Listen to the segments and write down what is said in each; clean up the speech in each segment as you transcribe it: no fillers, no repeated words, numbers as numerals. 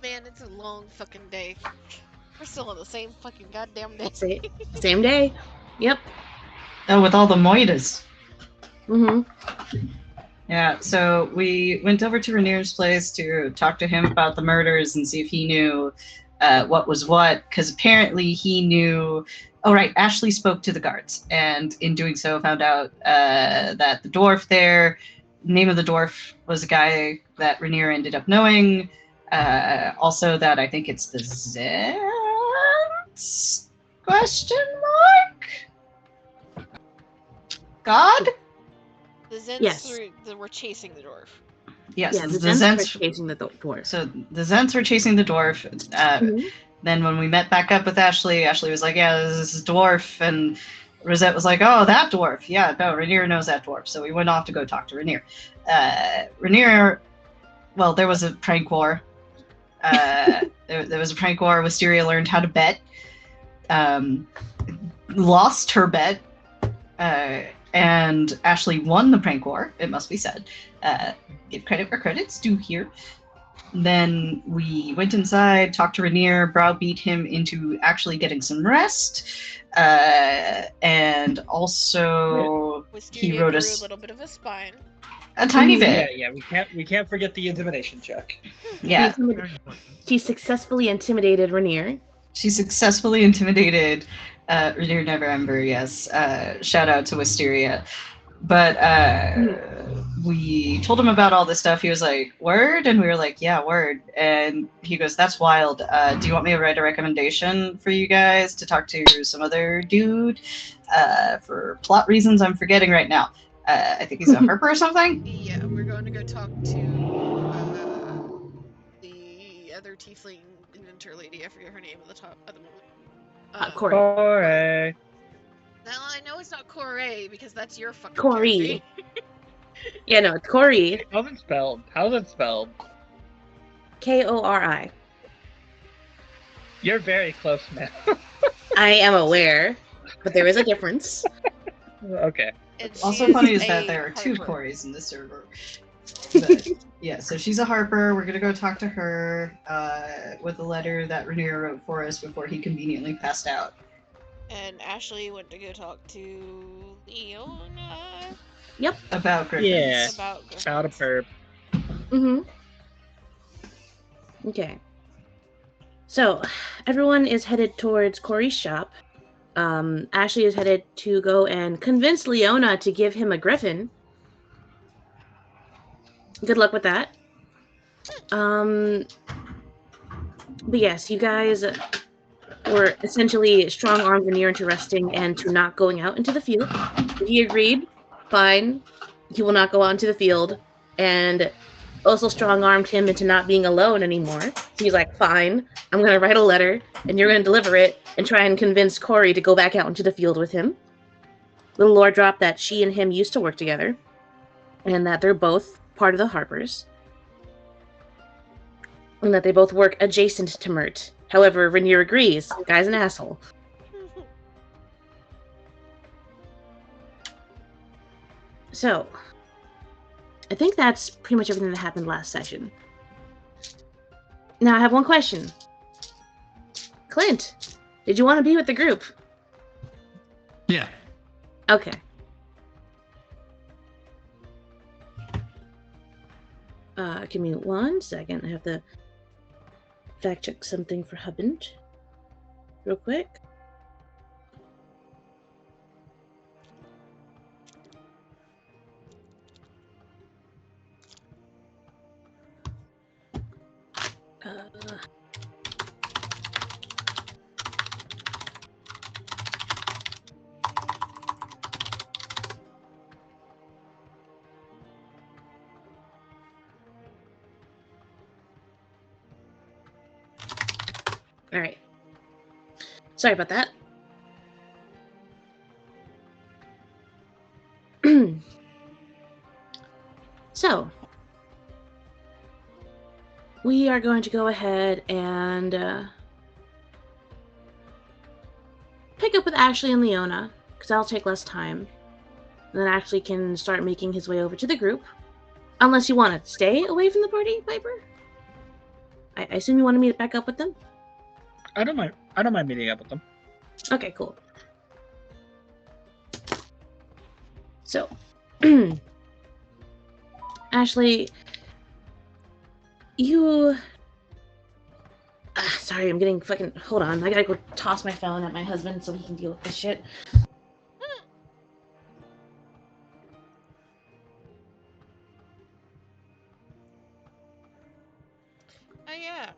Man, it's a long fucking day. We're still on the same fucking goddamn day. Same day. Yep. Oh, with all the moitas. Mm-hmm. Yeah, so we went over to Rainier's place to talk to him about the murders and see if he knew what was what, because apparently he knew. Oh, right, Ashley spoke to the guards, and in doing so found out that the dwarf there, name of the dwarf was a guy that Rainier ended up knowing. Also that I think it's the Zents? Question mark? God? The Zens Yes. were chasing the dwarf. Yes, Yeah, the the Zents Zents. were chasing the dwarf. So the Zents were chasing the dwarf. Mhm. Then when we met back up with Ashley, Ashley was like, "Yeah, this is dwarf," and Rosette was like, "Oh, that dwarf. Yeah, no, Rainier knows that dwarf." So we went off to go talk to Rainier. Rainier, well, there was a prank war. There was a prank war. Wisteria learned how to bet. Lost her bet. And Ashley won the prank war, it must be said. Give credit where credit's due here. Then we went inside, talked to Rainier, browbeat him into actually getting some rest. And also, Wisteria he wrote grew us a little bit of a spine. a tiny Yeah, bit. we can't forget the intimidation check. Yeah, She successfully intimidated Rainier. she successfully intimidated Rainier Never Ember, yes. Shout out to Wisteria. But we told him about all this stuff. He was like, "Word?" And we were like, "Yeah, word." And he goes, "That's wild. Do you want me to write a recommendation for you guys to talk to some other dude for plot reasons I'm forgetting right now? I think he's a harper or something." Yeah, we're going to go talk to the other tiefling inventor lady. I forget her name at the moment. Corey. Corey. Now I know it's not Corey because that's your fucking Corey. character. Yeah, no, it's Corey. How's it spelled? How's it spelled? Kori. You're very close, man. I am aware, but there is a difference. Okay. And Also she funny is a that there are two harper. Corys in this server. But, yeah, so she's a harper. We're gonna go talk to her with a letter that Rainier wrote for us before he conveniently passed out. And Ashley went to go talk to Leona Yep. About Griffins. Yeah. about Griffins. Out of her. Mm-hmm. Okay. So, everyone is headed towards Corey's shop. Ashley is headed to go and convince Leona to give him a griffin. Good luck with that. But yes, you guys were essentially strong-armed Rainier into resting and to not going out into the field. He agreed, fine. He will not go out into the field. And also strong-armed him into not being alone anymore. So he's like, fine, I'm going to write a letter, and you're going to deliver it, and try and convince Corey to go back out into the field with him. Little lore drop that she and him used to work together, and that they're both part of the Harpers, and that they both work adjacent to Mert. However, Rainier agrees. The guy's an asshole. So, I think that's pretty much everything that happened last session. Now I have one question. Clint, did you want to be with the group? Yeah. Okay. Give me 1 second. I have to fact check something for Hubband real quick. All right. Sorry about that. So, we are going to go ahead and pick up with Ashley and Leona, because that'll take less time. And then Ashley can start making his way over to the group. Unless you want to stay away from the party, Piper? I assume you want to meet back up with them? I don't mind meeting up with them. Okay, cool. So, Ashley, you... sorry, I'm getting fucking... Hold on, I gotta go toss my phone at my husband so he can deal with this shit. Oh yeah,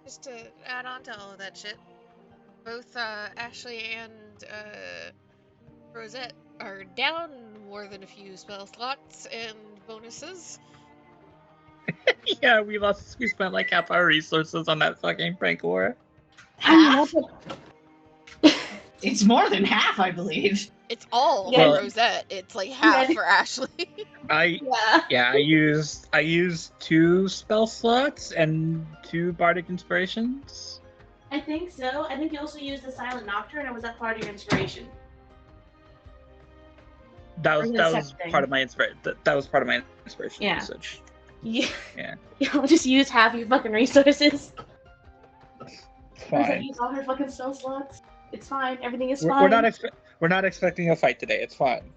just to add on to all of that shit, both Ashley and Rosette are down more than a few spell slots and bonuses. Yeah, we spent like half our resources on that fucking prank war. Half? It's more than half, I believe. It's all Yeah. for Rosette. It's like half Yeah. for Ashley. I Yeah. I used 2 spell slots and 2 bardic inspirations. I think so. I think you also used the Silent Nocturne, or was that part of your inspiration? That was Or the that was second part of my inspiration. That was part of my inspiration Yeah. usage. Yeah. Yeah. You'll just use half your fucking resources. It's Rosette fine. used all her fucking spell slots. It's fine. Everything is We're fine. we're not expecting a fight today. It's fine.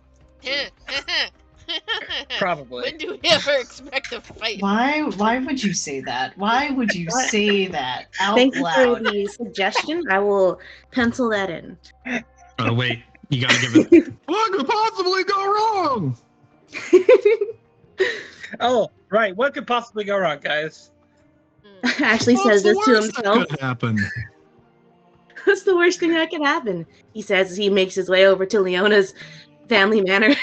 Probably. When do we ever expect a fight? Why would you say that? Why would you What? say that out Thank you for loud? the suggestion. I will pencil that in. Oh wait, you gotta give it. What could possibly go wrong? Oh, right. What could possibly go wrong, guys? Ashley What's says the this to worst that himself. could happen? What's the worst thing that could happen? He says as he makes his way over to Leona's family manor.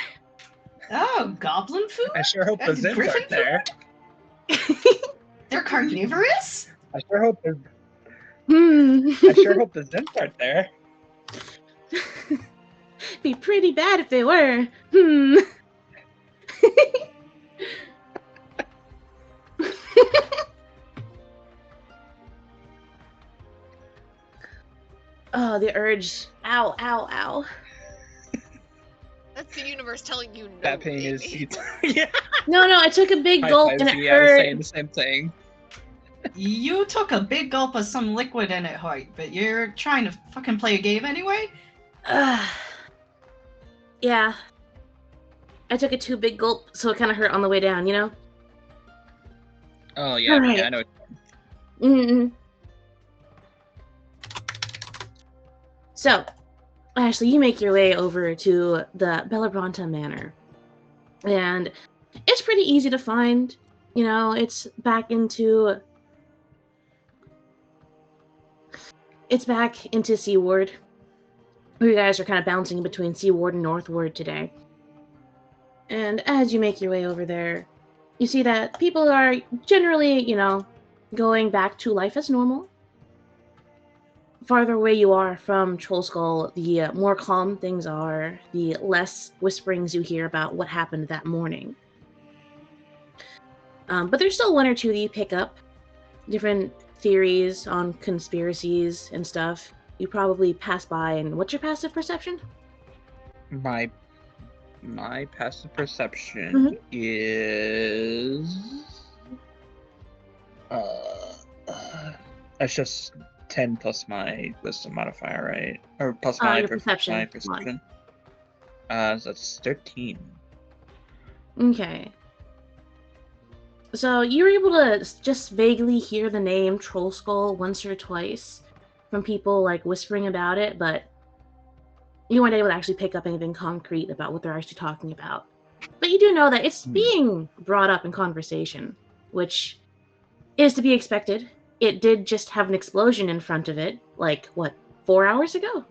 Oh, goblin food? I sure hope the Zins Griffin aren't there. They're carnivorous? I sure hope the Hmm. Zins aren't there. Be pretty bad if they were. Hmm. Oh, the urge. Ow, ow, ow. That's the universe telling you no. That pain baby. is yeah. No, I took a big High gulp fives, and it yeah, I was saying hurt. the same thing. You took a big gulp of some liquid in it, Hoyt, but you're trying to fucking play a game anyway? Yeah. I took a too big gulp, so it kind of hurt on the way down, you know? Oh yeah, Alright. yeah, I know. Mm-mm. So, Ashley, you make your way over to the Bellabronta Manor. And it's pretty easy to find. You know, it's back into Seaward. You guys are kind of bouncing between Seaward and Northward today. And as you make your way over there, you see that people are generally, you know, going back to life as normal. Farther away you are from Troll Skull, the more calm things are, the less whisperings you hear about what happened that morning. But there's still one or two that you pick up, different theories on conspiracies and stuff. You probably pass by, and what's your passive perception? My passive perception is that's just 10 plus my wisdom modifier, right? Or plus my Your perception. My perception. So that's 13. Okay. So you were able to just vaguely hear the name Troll Skull once or twice from people like whispering about it, but you weren't able to actually pick up anything concrete about what they're actually talking about. But you do know that it's being brought up in conversation, which is to be expected. It did just have an explosion in front of it, like, 4 hours ago?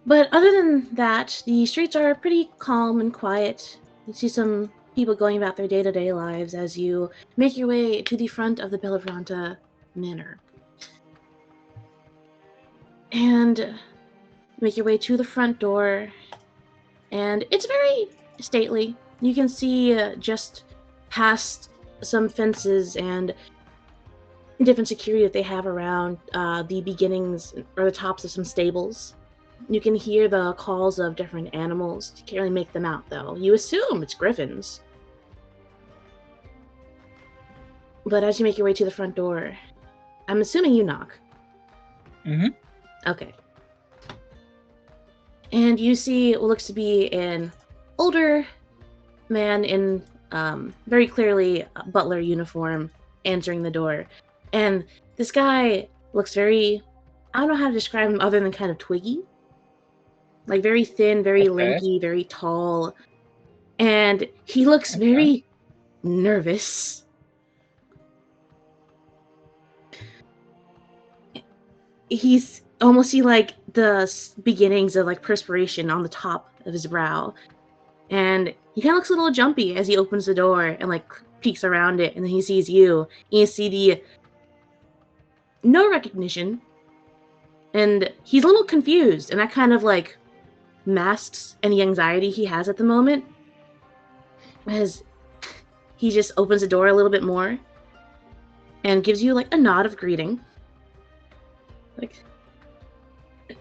But other than that, the streets are pretty calm and quiet. You see some people going about their day-to-day lives as you make your way to the front of the Bellabronta Manor. And make your way to the front door, and it's very stately. You can see just past some fences and different security that they have around the beginnings or the tops of some stables. You can hear the calls of different animals. You can't really make them out, though. You assume it's griffins. But as you make your way to the front door, I'm assuming you knock. Mm-hmm. Okay. And you see what looks to be an older man in very clearly a butler uniform answering the door. And this guy looks very, I don't know how to describe him other than kind of twiggy. Like very thin, very Okay. lanky, very tall. And he looks Okay. very nervous. He's almost see like the beginnings of like perspiration on the top of his brow. And he kind of looks a little jumpy as he opens the door and like peeks around it, and then he sees you. And you see the no recognition, and he's a little confused, and that kind of like masks any anxiety he has at the moment, as he just opens the door a little bit more and gives you like a nod of greeting. Like,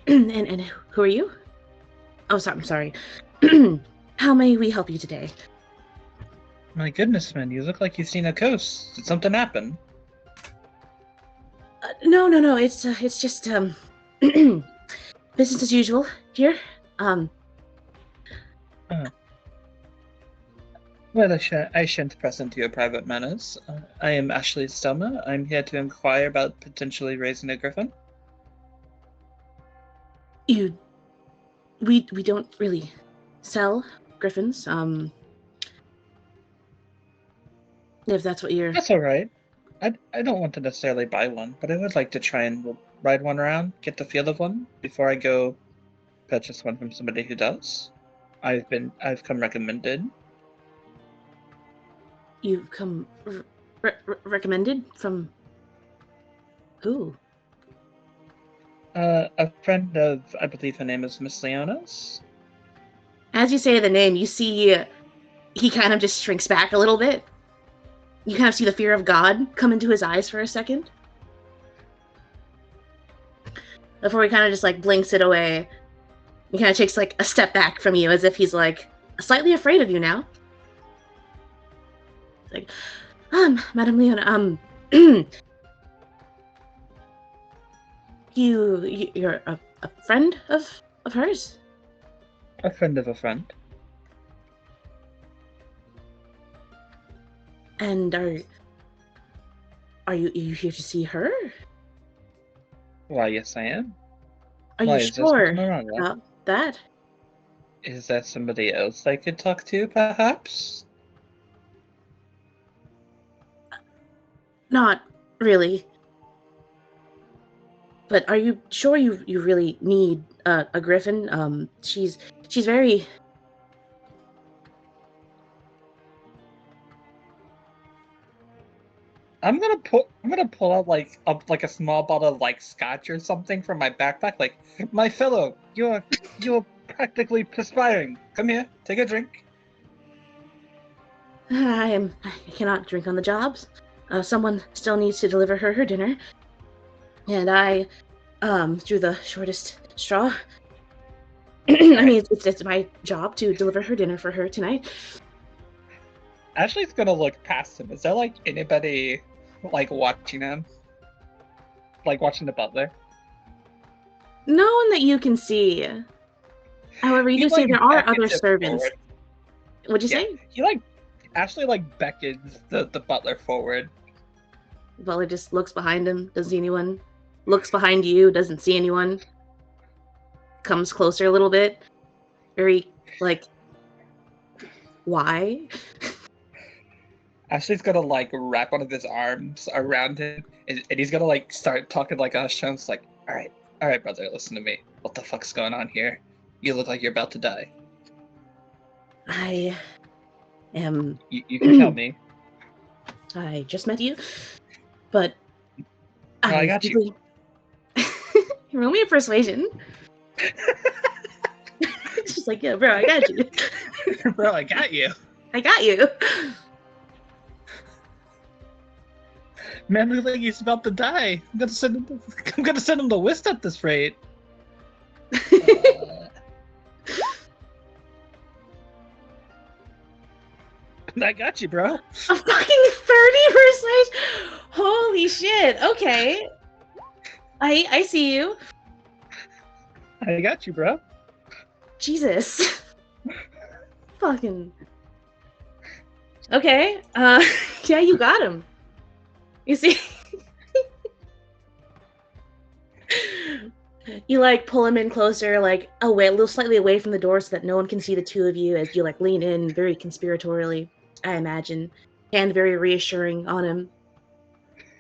and who are you? Oh, sorry, I'm sorry. How may we help you today? My goodness, man, you look like you've seen a ghost. Did something happen? No. It's just business as usual here. Well, I shan't press into your private matters. I am Ashley Stelma. I'm here to inquire about potentially raising a griffin. We don't really sell griffins. If that's what you're. That's all right. I don't want to necessarily buy one, but I would like to try and ride one around, get the feel of one before I go purchase one from somebody who does. I've come recommended. You've come recommended from who? A friend of, I believe her name is Miss Leona's. As you say the name, you see he kind of just shrinks back a little bit. You kind of see the fear of God come into his eyes for a second. Before he kind of just like blinks it away. He kind of takes like a step back from you as if he's like slightly afraid of you now. Like, Madam Leona, you're a friend of hers? A friend of a friend. And are you here to see her? Why, yes, I am. Are Why, you is there sure something wrong with about that? Is there somebody else I could talk to, perhaps? Not really. But are you sure you really need a griffin? She's very. I'm gonna pull out like a small bottle of like scotch or something from my backpack. Like, my fellow, you're practically perspiring. Come here, take a drink. I cannot drink on the jobs. Someone still needs to deliver her dinner, and I drew the shortest straw. I mean, it's my job to deliver her dinner for her tonight. Ashley's gonna look past him. Is there like anybody like watching him? Like watching the butler? No one that you can see. However, you do say there are other servants. What'd you say? Ashley like beckons the butler forward. The butler just looks behind him, doesn't see anyone. Looks behind you, doesn't see anyone. Comes closer a little bit. Very, like, why? Ashley's gonna like wrap one of his arms around him, and he's gonna like start talking like a Sean's like, all right, brother, listen to me. What the fuck's going on here? You look like you're about to die. I am. You can tell me. I just met you, but I got you. Roll me a persuasion. It's just like, yeah, bro, I got you. Bro, I got you. I got you. Man looks like he's about to die. I'm gonna send him to whist at this rate. I got you, bro. A fucking persuasion. Holy shit. Okay. I see you. I got you, bro. Jesus. Fucking. Okay. Yeah, you got him. You see? You like pull him in closer, like away, a little slightly away from the door so that no one can see the two of you as you like lean in very conspiratorially, I imagine. Hand very reassuring on him.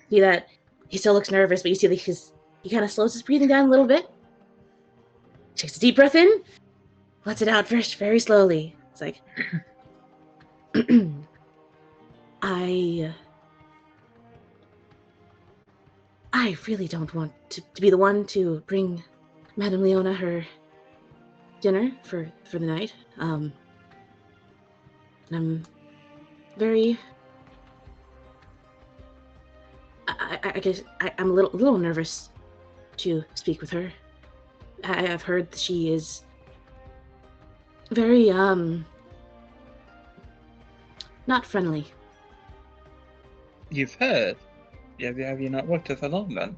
See that he still looks nervous, but you see that he kind of slows his breathing down a little bit. Takes a deep breath in, lets it out very, very slowly. It's like, I really don't want to be the one to bring Madame Leona her dinner for the night. I'm very. I guess I'm a little nervous to speak with her. I've heard that she is very not friendly. You've heard. Have you not worked with her long then?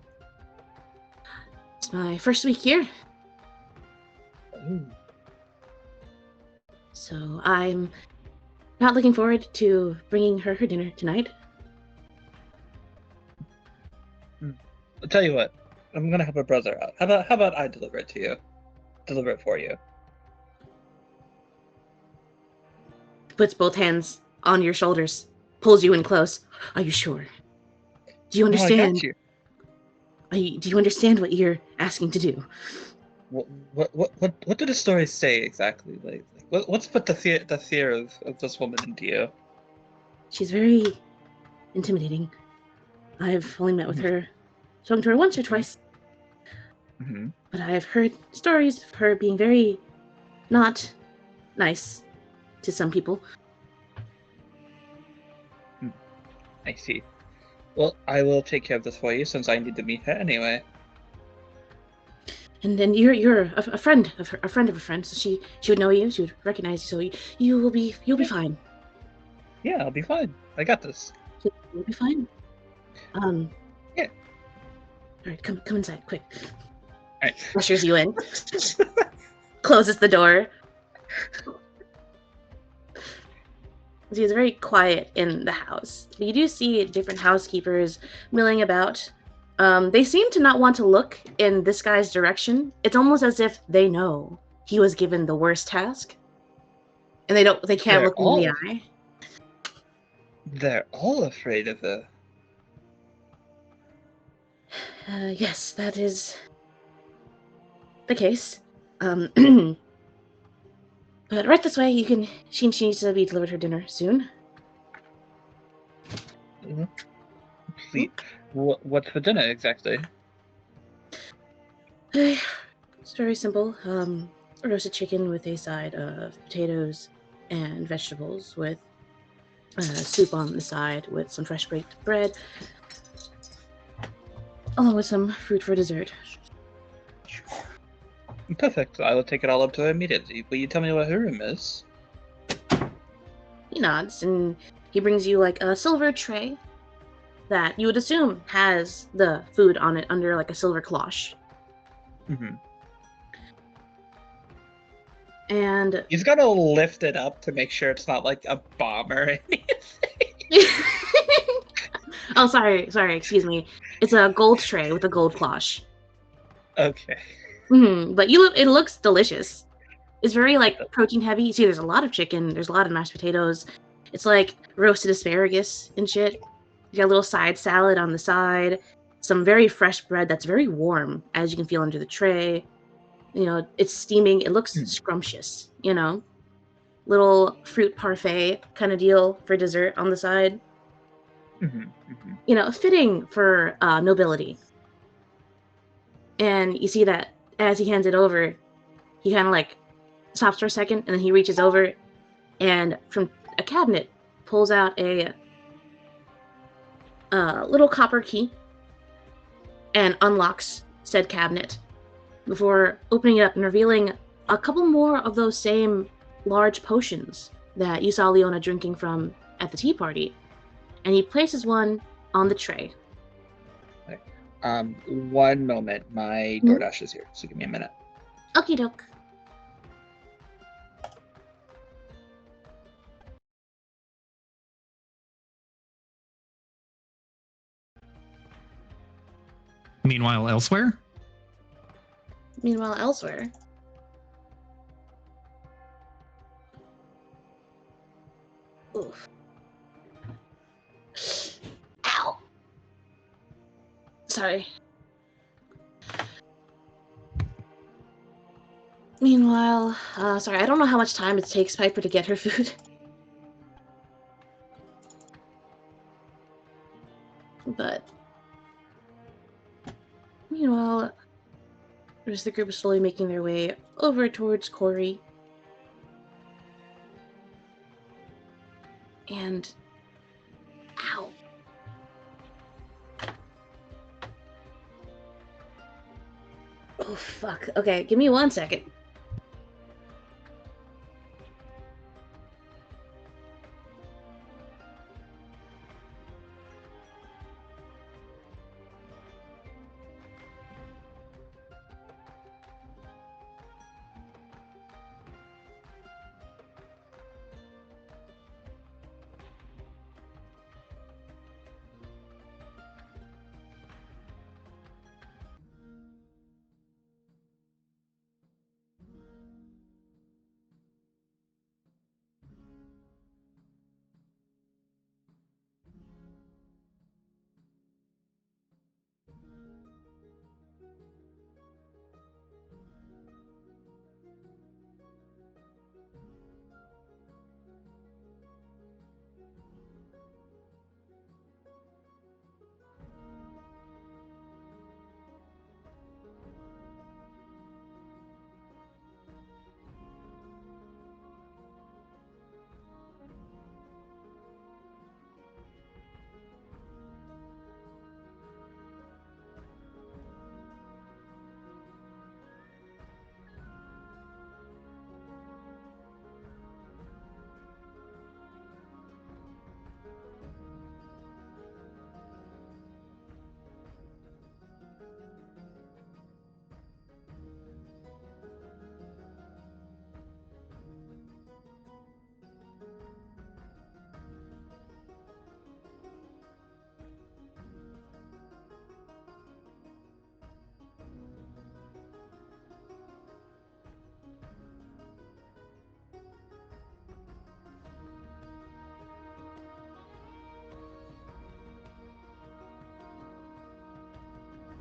It's my first week here, Ooh. so I'm not looking forward to bringing her dinner tonight. I'll tell you what. I'm gonna help her brother out. How about I deliver it to you? Deliver it for you. Puts both hands on your shoulders, pulls you in close. Are you sure? Do you No, I understand? got you. Do you understand what you're asking to do? What do the stories say exactly? Like what's put the fear of this woman into you? She's very intimidating. I've only met with her, spoken to her once or twice, Mm-hmm. but I've heard stories of her being very not nice to some people. I see. Well, I will take care of this for you since I need to meet her anyway. And then you're a friend of her, a friend of a friend, so she would know you, she would recognize you, so you'll be fine. Yeah, I'll be fine. I got this. You'll be fine. Yeah. All right, come inside, quick. All right. Ushers you in. Closes the door. So it's very quiet in the house. You do see different housekeepers milling about. They seem to not want to look in this guy's direction. It's almost as if they know he was given the worst task, and they can't look him in the eye. They're all afraid of her. Yes, that is the case. But right this way, you can. She needs to be delivered her dinner soon. Please, what's for dinner exactly? It's very simple. A roasted chicken with a side of potatoes and vegetables, with soup on the side, with some fresh baked bread, along with some fruit for dessert. Perfect. I will take it all up to her immediately. Will you tell me what her room is? He nods, and he brings you like a silver tray that you would assume has the food on it under like a silver cloche. Mm-hmm. And He's gonna lift it up to make sure it's not like a bomb or anything. oh, sorry, excuse me. It's a gold tray with a gold cloche. Okay. But it looks delicious. It's very like protein heavy. You see, there's a lot of chicken. There's a lot of mashed potatoes. It's like roasted asparagus and shit. You got a little side salad on the side. Some very fresh bread that's very warm, as you can feel under the tray. You know, it's steaming. It looks scrumptious. You know, little fruit parfait kind of deal for dessert on the side. You know, fitting for nobility. And you see that as he hands it over, he kind of like stops for a second, and then he reaches over and from a cabinet pulls out a little copper key and unlocks said cabinet before opening it up and revealing a couple more of those same large potions that you saw Leona drinking from at the tea party. and he places one on the tray. One moment. My DoorDash is here, so give me a minute. Okie doke. Meanwhile, elsewhere? Meanwhile, elsewhere. Oof. Ow. Sorry. Meanwhile, sorry, I don't know how much time it takes Piper to get her food. But meanwhile, there's the group slowly making their way over towards Corey. And ow. Oh fuck. Okay, give me 1 second.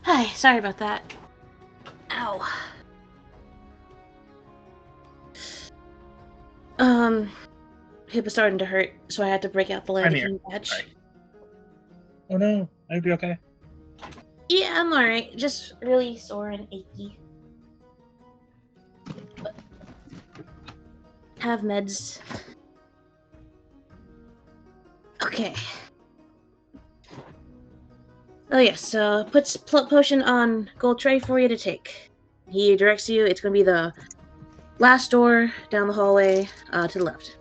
Hi, sorry about that. Ow. Hip is starting to hurt, so I had to break out the I'm here. lidocaine patch. Sorry. Oh no, I'll be okay. Yeah, I'm alright. Just really sore and achy. But have meds. Okay. Oh yes, so puts potion on gold tray for you to take. He directs you. It's going to be the last door down the hallway to the left.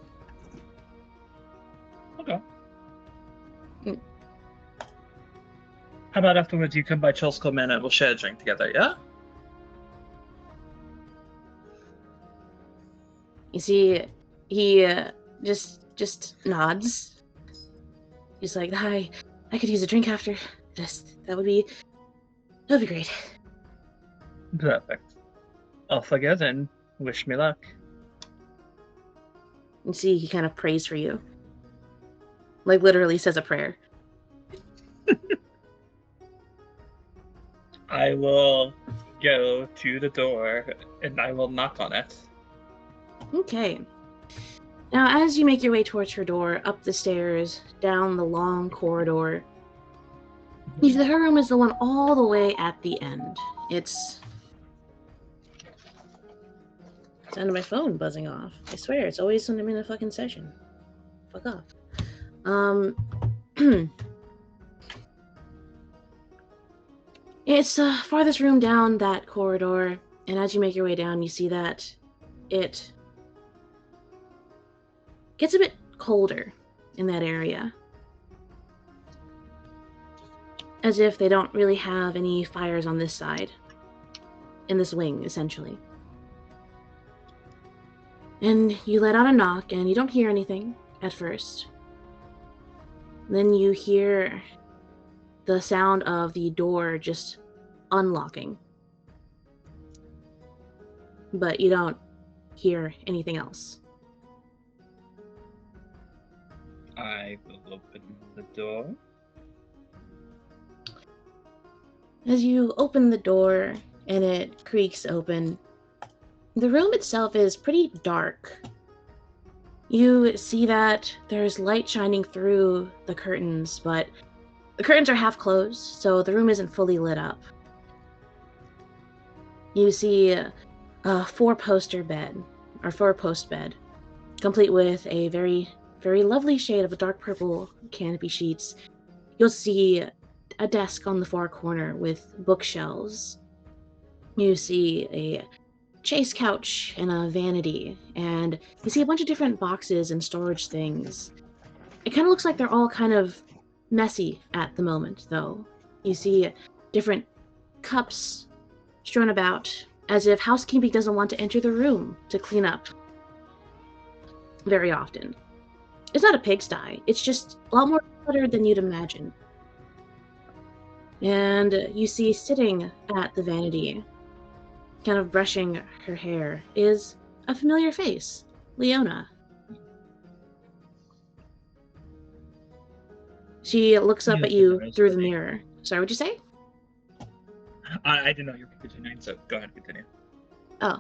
Okay. Mm. How about afterwards you come by Cholsko Manor and we'll share a drink together, yeah? You see, he just nods. He's like, "Hi, I could use a drink after. That would be great." Perfect. Off I go then. Wish me luck. You see, he kind of prays for you. Like, literally says a prayer. I will go to the door and I will knock on it. Okay. Now, as you make your way towards her door, up the stairs, down the long corridor, her room is the one all the way at the end. It's sound of my phone buzzing off. I swear, it's always when I'm in a fucking session. Fuck off. It's the farthest room down that corridor, and as you make your way down, you see that it gets a bit colder in that area. as if they don't really have any fires on this side. In this wing, essentially. And you let out a knock, and you don't hear anything at first. Then you hear the sound of the door just unlocking. But you don't hear anything else. I will open the door. As you open the door and it creaks open, the room itself is pretty dark. You see that there's light shining through the curtains, but the curtains are half closed, so the room isn't fully lit up. You see a four-post bed, complete with a very, very lovely shade of dark purple canopy sheets. You'll see a desk on the far corner with bookshelves. You see a chase couch and a vanity, and you see a bunch of different boxes and storage things. It kind of looks like they're all kind of messy at the moment, though. You see different cups strewn about, as if housekeeping doesn't want to enter the room to clean up very often. It's not a pigsty, it's just a lot more cluttered than you'd imagine. And you see sitting at the vanity, kind of brushing her hair, is a familiar face, Leona. She looks up Yeah, at you that's through the funny. mirror. Sorry, what'd you say? I didn't know you were continuing, so go ahead and continue. Oh.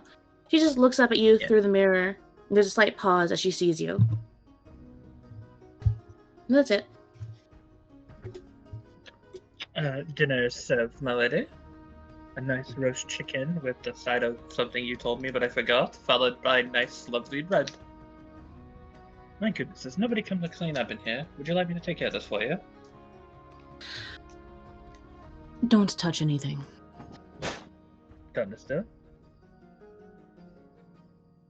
She just looks up at you Yeah. through the mirror. There's a slight pause as she sees you. And that's it. Dinner is served, my lady. A nice roast chicken with the side of something you told me but I forgot, followed by nice lovely bread. My goodness, there's nobody come to clean up in here. Would you like me to take care of this for you? Don't touch anything. Understood.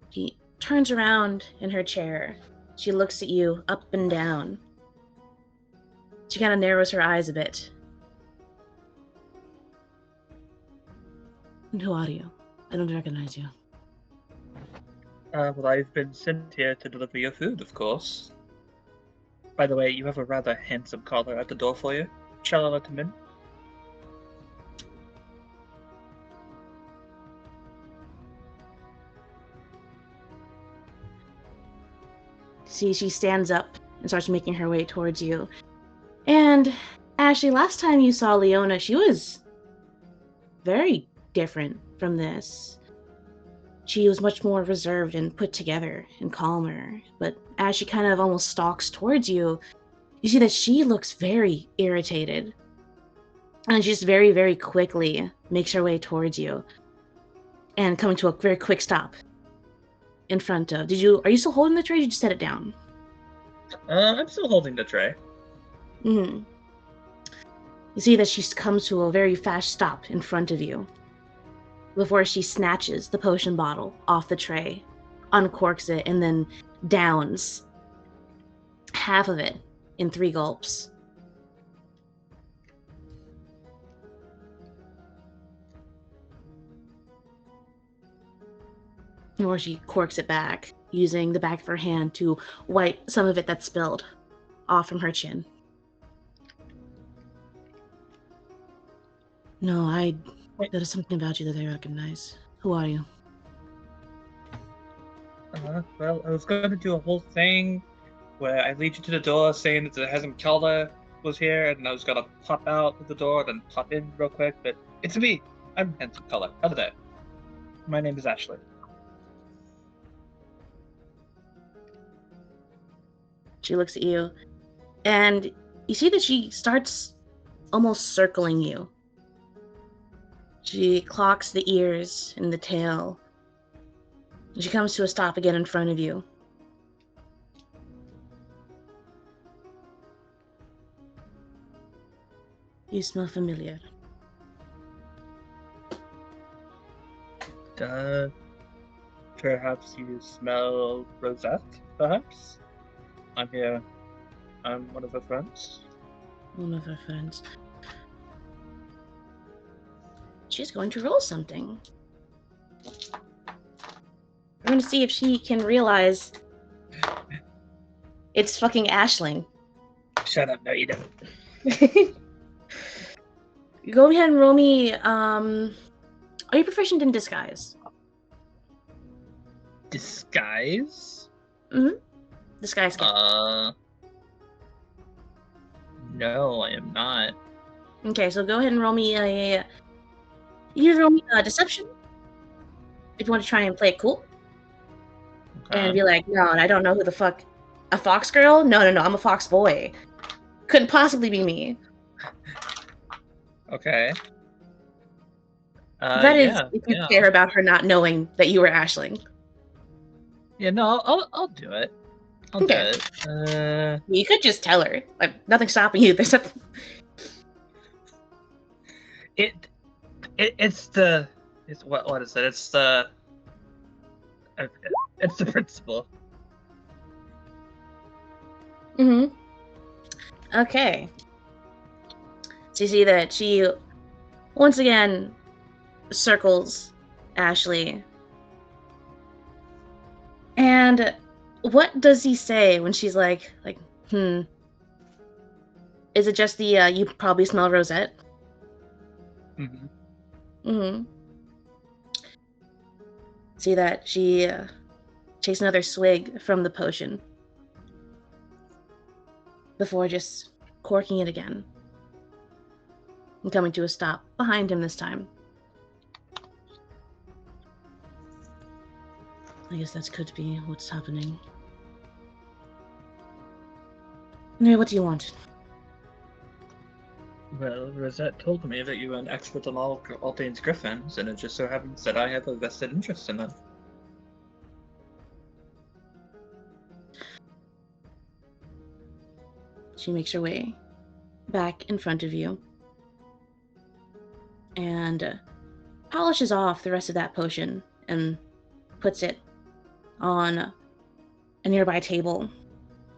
She turns around in her chair. She looks at you up and down. She kind of narrows her eyes a bit. And who are you? I don't recognize you. Well, I've been sent here to deliver your food, of course. By the way, you have a rather handsome caller at the door for you. Shall I let him in? See, she stands up and starts making her way towards you. And Ashley, last time you saw Leona, she was very different from this. She was much more reserved and put together and calmer. But as she kind of almost stalks towards you, you see that she looks very irritated. And she just very, very quickly makes her way towards you. And coming to a very quick stop in front of... Are you still holding the tray or did you set it down? I'm still holding the tray. Mm-hmm. You see that she comes to a very fast stop in front of you before she snatches the potion bottle off the tray, uncorks it, and then downs half of it in 3 gulps. Or she corks it back, using the back of her hand to wipe some of it that spilled off from her chin. No, there is something about you that I recognize. Who are you? Well, I was going to do a whole thing where I lead you to the door saying that the Hasm Calder was here, and I was going to pop out of the door and then pop in real quick, but it's me. I'm Handsome Color. Hello there. My name is Ashley. She looks at you, and you see that she starts almost circling you. She clocks the ears and the tail. And she comes to a stop again in front of you. You smell familiar. Perhaps you smell Rosette, perhaps? I'm here. I'm one of her friends. One of her friends. she's going to roll something. We're going to see if she can realize it's fucking Aisling. Shut up. No, you don't. Go ahead and roll me. Are you proficient in disguise? Disguise? Disguise. No, I am not. Okay, so go ahead and roll me a. You roll me a deception. If you want to try and play it cool. Okay. And be like, no, I don't know who the fuck. A fox girl? No, I'm a fox boy. Couldn't possibly be me. Okay. That is Yeah, if you yeah. care about her not knowing that you were Aisling. Yeah, no, I'll do it. I'll do Okay. it. You could just tell her. Like, nothing's stopping you. There's nothing. It's what is it? It's the principle. Mm-hmm. Okay. So you see that she once again circles Ashley. And what does he say when she's like, Is it just the you probably smell rosette? Mm-hmm. See that she takes another swig from the potion before just corking it again and coming to a stop behind him this time. I guess that could be what's happening. Now, what do you want? Well, Rosette told me that you were an expert on all things griffins, and it just so happens that I have a vested interest in them. She makes her way back in front of you and polishes off the rest of that potion and puts it on a nearby table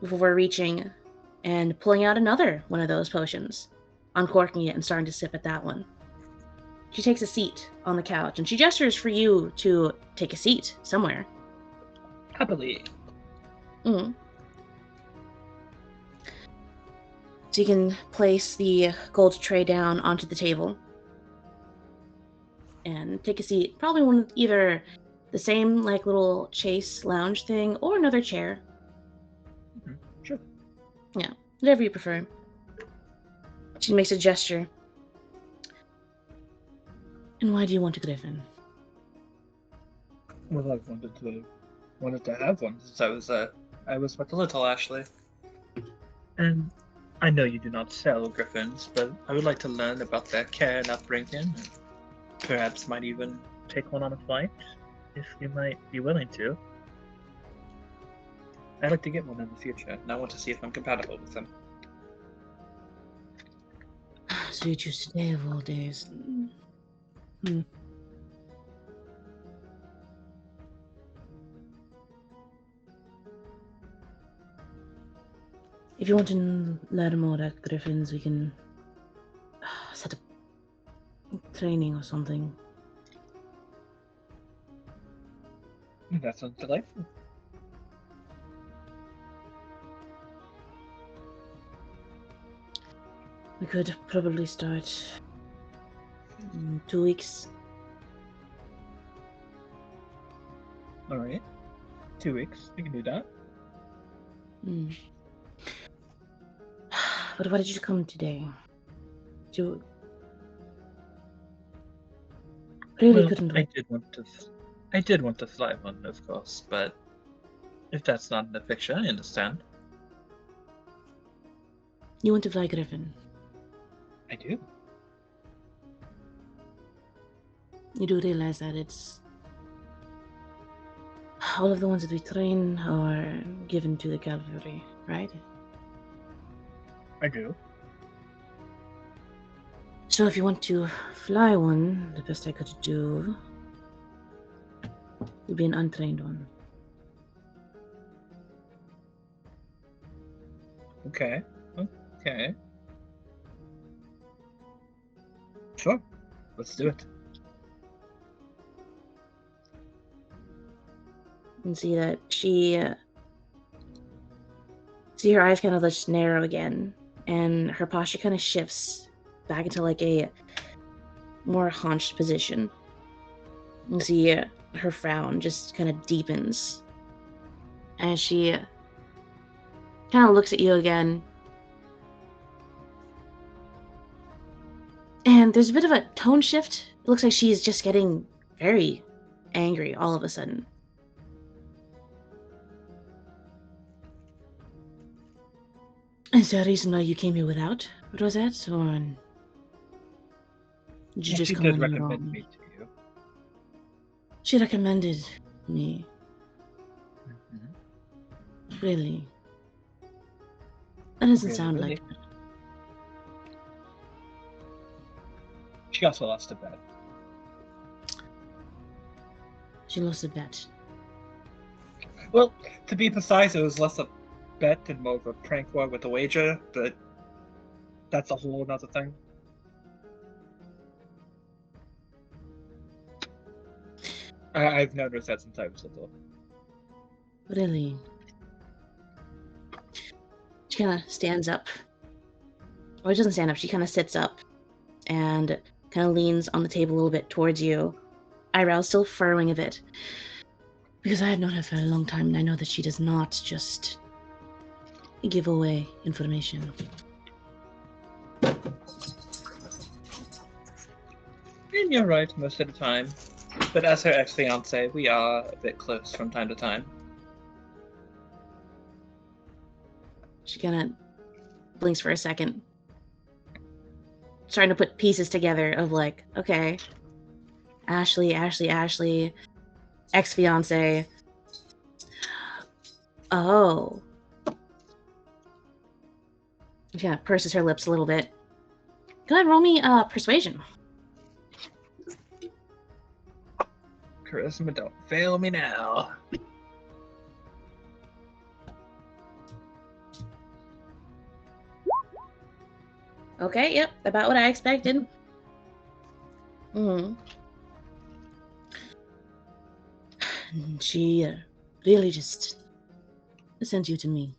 before reaching and pulling out another one of those potions, uncorking it and starting to sip at that one. She takes a seat on the couch and she gestures for you to take a seat somewhere. Happily. Mm-hmm. So you can place the gold tray down onto the table and take a seat. Probably one of either the same like little chase lounge thing or another chair. Sure. Yeah, whatever you prefer. She makes a gesture. And why do you want a griffin? Well, I've wanted to have one since I was but a little Ashley. And I know you do not sell griffins, but I would like to learn about their care and upbringing, and perhaps might even take one on a flight, if you might be willing to. I'd like to get one in the future, and I want to see if I'm compatible with them. So you choose today of all days. If you want to learn more about griffins, we can set up training or something. That sounds delightful. We could probably start in 2 weeks. Alright. 2 weeks. We can do that. But why did you come today? You really couldn't wait. I did want to fly one, of course, but if that's not in the picture, I understand. You want to fly Griffin. I do. You do realize that it's all of the ones that we train are given to the cavalry, right? I do. So if you want to fly one, the best I could do would be an untrained one. Okay. Okay. Sure. Let's do it. and see that she see her eyes kind of just narrow again, and her posture kind of shifts back into like a more hunched position. You see her frown just kind of deepens as she kind of looks at you again. And there's a bit of a tone shift. It looks like she's just getting very angry all of a sudden. Is there a reason why you came here without Rosette, or did you Well, just she come did on your recommend own? me to you. She recommended me. Mhm. Really? That doesn't Really, sound really. like... She also lost a bet. She lost a bet. Well, to be precise, it was less a bet and more of a prank war with a wager, but that's a whole other thing. I've known her since I was little. Really? She kind of stands up. Or she doesn't stand up, she kind of sits up and kind of leans on the table a little bit towards you, eyebrows still furrowing a bit. Because I have known her for a long time, and I know that she does not just give away information. And you're right most of the time. But as her ex-fiance, we are a bit close from time to time. She kind of blinks for a second, trying to put pieces together of like, okay, Ashley, ex-fiance. Oh. She kind of purses her lips a little bit. Go ahead, roll me persuasion. Charisma, don't fail me now. Okay, yep, about what I expected. She really just sent you to me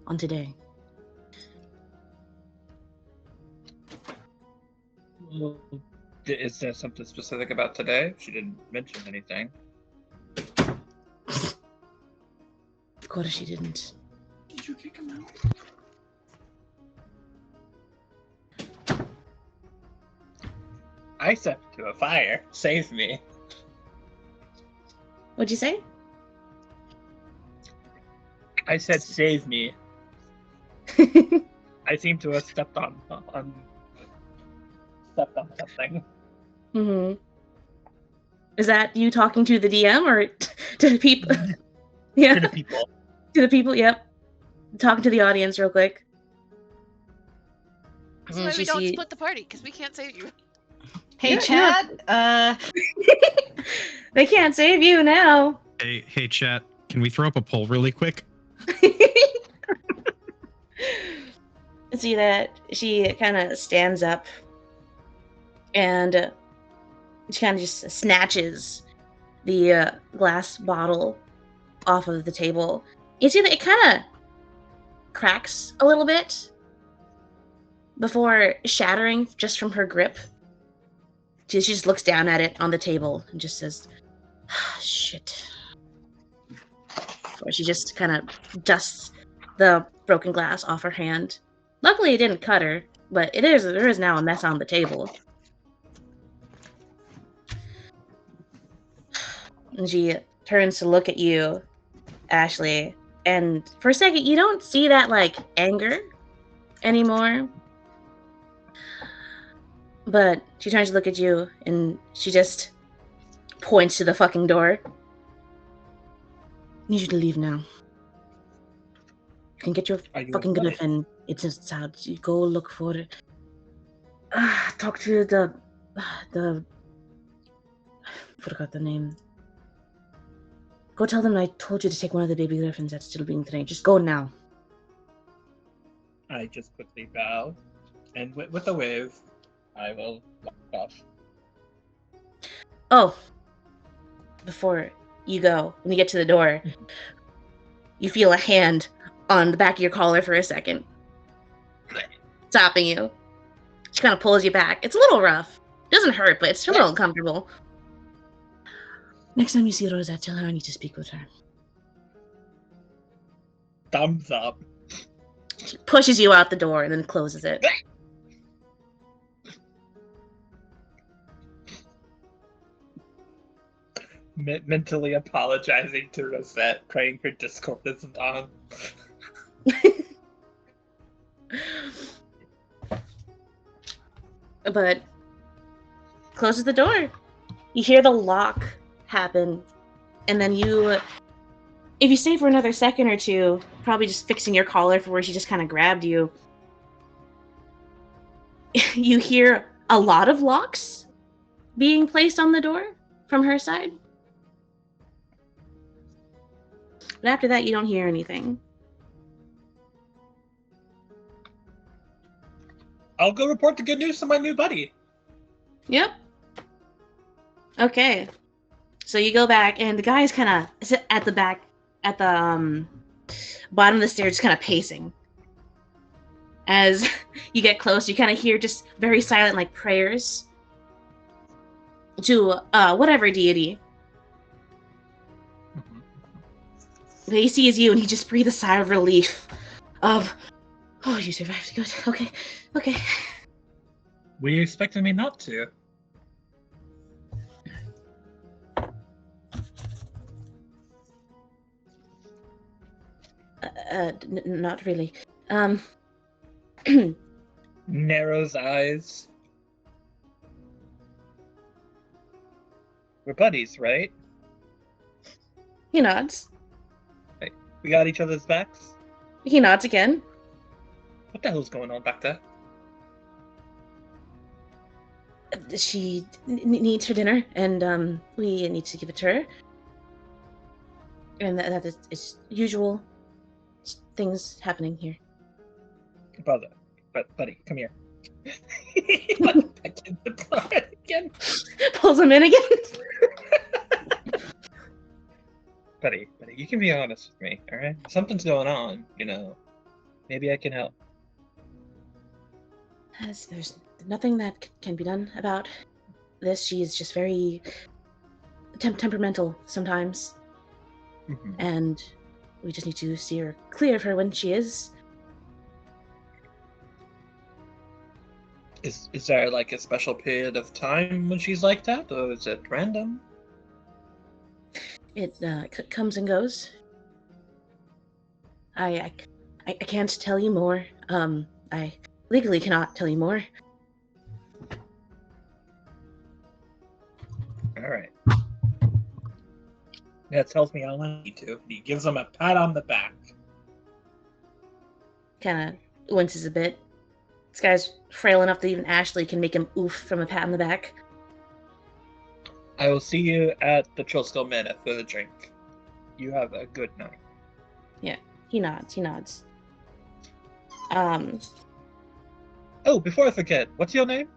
on today. Well, is there something specific about today? She didn't mention anything. Of course she didn't. Did you kick him out? I set to a fire. Save me. What'd you say? I said save me. I seem to have stepped on something. Mm-hmm. Is that you talking to the DM or to the people? Yeah. To the people. To the people, yep. Talking to the audience real quick. That's why we don't split the party, because we can't save you. Hey, Yeah, chat. They can't save you now. Hey, chat. Can we throw up a poll really quick? See that she kind of stands up and she kind of just snatches the glass bottle off of the table. You see that it kind of cracks a little bit before shattering just from her grip. She just looks down at it on the table and just says, shit. Or she just kind of dusts the broken glass off her hand. Luckily, it didn't cut her, but there is now a mess on the table. And she turns to look at you, Ashley, and for a second, you don't see that, like, anger anymore. But she turns to look at you, and she just points to the fucking door. I need you to leave now. You can get your fucking griffin. It's inside. You go look for it. Talk to the I forgot the name. Go tell them I told you to take one of the baby griffins that's still being trained. Just go now. I just quickly bow, and with a wave, I will walk off. Oh, before you go. When you get to the door, you feel a hand on the back of your collar for a second, stopping you. She kind of pulls you back. It's a little rough. It doesn't hurt, but it's a little uncomfortable. Next time you see Rosette, tell her I need to speak with her. Thumbs up. She pushes you out the door and then closes it. Mentally apologizing to Rosette, praying her Discord isn't on. But closes the door. You hear the lock happen, and then if you stay for another second or two, probably just fixing your collar for where she just kind of grabbed you, you hear a lot of locks being placed on the door from her side. But after that, you don't hear anything. I'll go report the good news to my new buddy. Yep. Okay. So you go back, and the guy is kind of at the back, at the bottom of the stairs, just kind of pacing. As you get close, you kind of hear just very silent, like, prayers to whatever deity. But he sees you, and he just breathes a sigh of relief. Oh, you survived. Good. Okay. Were you expecting me not to? Not really. Narrows eyes. We're buddies, right? He nods. We got each other's backs? He nods again. What the hell's going on back there? She needs her dinner, and we need to give it to her. And that is usual things happening here. Buddy, come here. Back in the bar again. Pulls him in again. Buddy, you can be honest with me, alright? Something's going on, Maybe I can help. There's nothing that can be done about this. She's just very temperamental sometimes. Mm-hmm. And we just need to steer clear of her when she is. Is there like a special period of time when she's like that, or is it random? It comes and goes. I can't tell you more. I legally cannot tell you more. All right. That tells me all I need to. He gives him a pat on the back. Kind of winces a bit. This guy's frail enough that even Ashley can make him oof from a pat on the back. I will see you at the Trosco Manor for the drink. You have a good night. Yeah, he nods. Oh, before I forget, what's your name?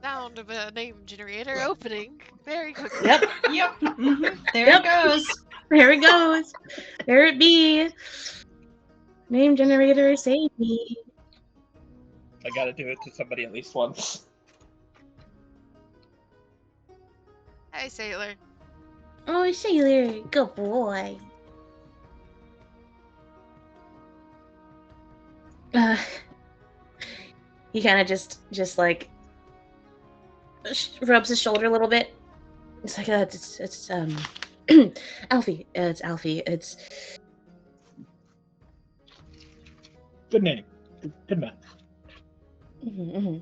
Sound of a name generator opening very quickly. Yep. Mm-hmm. There Yep. it goes. There it goes. There it be. Name generator, save me. I gotta do it to somebody at least once. Hi, Sailor. Oh, Sailor, good boy. He kind of just like rubs his shoulder a little bit. It's like it's Alfie. It's Alfie. It's Good name. Good man. Mm-hmm.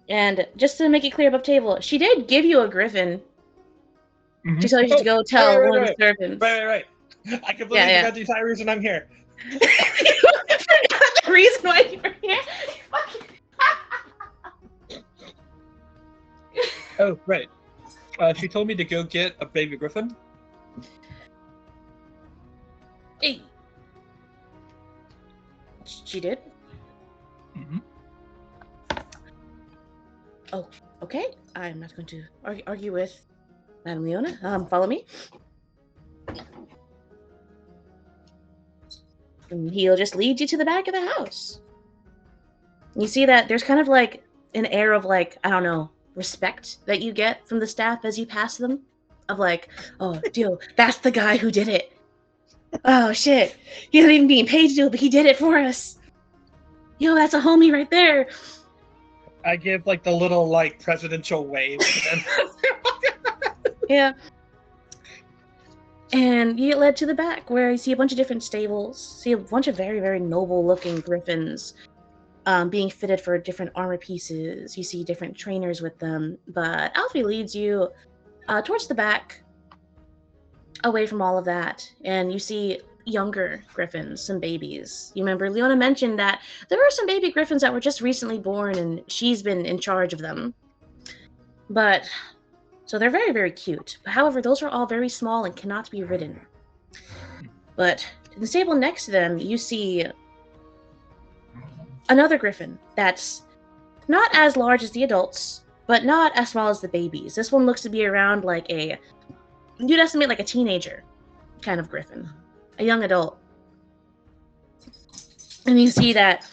And just to make it clear above table, she did give you a griffin. Mm-hmm. She told you to go tell one of the servants. Right. I completely forgot the entire reason I'm here. The reason why you're here. Oh, right. She told me to go get a baby griffin. Hey. She did? Mm-hmm. Oh, okay. I'm not going to argue with Madame Leona. Follow me. And he'll just lead you to the back of the house. You see that there's kind of like an air of like, I don't know, respect that you get from the staff as you pass them. Of like, oh, Dio, that's the guy who did it. Oh, shit. He's not even being paid to do it, but he did it for us. Yo, that's a homie right there. I give like the little like presidential wave to them. Yeah. And you get led to the back where you see a bunch of different stables, see a bunch of very, very noble looking griffins being fitted for different armor pieces. You see different trainers with them, but Alfie leads you towards the back, away from all of that, and you see younger griffins, some babies. You remember Leona mentioned that there were some baby griffins that were just recently born, and she's been in charge of them. But so they're very, very cute. However, those are all very small and cannot be ridden. But in the stable next to them, you see another griffin that's not as large as the adults, but not as small as the babies. This one looks to be around like you'd estimate like a teenager kind of griffin, a young adult. And you see that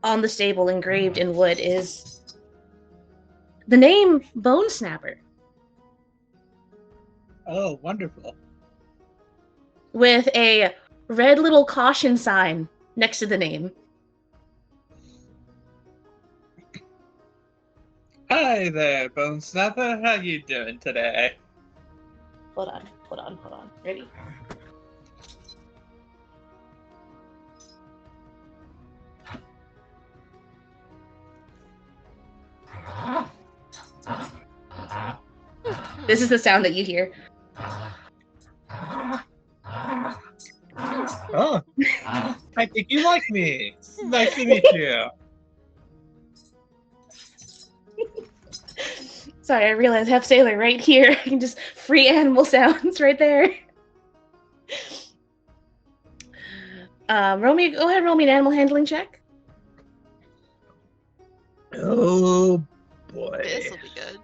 on the stable engraved in wood is the name Bone Snapper. Oh, wonderful. With a red little caution sign next to the name. Hi there, Bone Snapper. How you doing today? Hold on. Ready? This is the sound that you hear. Oh, I think you like me. Nice to meet you. Sorry, I realized I have Sailor right here. I can just free animal sounds right there. Roll me, go ahead, roll me an animal handling check. Oh boy, This'll be good.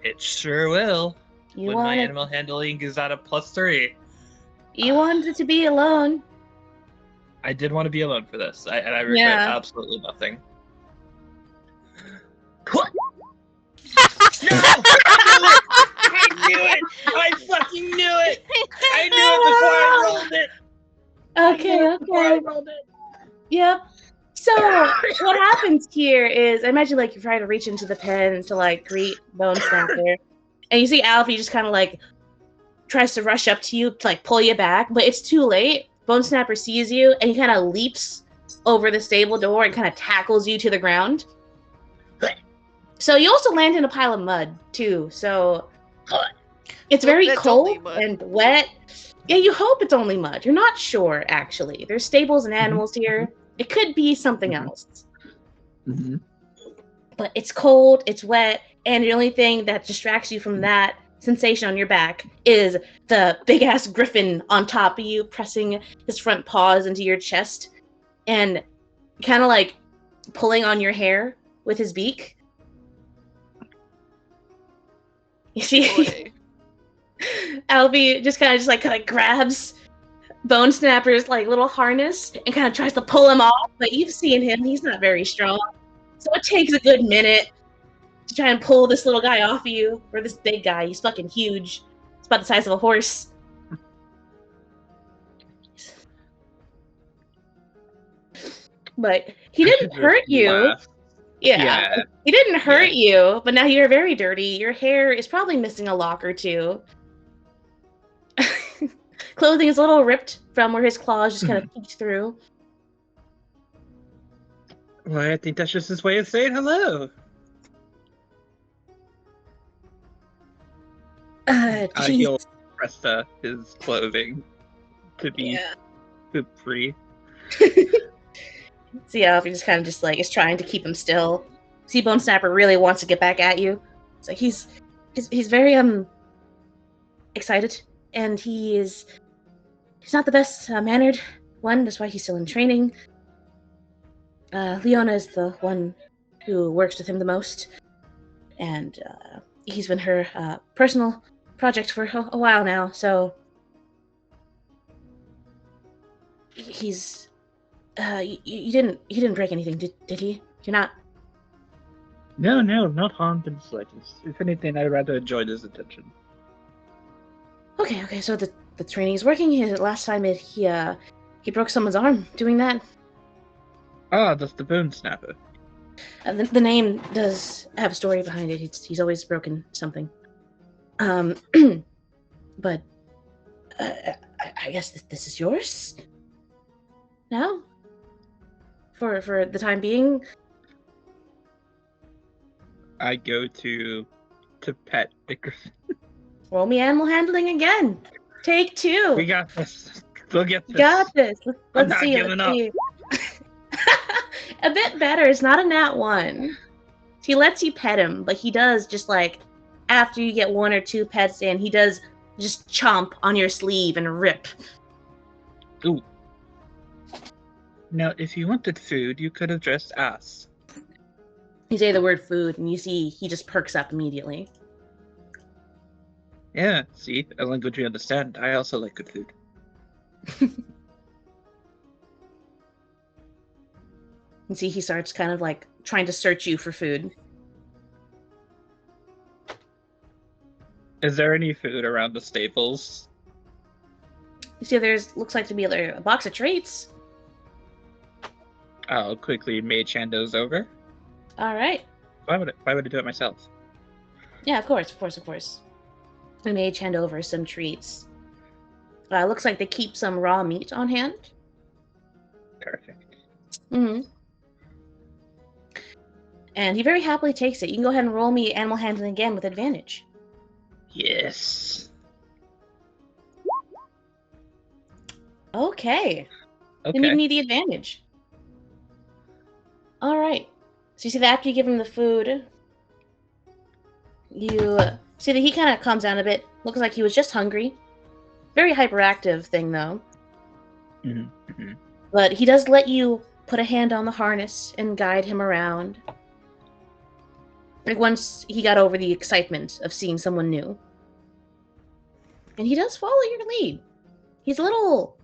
it sure will. You When my wanted, animal handling is at a +3. you wanted to be alone. I did want to be alone for this, and I regret Yeah. absolutely nothing. No! I knew it! I fucking knew it! I knew it before I rolled it! Okay. Rolled it. Yep. So what happens here is, I imagine like you try to reach into the pen to like greet Bone Snapper, and you see Alfie just kind of like tries to rush up to you to like pull you back, but it's too late. Bone Snapper sees you and he kind of leaps over the stable door and kind of tackles you to the ground. So you also land in a pile of mud too. So it's Hope very that's only cold mud. and wet. Yeah, you hope it's only mud. You're not sure actually. There's stables and animals here. It could be something else. Mm-hmm. But it's cold, it's wet, and the only thing that distracts you from that sensation on your back is the big ass griffin on top of you, pressing his front paws into your chest and kind of like pulling on your hair with his beak. You see, Boy. Albie just kind of grabs Bone Snapper's like little harness and kind of tries to pull him off, but you've seen him, he's not very strong. So it takes a good minute to try and pull this little guy off of you, or this big guy. He's fucking huge. It's about the size of a horse. But he didn't hurt you. Laugh. Yeah. He didn't hurt you, but now you're very dirty. Your hair is probably missing a lock or two. Clothing is a little ripped from where his claws just kind of peeked through. Well, I think that's just his way of saying hello. He'll press his clothing to be free. See how he just kind of just like is trying to keep him still. See, Bone Snapper really wants to get back at you. So he's very excited, and he's not the best mannered one. That's why he's still in training. Leona is the one who works with him the most, and he's been her personal project for a while now. So he's you didn't break anything, did he? You're not. No, not harmed in the slightest. If anything, I rather enjoy this attention. Okay. So the training's working. Last time he broke someone's arm doing that. Ah, that's the bone snapper. The name does have a story behind it. He's always broken something. But I guess this is yours now. For the time being. I go to pet the griffin. Roll me animal handling again. Take 2. We got this. We'll get this. Got this. I'm Let's not see. giving up. A bit better. It's not a nat 1. He lets you pet him, but he does just like after you get 1 or 2 pets in, he does just chomp on your sleeve and rip. Ooh. Now, if you wanted food, you could have just asked. You say the word food, and you see he just perks up immediately. Yeah, see, a language we understand. I also like good food. And see he starts kind of like trying to search you for food. Is there any food around the stables? You see looks like to be a box of treats. I'll quickly mage hand those over. All right. Why would I do it myself? Yeah, of course. The mage hand over some treats. Looks like they keep some raw meat on hand. Perfect. Mm-hmm. And he very happily takes it. You can go ahead and roll me animal handling again with advantage. Yes. Okay. Okay. Didn't even need the advantage. All right. So you see that after you give him the food, you see that he kind of calms down a bit. Looks like he was just hungry. Very hyperactive thing, though. Mm-hmm. But he does let you put a hand on the harness and guide him around. Like once he got over the excitement of seeing someone new. And he does follow your lead. He's a little,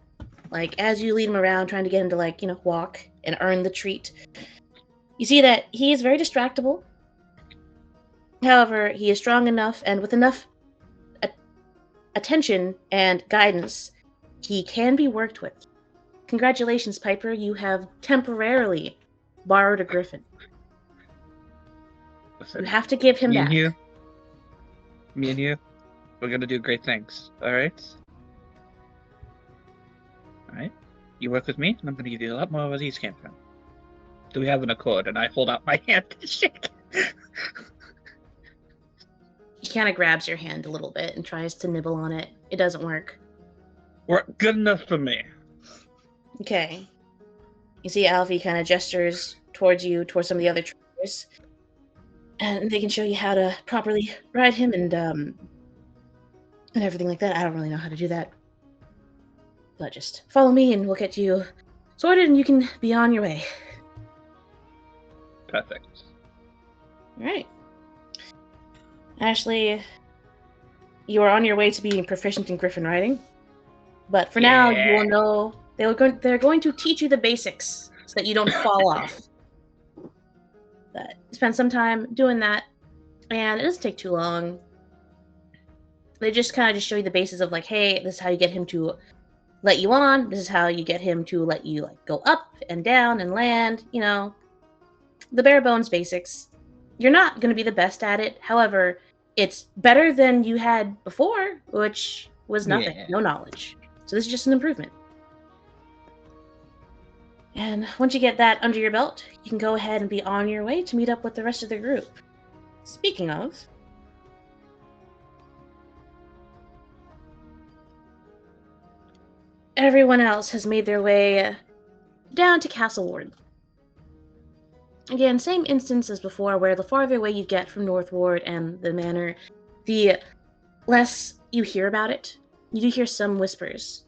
like, as you lead him around, trying to get him to, like, walk and earn the treat. You see that he is very distractible. However, he is strong enough, and with enough attention and guidance, he can be worked with. Congratulations, Piper. You have temporarily borrowed a griffin. You have to give him back. Me and you, we're gonna do great things. All right. You work with me, and I'm gonna give you a lot more where these came from. Do we have an accord? And I hold out my hand to shake. He kind of grabs your hand a little bit and tries to nibble on it. It doesn't work. Work good enough for me. Okay. You see Alfie kind of gestures towards you, towards some of the other trainers. And they can show you how to properly ride him and everything like that. I don't really know how to do that. But just follow me and we'll get you sorted and you can be on your way. Perfect. Alright. Ashley, you are on your way to being proficient in griffin riding. But for now, you will know they're going to teach you the basics so that you don't fall off. But spend some time doing that, and it doesn't take too long. They just kind of just show you the basis of like, hey, this is how you get him to let you on. This is how you get him to let you like go up and down and land. The bare bones basics. You're not going to be the best at it. However, it's better than you had before, which was nothing, no knowledge. So this is just an improvement. And once you get that under your belt, you can go ahead and be on your way to meet up with the rest of the group. Speaking of, everyone else has made their way down to Castle Ward. Again, same instance as before, where the farther away you get from North Ward and the manor, the less you hear about it. You do hear some whispers.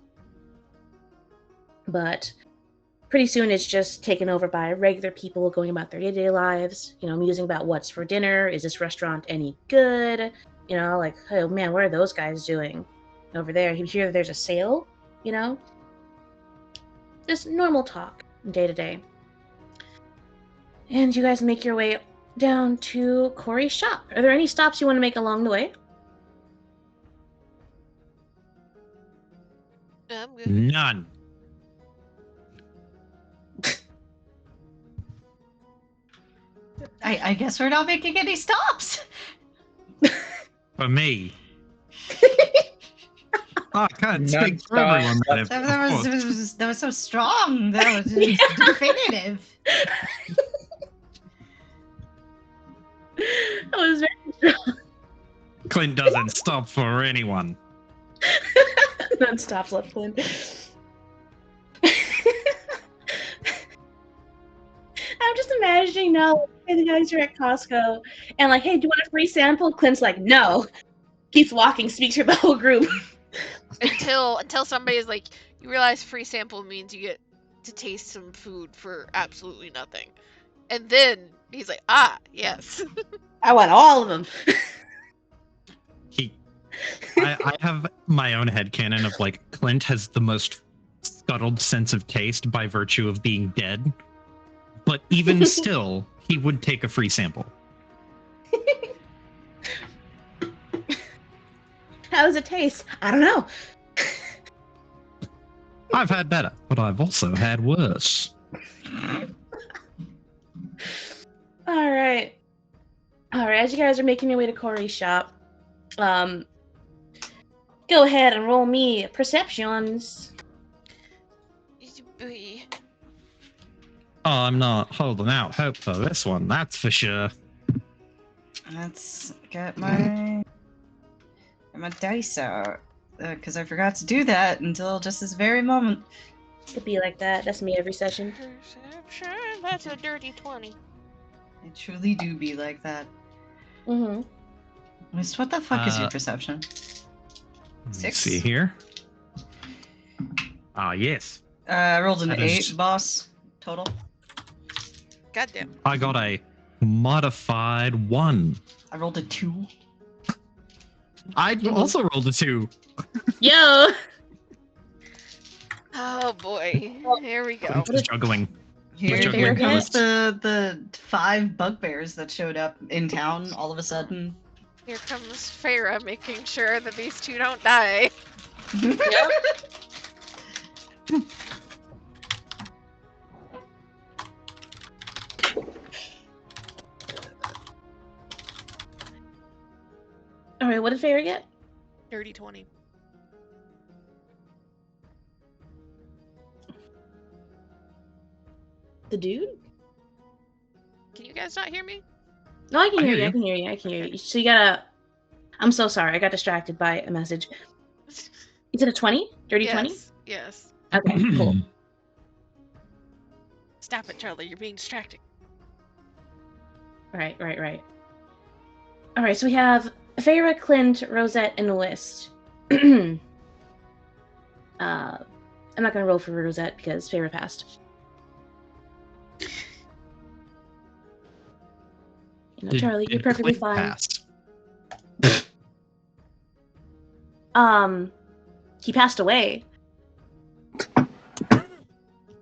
But pretty soon it's just taken over by regular people going about their day-to-day lives, musing about what's for dinner, is this restaurant any good, like, oh man, what are those guys doing over there? You hear there's a sale, just normal talk day to day. And you guys make your way down to Corey's shop. Are there any stops you want to make along the way? I'm good. None. I guess we're not making any stops. For me. Oh, I can't None speak for everyone. stops. But That was so strong. That was definitive. That was very strong. Clint doesn't stop for anyone. None stops left Flynn. I'm just imagining now, hey, the guys are at Costco, and like, hey, do you want a free sample? Clint's like, no. Keeps walking, speaks for the whole group. Until somebody's like, you realize free sample means you get to taste some food for absolutely nothing. And then he's like, yes. I want all of them. I have my own headcanon of like Clint has the most scuttled sense of taste by virtue of being dead. But even still, he would take a free sample. How does it taste? I don't know. I've had better, but I've also had worse. All right. As you guys are making your way to Corey's shop, go ahead and roll me perceptions. Oh, I'm not holding out hope for this one, that's for sure. Let's get my dice out, because I forgot to do that until just this very moment. It'd be like that. That's me every session. Perception, that's a dirty 20. I truly do be like that. Mm-hmm. Miss, what the fuck is your perception? Let's 6? see here. Ah, yes. I rolled an That 8, is- boss, total. Goddamn. I got a modified 1. I rolled a 2. I also rolled a 2. Yo! Oh boy. Here we go. Just juggling. Here, Which here one? comes the 5 bugbears that showed up in town all of a sudden. Here comes Farah making sure that these two don't die. All right, what did Farrah get? Dirty 20. The dude? Can you guys not hear me? No, I can I hear hear you. I you. can hear you. I can hear you. So you got a... I'm so sorry. I got distracted by a message. Is it a 20? Dirty 20? Yes. Okay, cool. Stop it, Charlie. You're being distracting. Right. All right, so we have Farrah, Clint, Rosette, and List. I'm not going to roll for Rosette because Farrah passed. Charlie, you're Did perfectly Clint fine. pass? He passed away.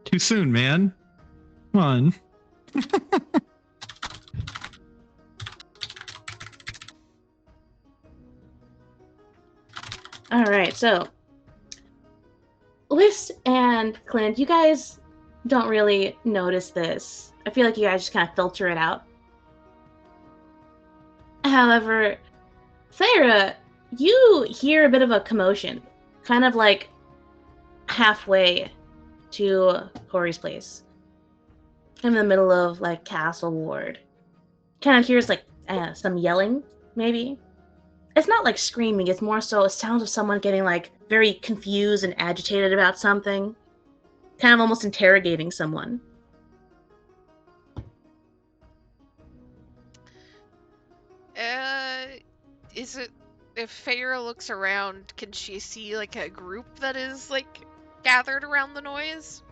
Too soon, man. Come on. All right, so List and Clint, you guys don't really notice this. I feel like you guys just kind of filter it out. However, Farrah, you hear a bit of a commotion, kind of like halfway to Corey's place, in the middle of like Castle Ward. Kind of hears like some yelling, maybe. It's not like screaming, it's more so a sound of someone getting like very confused and agitated about something. Kind of almost interrogating someone. Is it... If Farah looks around, can she see like a group that is like gathered around the noise?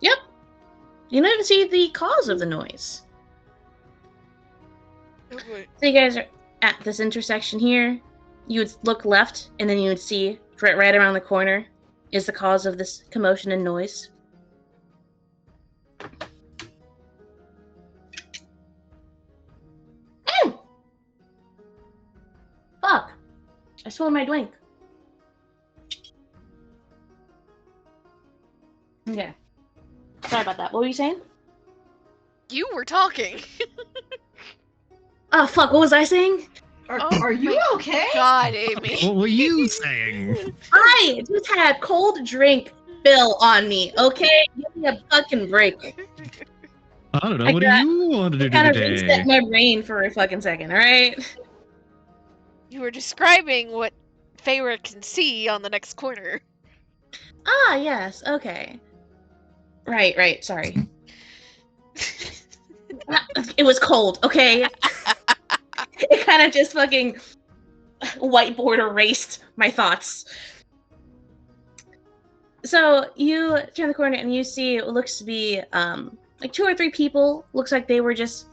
Yep. You don't even see the cause of the noise. Oh, boy. So you guys are at this intersection here. You would look left, and then you would see right around the corner is the cause of this commotion and noise. Oh! Fuck. I swallowed my drink. Okay. Sorry about that. What were you saying? You were talking. Oh, fuck. What was I saying? Are you okay? God, Amy. What were you saying? I just had cold drink spill on me, okay? Give me a fucking break. I don't know. I What do got- you want to do Kind of today? reset my brain for a fucking second, alright? You were describing what Feyre can see on the next corner. Ah, yes, okay. Right, sorry. It was cold, okay? It kind of just fucking whiteboard erased my thoughts. So you turn the corner and you see what looks to be like 2 or 3 people. Looks like they were just,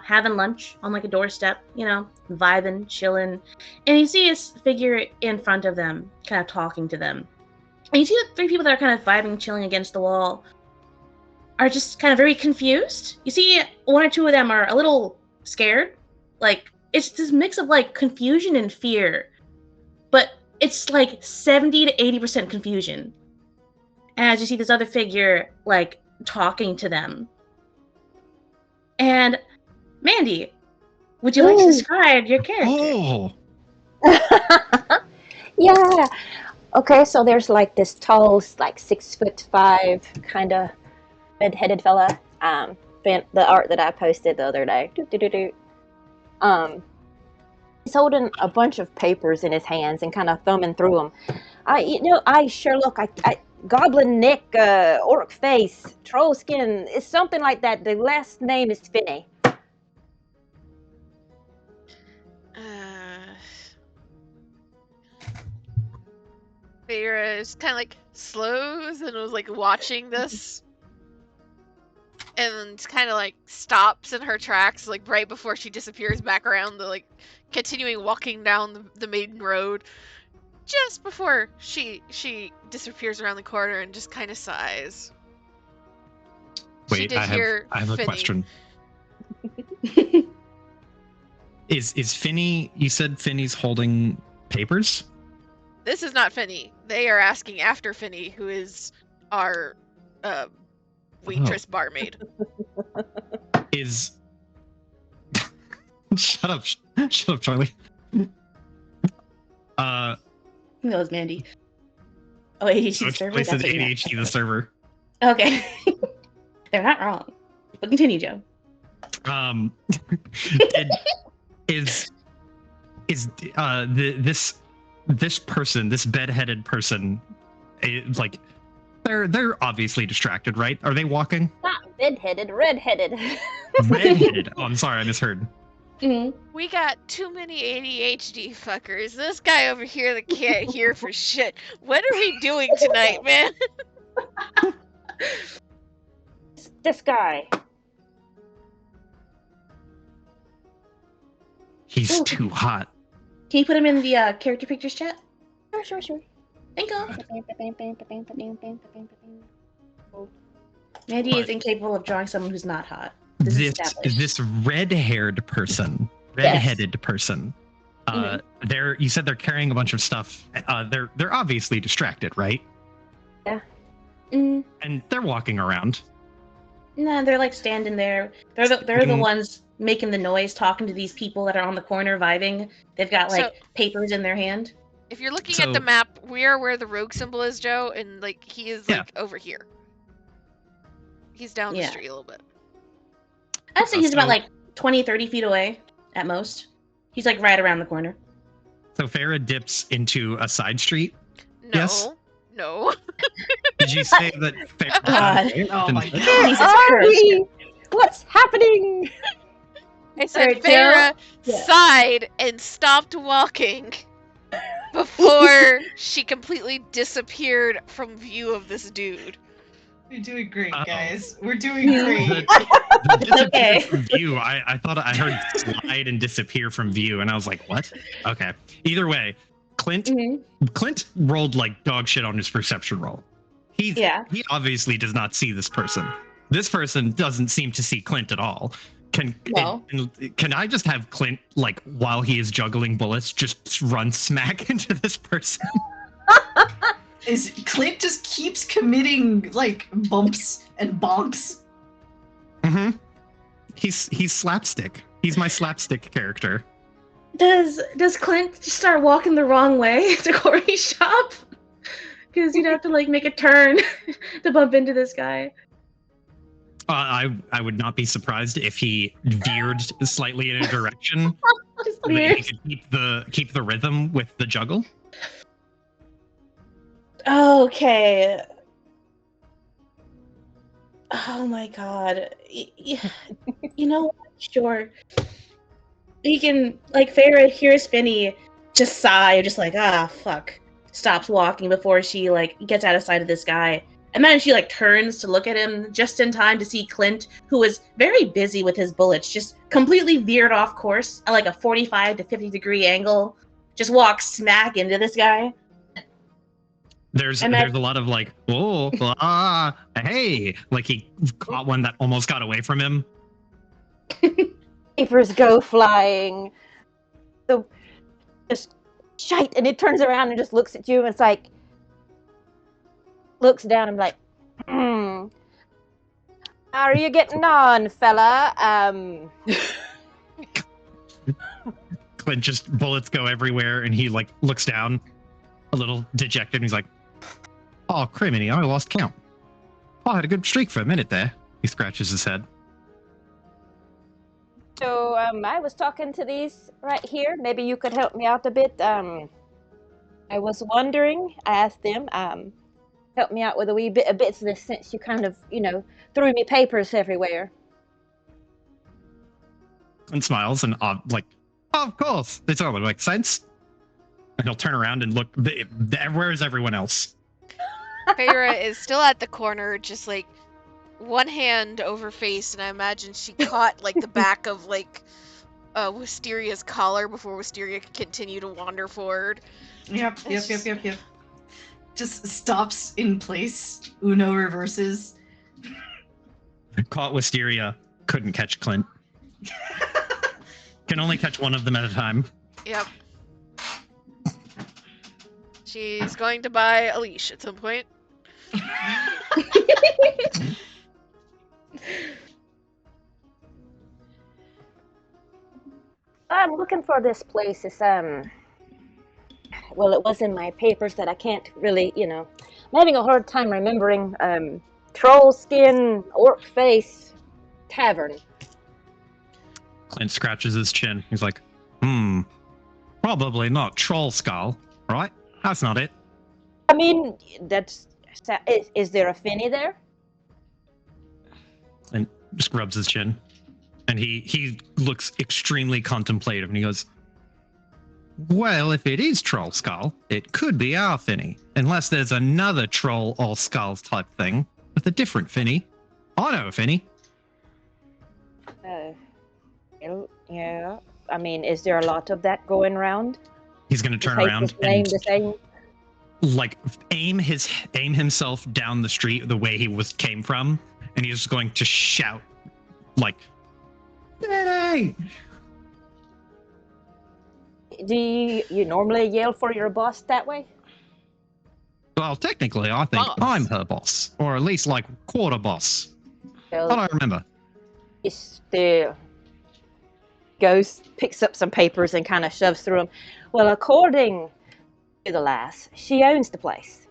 having lunch on like a doorstep, vibing, chilling. And you see a figure in front of them, kind of talking to them. And you see the 3 people that are kind of vibing, chilling against the wall are just kind of very confused. You see 1 or 2 of them are a little scared. Like, it's this mix of like confusion and fear. But it's like 70 to 80% confusion. As you see this other figure, like, talking to them. And, Mandy, would you like to describe your character? Oh, Yeah. Okay, so there's like this tall, like 6'5", kind of red-headed fella. The art that I posted the other day. He's holding a bunch of papers in his hands and kind of thumbing through them. I sure look. I goblin neck, orc face, troll skin. It's something like that. The last name is Finney. Feyre is kind of like slows and was like watching this. And kind of like stops in her tracks, like right before she disappears back around the like continuing walking down the main road. Just before she disappears around the corner and just kind of sighs. She wait, did I hear have a Finney. question. Is Finney? You said Finney's holding papers. This is not Finney. They are asking after Finney, who is our waitress barmaid. Is shut up, Charlie. Who knows, Mandy? Oh, ADHD the server? Charlie says That's what you meant. ADHD the server. Okay. They're not wrong. But continue, Joe. This person, this bedheaded person, is like they're obviously distracted, right? Are they walking? Not bed-headed, red-headed. Redheaded. Oh, I'm sorry, I misheard. Mm-hmm. We got too many ADHD fuckers. This guy over here that can't hear for shit. What are we doing tonight, man? This guy. He's Ooh. too hot. Can you put him in the character pictures chat? Sure. Thank you. Mandy is But- incapable of drawing someone who's not hot. This is established. This red-haired person, redheaded person. You said they're carrying a bunch of stuff. They're obviously distracted, right? Mm, And they're walking around. no, they're like standing there. They're the ones making the noise, talking to these people that are on the corner vibing. They've got like papers in their hand. If you're looking So- at the map, we are where the rogue symbol is, Joe, and like he is like over here. He's down the Yeah. street a little bit. I'd say he's So- about like 20, 30 feet away at most. He's like right around the corner. So Farah dips into a side street. No. Yes? No. Did you say that Farah? God. Oh my god. Jesus Are Christ. we? What's happening? I said Alright, Joe? Farah Yeah. sighed and stopped walking before she completely disappeared from view of this dude. We're doing great, Uh-oh. guys. We're doing great. The disappear okay. from view. I thought I heard slide and disappear from view, and I was like, what? Okay. Either way, Clint Mhm. Clint rolled like dog shit on his perception roll. He obviously does not see this person. This person doesn't seem to see Clint at all. No. Can I just have Clint, like, while he is juggling bullets, just run smack into this person? Is Clint just keeps committing like bumps and bonks? Mm-hmm. He's slapstick. He's my slapstick character. Does Clint just start walking the wrong way to Corey's shop? Because you'd have to like make a turn to bump into this guy. I would not be surprised if he veered slightly in a direction Just so that weird. he could keep the rhythm with the juggle. Okay. Oh my god. You know what? Sure. He can, like, Farah hears Finny just sigh, just like, fuck. Stops walking before she, like, gets out of sight of this guy. And then she, like, turns to look at him just in time to see Clint, who was very busy with his bullets, just completely veered off course at, like, a 45 to 50 degree angle. Just walks smack into this guy. There's a lot of like, oh, hey, like he caught one that almost got away from him. Papers go flying. So just shite, and it turns around and just looks at you, and it's like, looks down and like, how are you getting on, fella? Clint just bullets go everywhere, and he like looks down, a little dejected, and he's like, "Oh, criminy, I lost count. I had a good streak for a minute there." He scratches his head. So I was talking to these right here. Maybe you could help me out a bit. I was wondering. I asked them. Help me out with a wee bit of bits of this, since you kind of, threw me papers everywhere. And smiles and like, oh, of course, they totally make sense. And he'll turn around and look. Where is everyone else? Feyre is still at the corner, just like one hand over face, and I imagine she caught like the back of like Wisteria's collar before Wisteria could continue to wander forward. Yep. Just stops in place. Uno reverses. Caught Wisteria, couldn't catch Clint. Can only catch one of them at a time. Yep. She's going to buy a leash at some point. I'm looking for this place. It's well, it was in my papers that I can't really, I'm having a hard time remembering. Troll Skin, Orc Face, Tavern. Clint scratches his chin. He's like, probably not Troll Skull, right? That's not it. I mean, is there a Finny there? And just rubs his chin. And he looks extremely contemplative, and he goes, well, if it is Troll Skull, it could be our Finny. Unless there's another Troll or Skulls type thing with a different Finny. I know a Finny. Yeah. I mean, is there a lot of that going around? He's going to turn around and like aim himself down the street the way he came from, and he's going to shout like, "Hey!" Do you normally yell for your boss that way? Well, technically, I think Boss. I'm her boss, or at least like quarter boss. Well, I don't remember. it's the goes, picks up some papers and kind of shoves through them. Well, according to the lass, she owns the place.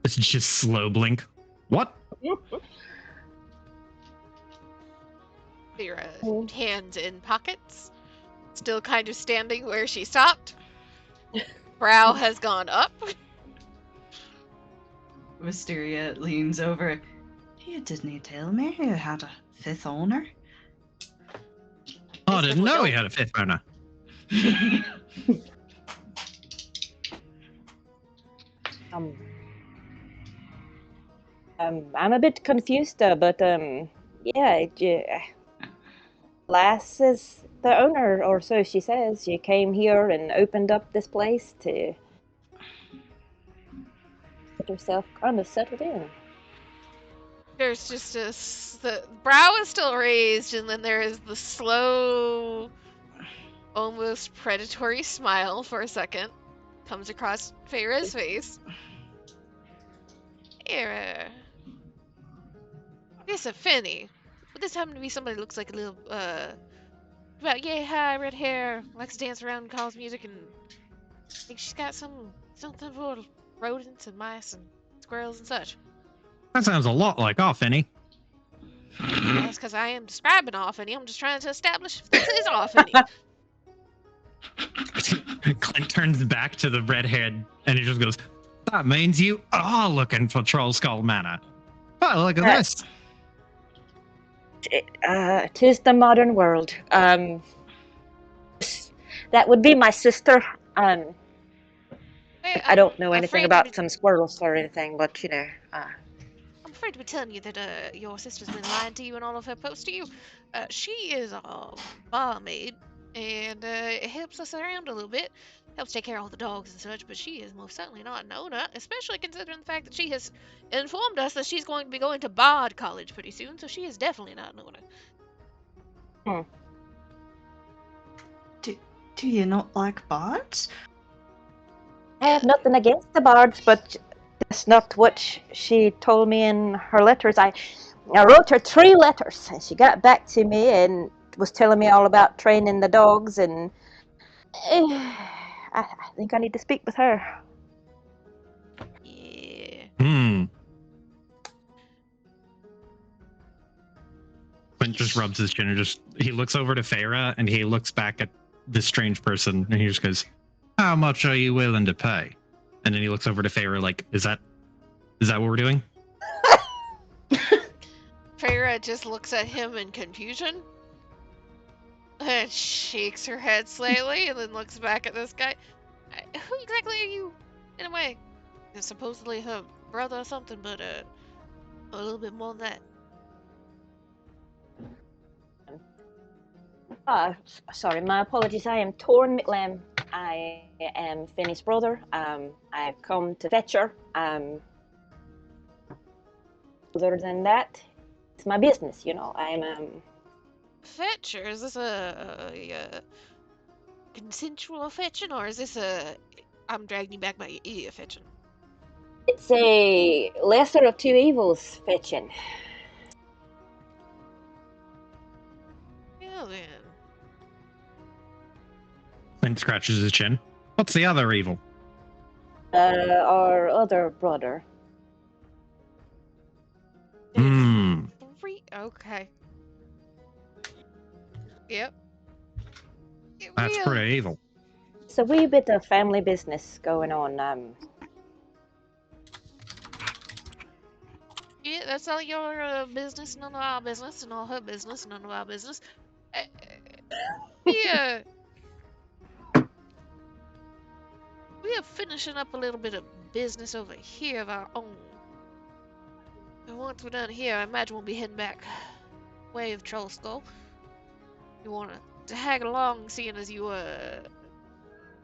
It's just slow blink. What? Feyre, hands in pockets, still kind of standing where she stopped. Brow has gone up. Wisteria leans over. You didn't tell me you had a fifth owner. I didn't know he had a fifth owner. I'm a bit confused, but yeah, Lass is the owner, or so she says. She came here and opened up this place to get herself kind of settled in. There's just the brow is still raised, and then there is the slow, almost predatory smile for a second. Comes across Feyre's face. Here, this a Finny. Would this happen to be somebody who looks like a little, about yay high, red hair, likes to dance around and calls music, and I think she's got something for rodents and mice and squirrels and such. That sounds a lot like our Finny. That's because I am describing Offany. I'm just trying to establish if this is Offany. Clint turns back to the redhead and he just goes, that means you are looking for Troll Skull Manor. Oh, look at this. Tis the modern world. That would be my sister. I don't know anything about some squirrels or anything, but I'm afraid to be telling you that your sister's been lying to you in all of her posts to you. She is a barmaid, and it helps us around a little bit. Helps take care of all the dogs and such, but she is most certainly not an owner, especially considering the fact that she has informed us that she's going to be going to Bard College pretty soon, so she is definitely not an owner. Do you not like bards? I have nothing against the bards, but that's not what she told me in her letters. I wrote her 3 letters, and she got back to me and was telling me all about training the dogs, and I think I need to speak with her. Yeah. Clint just rubs his chin and he looks over to Feyre and he looks back at this strange person and he just goes, how much are you willing to pay? And then he looks over to Feyre like, is that what we're doing? Feyre just looks at him in confusion and shakes her head slightly and then looks back at this guy. Who exactly are you, in a way? Supposedly her brother or something, but a little bit more than that. Sorry, my apologies. I am Torn McLam. I am Finny's brother. I've come to fetch her. Other than that, it's my business, I'm Fetcher? Is this a consensual fetching, or is this I'm dragging you back by your ear fetching? It's a lesser of 2 evils fetching. Well then. Clint scratches his chin. What's the other evil? Our other brother. Hmm. 3? Okay. Yep. That's pretty evil. It's a wee bit of family business going on. Yeah, that's all your business, none of our business, and all her business, none of our business. We are finishing up a little bit of business over here of our own. And once we're done here, I imagine we'll be heading back way of Troll Skull. You want to tag along, seeing as you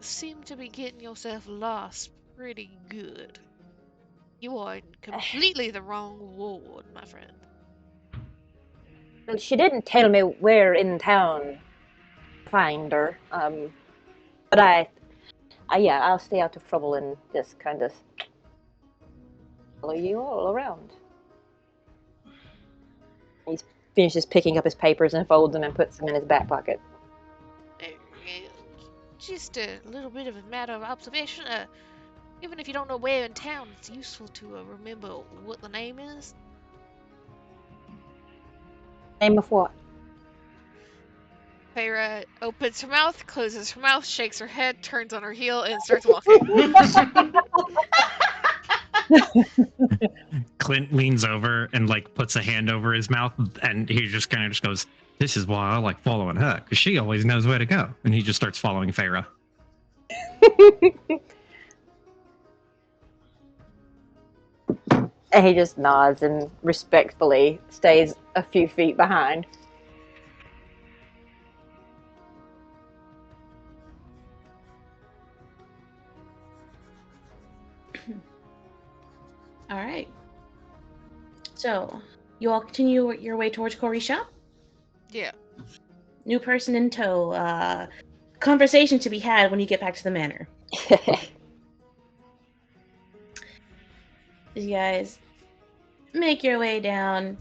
seem to be getting yourself lost pretty good. You are in completely the wrong ward, my friend. Well, she didn't tell me where in town to find her. But I'll stay out of trouble and just kind of follow you all around. He finishes picking up his papers and folds them and puts them in his back pocket. Just a little bit of a matter of observation. Even if you don't know where in town, it's useful to remember what the name is. Name of what? Feyre opens her mouth, closes her mouth, shakes her head, turns on her heel, and starts walking. Clint leans over and puts a hand over his mouth and he just kind of goes, this is why I like following her, because she always knows where to go. And he just starts following Feyre. And he just nods and respectfully stays a few feet behind. All right. So, you all continue your way towards Corey's shop. Yeah. New person in tow. Conversation to be had when you get back to the manor. You guys make your way down.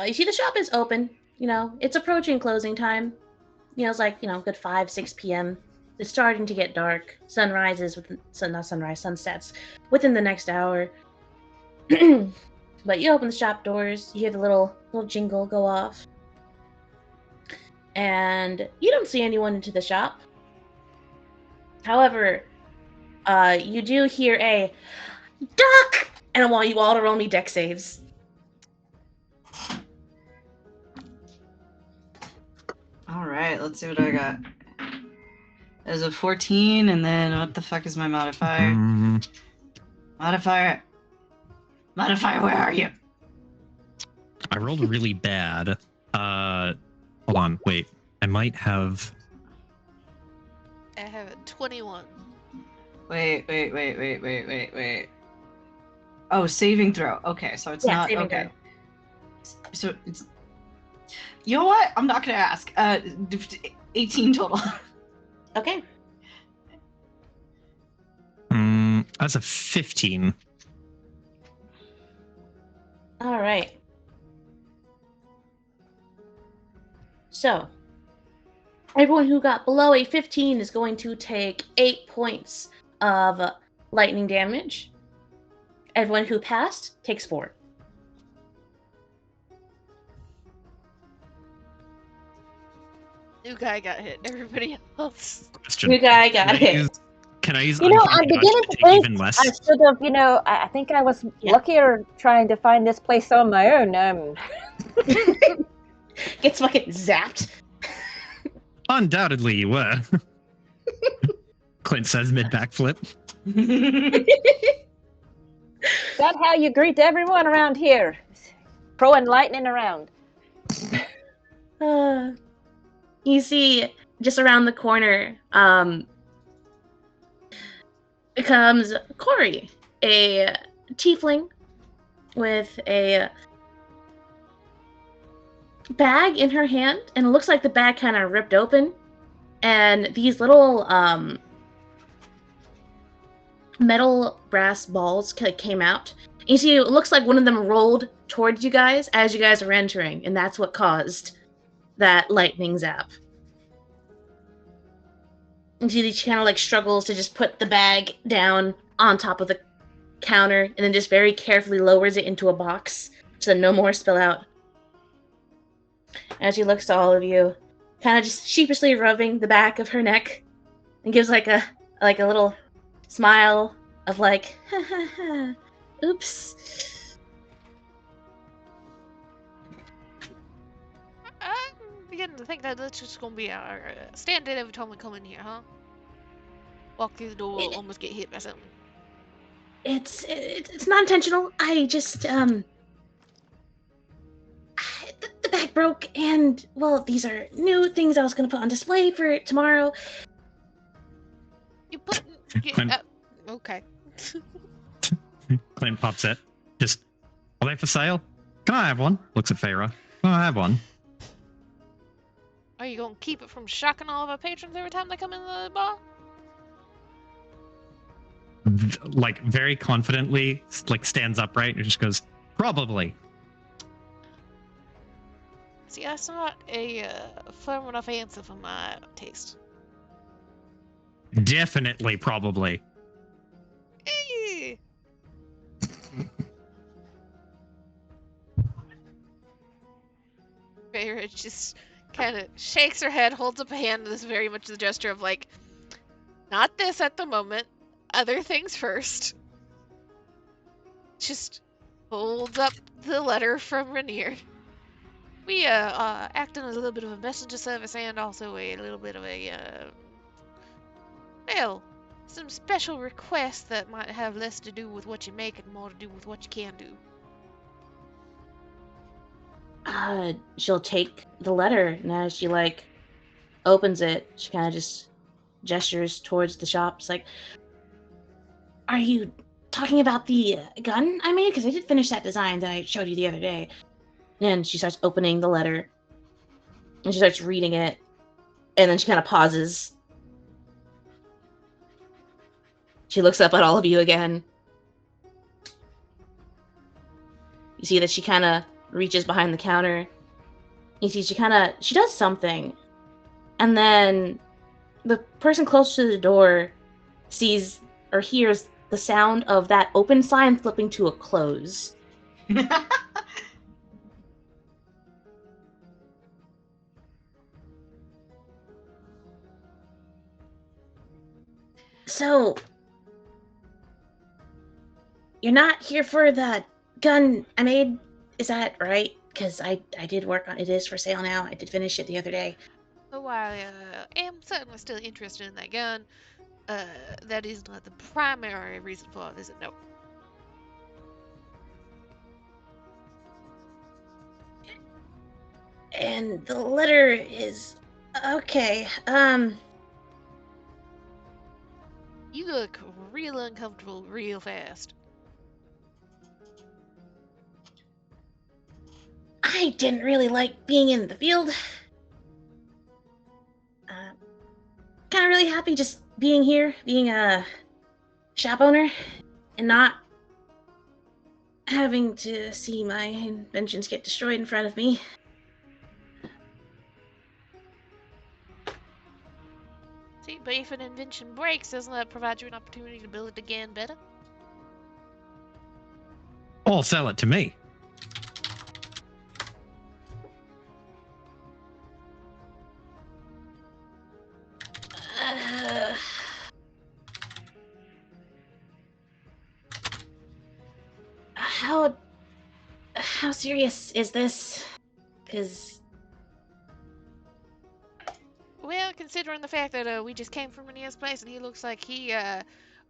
You see the shop is open. You know, it's approaching closing time. You know, it's like, good 5, 6 p.m. It's starting to get dark. Sun rises sun sets within the next hour. But you open the shop doors, you hear the little jingle go off. And you don't see anyone into the shop. However, you do hear a duck! And I want you all to roll me deck saves. All right, let's see what I got. There's a 14, and then what the fuck is my modifier? Modifier, where are you? I rolled really bad. Hold on, wait. I might have. I have a 21. Wait. Oh, saving throw. Okay, so it's not saving okay. So it's. You know what? I'm not gonna ask. 18 total. Okay. That's a 15. All right. So, everyone who got below a 15 is going to take 8 points of lightning damage. Everyone who passed takes 4. New guy got hit. Everybody else. Question. New guy got hit. Can I use I'm uncanny dodge beginning to to take think even less? I should have, I think I was Yeah. luckier trying to find this place on my own. Gets fucking zapped. Undoubtedly you were. Clint says mid backflip. That's how you greet everyone around here. Throwing lightning around. You see, just around the corner, comes Corey, a tiefling with a bag in her hand, and it looks like the bag kind of ripped open, and these little metal brass balls came out. You see, it looks like one of them rolled towards you guys as you guys are entering, and that's what caused that lightning zap. And she kind of struggles to just put the bag down on top of the counter, and then just very carefully lowers it into a box so that no more spill out. As she looks to all of you, kind of just sheepishly rubbing the back of her neck, and gives a little smile of ha ha ha, oops. I'm beginning to think that that's just gonna be our standard every time we come in here, huh? Walk through the door, almost get hit by something. It's not intentional. I just the bag broke, and well, these are new things I was gonna put on display for tomorrow. You put. Okay. Clint pops it. Just, are they for sale? Can I have one? Looks at Feyre. Can I have one? Are you gonna keep it from shocking all of our patrons every time they come in the bar? Very confidently, stands upright and just goes, probably. See, that's not a firm enough answer for my taste. Definitely, probably. Hey. Feyre just kind of shakes her head, holds up a hand, and is very much the gesture of not this at the moment, other things first. Just holds up the letter from Rainier. We acting as a little bit of a messenger service and also a little bit of a mail some special requests that might have less to do with what you make and more to do with what you can do. She'll take the letter, and as she opens it, she kind of just gestures towards the shop. It's like, are you talking about the gun I made? Because I did finish that design that I showed you the other day. And she starts opening the letter, and she starts reading it, and then she kind of pauses. She looks up at all of you again. You see that she kind of reaches behind the counter. You see she does something. And then the person close to the door sees or hears the sound of that open sign flipping to a close. So, you're not here for the gun I made, is that right? Because I did work on it. It is for sale now. I did finish it the other day. Though I am certainly still interested in that gun, that is not the primary reason for our visit, no. And the letter is okay. You look real uncomfortable real fast. I didn't really like being in the field. Kind of really happy just being here, being a shop owner, and not having to see my inventions get destroyed in front of me. See, but if an invention breaks, doesn't that provide you an opportunity to build it again better? Or sell it to me. How serious is this? Because Well, considering the fact that we just came from Rhaenyra's place and he looks like he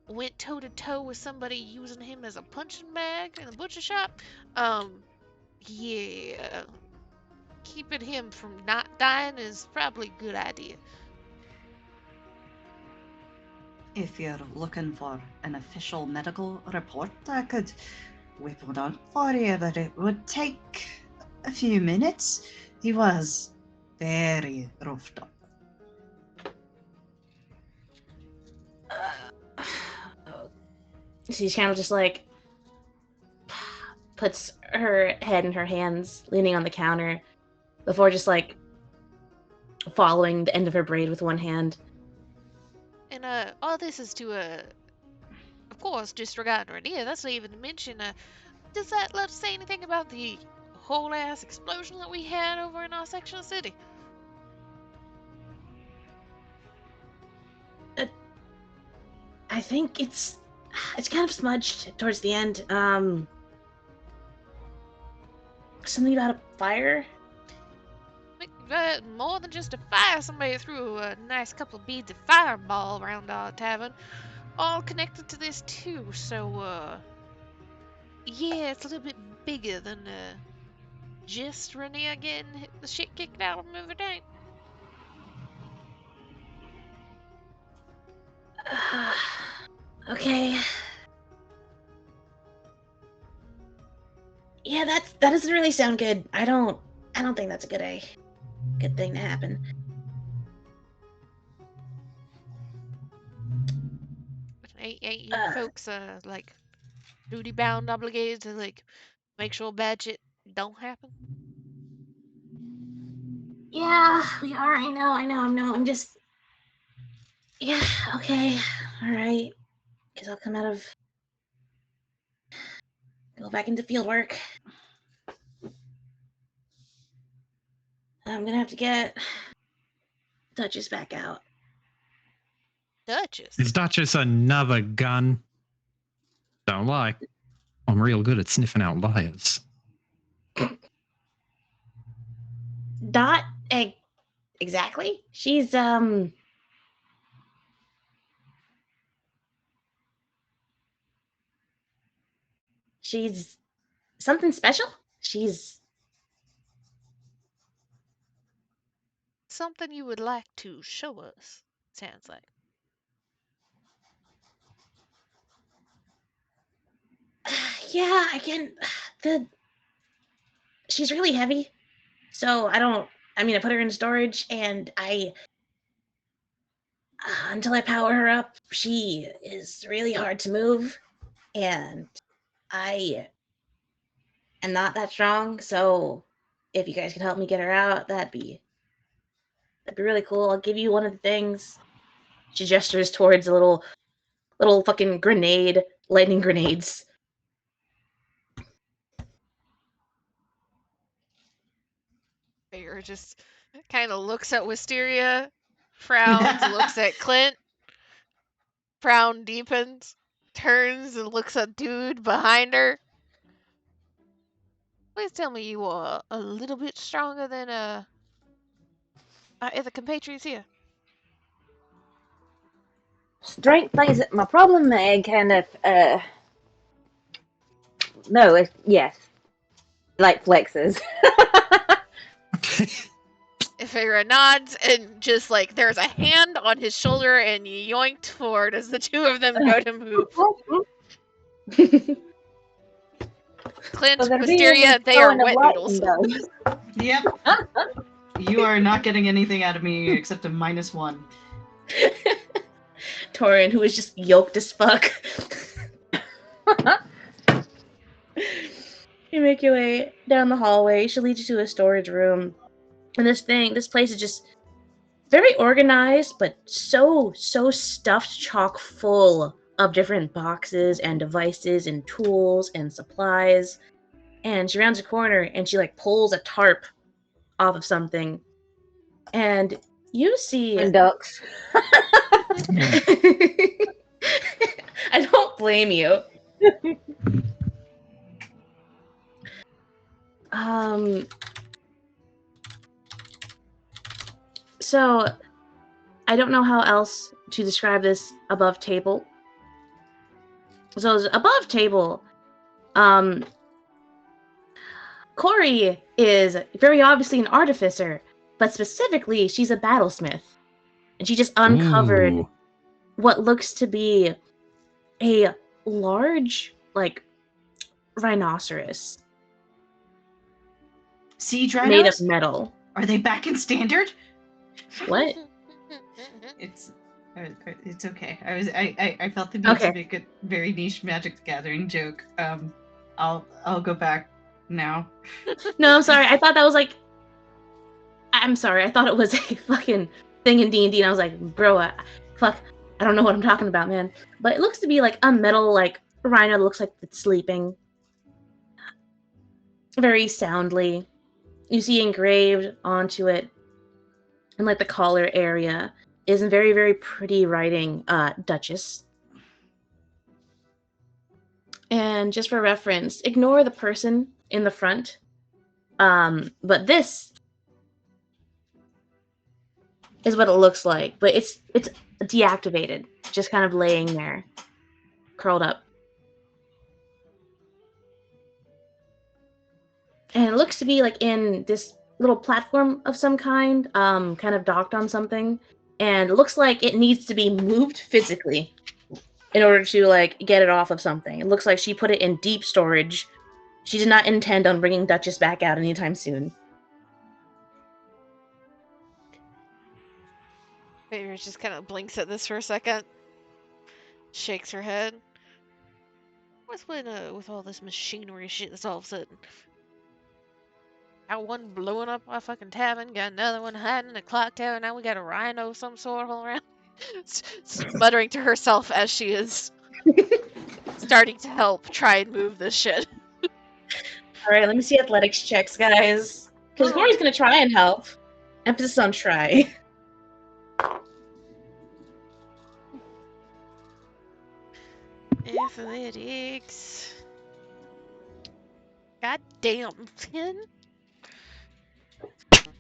went toe to toe with somebody using him as a punching bag in the butcher shop, yeah, keeping him from not dying is probably a good idea. If you're looking for an official medical report, I could whip one out for you, but it would take a few minutes. He was very roughed up. she's kind of just puts her head in her hands, leaning on the counter, before just following the end of her braid with one hand. And all this is to of course, disregard Rhaenyra. That's not even to mention. Does that let us say anything about the whole ass explosion that we had over in our section of the city? I think it's kind of smudged towards the end. Something about a fire. More than just a fire, somebody threw a nice couple of beads of fireball around our tavern, all connected to this too. So, yeah, it's a little bit bigger than just Rhaenyra getting the shit kicked out of him every day. Okay. Yeah, that doesn't really sound good. I don't think that's a good thing to happen. Ain't you folks duty bound, obligated to make sure bad shit don't happen? Yeah, we are. I know. I'm just. Yeah. Okay. All right. Guess I'll go back into field work. I'm gonna have to get Duchess back out. Duchess? Is Duchess another gun? Don't lie. I'm real good at sniffing out liars. Dot. Exactly. She's she's something special. She's Something you would like to show us, sounds like. yeah, I can. She's really heavy, so I put her in storage, and until I power her up, she is really hard to move, and I am not that strong. So if you guys could help me get her out, that'd be really cool. I'll give you one of the things. She gestures towards a little fucking grenade, lightning grenades. Figure just kind of looks at Wisteria, frowns, looks at Clint, frown deepens, turns and looks at dude behind her. Please tell me you are a little bit stronger than the compatriots here. Strength isn't my problem, kind of. No, yes, like flexes. Figure nods and just like there's a hand on his shoulder and yoinked forward as the two of them go to move. Clint, So they're Wisteria, being they are thrown of wet lightning noodles. bolts. Yep. You are not getting anything out of me except a -1. Torin, who is just yoked as fuck. You make your way down the hallway. She'll lead you to a storage room. And this place is just very organized, but so stuffed chock full of different boxes and devices and tools and supplies. And she rounds a corner and she like pulls a tarp off of something. And you see And ducks. I don't blame you. So I don't know how else to describe this above table. So above table, Corey is very obviously an artificer, but specifically she's a battlesmith. And she just uncovered Ooh. what looks to be a large, like, rhinoceros Siege made of rhinos? metal. Are they back in standard? What? It's okay. I felt the need to make a very niche Magic the Gathering joke. I'll go back now. No, I'm sorry. I thought that was like. I'm sorry. I thought it was a fucking thing in D&D, and I was like, bro, fuck, I don't know what I'm talking about, man. But it looks to be like a metal, like rhino that looks like it's sleeping very soundly. You see engraved onto it, in like the collar area, is in very, very pretty writing, Duchess. And just for reference, ignore the person in the front. But this is what it looks like. But it's deactivated, just kind of laying there, curled up. And it looks to be like in this little platform of some kind, kind of docked on something. And it looks like it needs to be moved physically in order to like get it off of something. It looks like she put it in deep storage. She did not intend on bringing Duchess back out anytime soon. Figure just kind of blinks at this for a second, shakes her head. What's with all this machinery shit that's all of a sudden? Got one blowing up our fucking tavern, got another one hiding in the clock tower, now we got a rhino of some sort all around. Muttering to herself as she is starting to help try and move this shit. Alright, let me see athletics checks, guys. Because Corey's gonna try and help. Emphasis on try. Athletics. Goddamn, 10?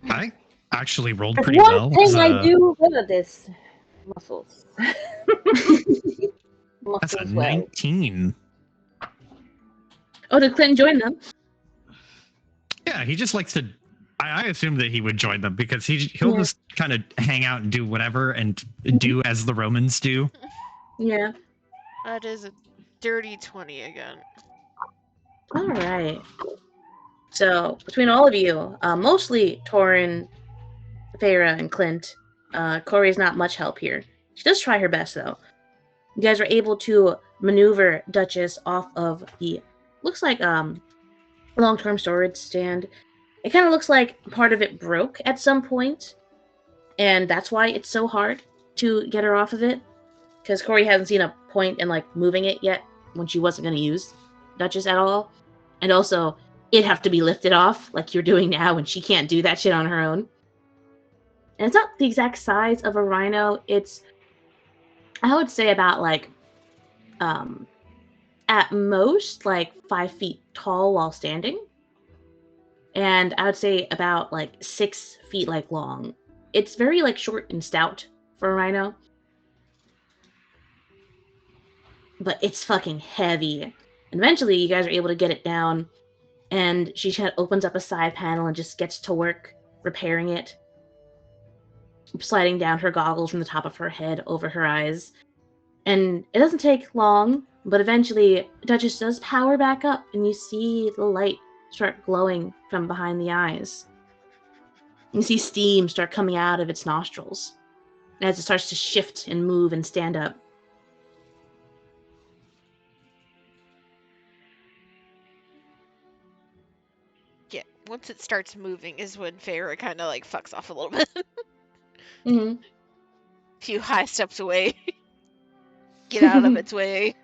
I actually rolled That's pretty one well. thing I do well at this. Muscles. That's a Muscles well. 19. Oh, did Clinton join them? Yeah, he just likes to. I assume that he would join them because he'll Yeah. just kind of hang out and do whatever and do as the Romans do. Yeah. That is a dirty 20 again. All right. So between all of you, mostly Torin, Feyre, and Clint, Corey's not much help here. She does try her best though. You guys are able to maneuver Duchess off of the looks like long-term storage stand. It kind of looks like part of it broke at some point, and that's why it's so hard to get her off of it. Because Corey hasn't seen a point in like moving it yet when she wasn't going to use Duchess at all, and also it'd have to be lifted off like you're doing now, and she can't do that shit on her own. And it's not the exact size of a rhino. It's, I would say, about like at most like 5 feet tall while standing, and I would say about like 6 feet like long. It's very like short and stout for a rhino, but it's fucking heavy. And eventually you guys are able to get it down, and she kind of opens up a side panel and just gets to work repairing it, sliding down her goggles from the top of her head over her eyes. And it doesn't take long, but eventually Duchess does power back up, and you see the light start glowing from behind the eyes. You see steam start coming out of its nostrils as it starts to shift and move and stand up. Yeah, once it starts moving is when Feyre kind of like fucks off a little bit. Mm-hmm. Few high steps away. Get out of its way.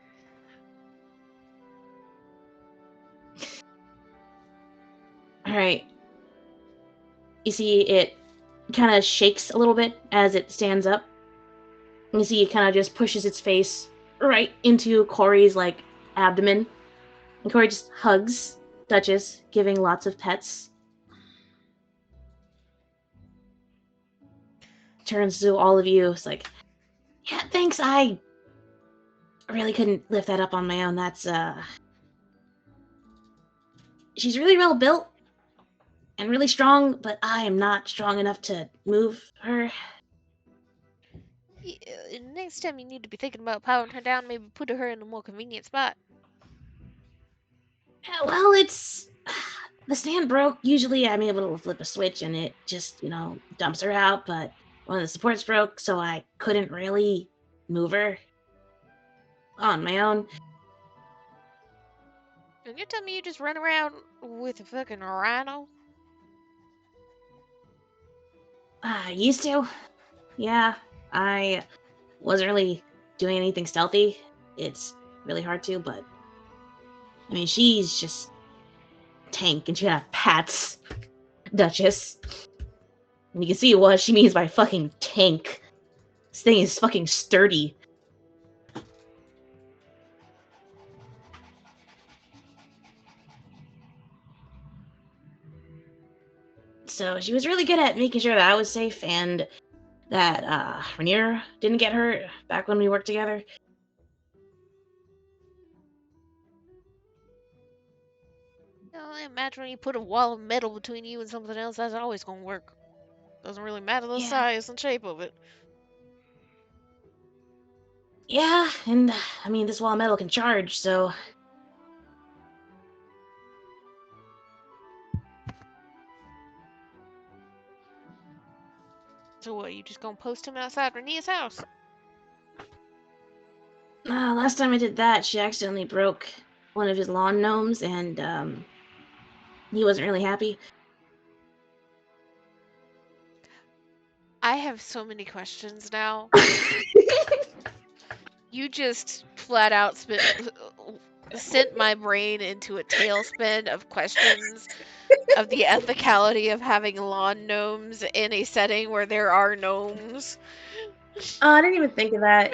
All right. You see it kind of shakes a little bit as it stands up. You see it kind of just pushes its face right into Corey's like abdomen. And Corey just hugs Duchess, giving lots of pets. Turns to all of you. It's like, yeah, thanks. I really couldn't lift that up on my own. That's she's really well built and really strong, but I am not strong enough to move her. Yeah, next time you need to be thinking about powering her down, maybe put her in a more convenient spot. Well, it's the stand broke. Usually I'm able to flip a switch and it just, dumps her out, but one of the supports broke, so I couldn't really move her on my own. And you tell me you just run around with a fucking rhino? I used to. Yeah, I wasn't really doing anything stealthy. It's really hard to, but I mean, she's just tank, and she kind of pats Duchess. And you can see what she means by fucking tank. This thing is fucking sturdy. So she was really good at making sure that I was safe and that Rainier didn't get hurt back when we worked together. I imagine when you put a wall of metal between you and something else, that's always gonna work. Doesn't really matter the size and shape of it. Yeah, and I mean, this wall of metal can charge, so. So what, you just gonna post him outside Renee's house? Last time I did that, she accidentally broke one of his lawn gnomes, and he wasn't really happy. I have so many questions now. You just flat out sent my brain into a tailspin of questions of the ethicality of having lawn gnomes in a setting where there are gnomes. Oh, I didn't even think of that.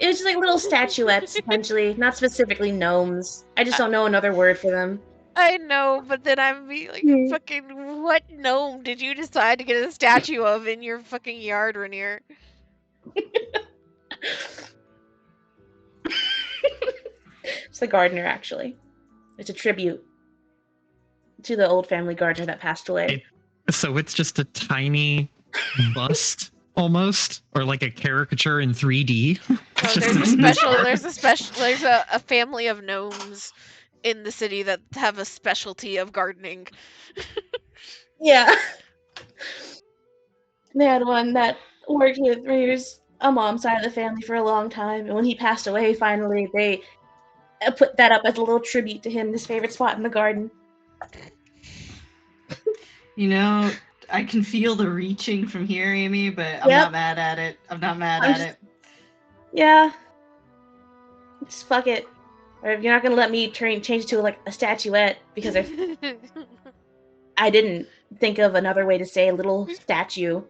It was just like little statuettes, essentially, not specifically gnomes. I just don't know another word for them. I know, but then I'm be like, fucking, what gnome did you decide to get a statue of in your fucking yard, Rainier? It's the gardener, actually. It's a tribute to the old family gardener that passed away. So it's just a tiny bust almost, or like a caricature in 3D. Oh, there's a family of gnomes in the city that have a specialty of gardening. Yeah. They had one that worked with Raiders, a mom's side of the family for a long time, and when he passed away, finally, they put that up as a little tribute to him, his favorite spot in the garden. You know, I can feel the reaching from here, Amy, but I'm Yep. not mad at it. I'm not mad I'm at just- it. Yeah. Just fuck it. Or if you're not gonna let me change it to like a statuette, because I didn't think of another way to say little statue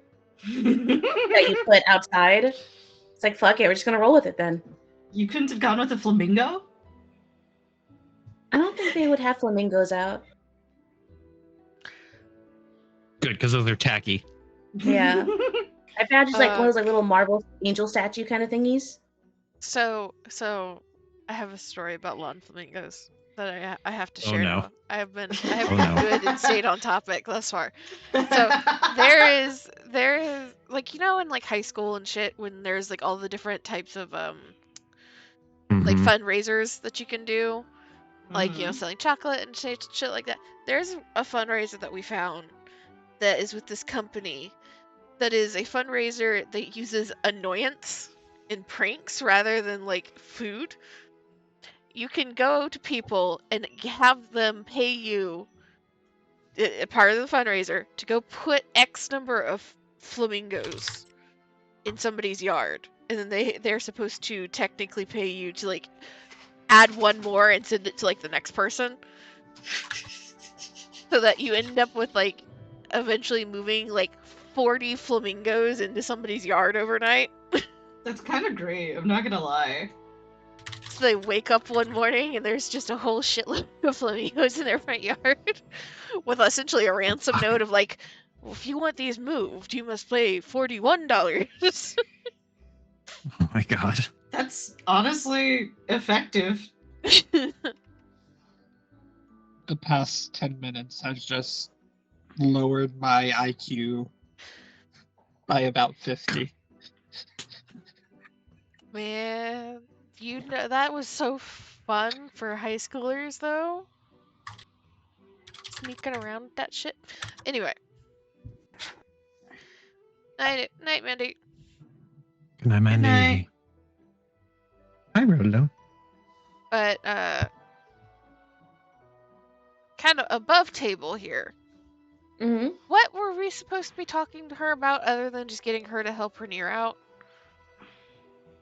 that you put outside. It's like, fuck it, we're just gonna roll with it then. You couldn't have gone with a flamingo? I don't think they would have flamingos out. Good, because those are tacky. Yeah. I found just like one of Uh, those like little marble angel statue kind of thingies. So I have a story about lawn flamingos that I have to Oh, share no. now. I have been Oh, no. good and stayed on topic thus far. So there is like, you know, in like high school and shit, when there's like all the different types of like Mhm. fundraisers that you can do, like, you know, Mhm. selling chocolate and shit like that. There's a fundraiser that we found that is with this company that is a fundraiser that uses annoyance and pranks rather than like food. You can go to people and have them pay you a part of the fundraiser to go put X number of flamingos in somebody's yard, and then they're supposed to technically pay you to like add one more and send it to like the next person, so that you end up with like eventually moving like 40 flamingos into somebody's yard overnight. That's kind of great. I'm not gonna lie. So they wake up one morning and there's just a whole shitload of flamingos in their front yard with essentially a ransom note of like, well, if you want these moved, you must pay $41. Oh my god. That's honestly effective. The past 10 minutes has just lowered my IQ by about 50. Man, you know that was so fun for high schoolers though. Sneaking around with that shit. Anyway. Night, Mandy. Good night, Mandy. night. Hi, Rolo. But kind of above table here. Mm-hmm. What were we supposed to be talking to her about other than just getting her to help Rainier out?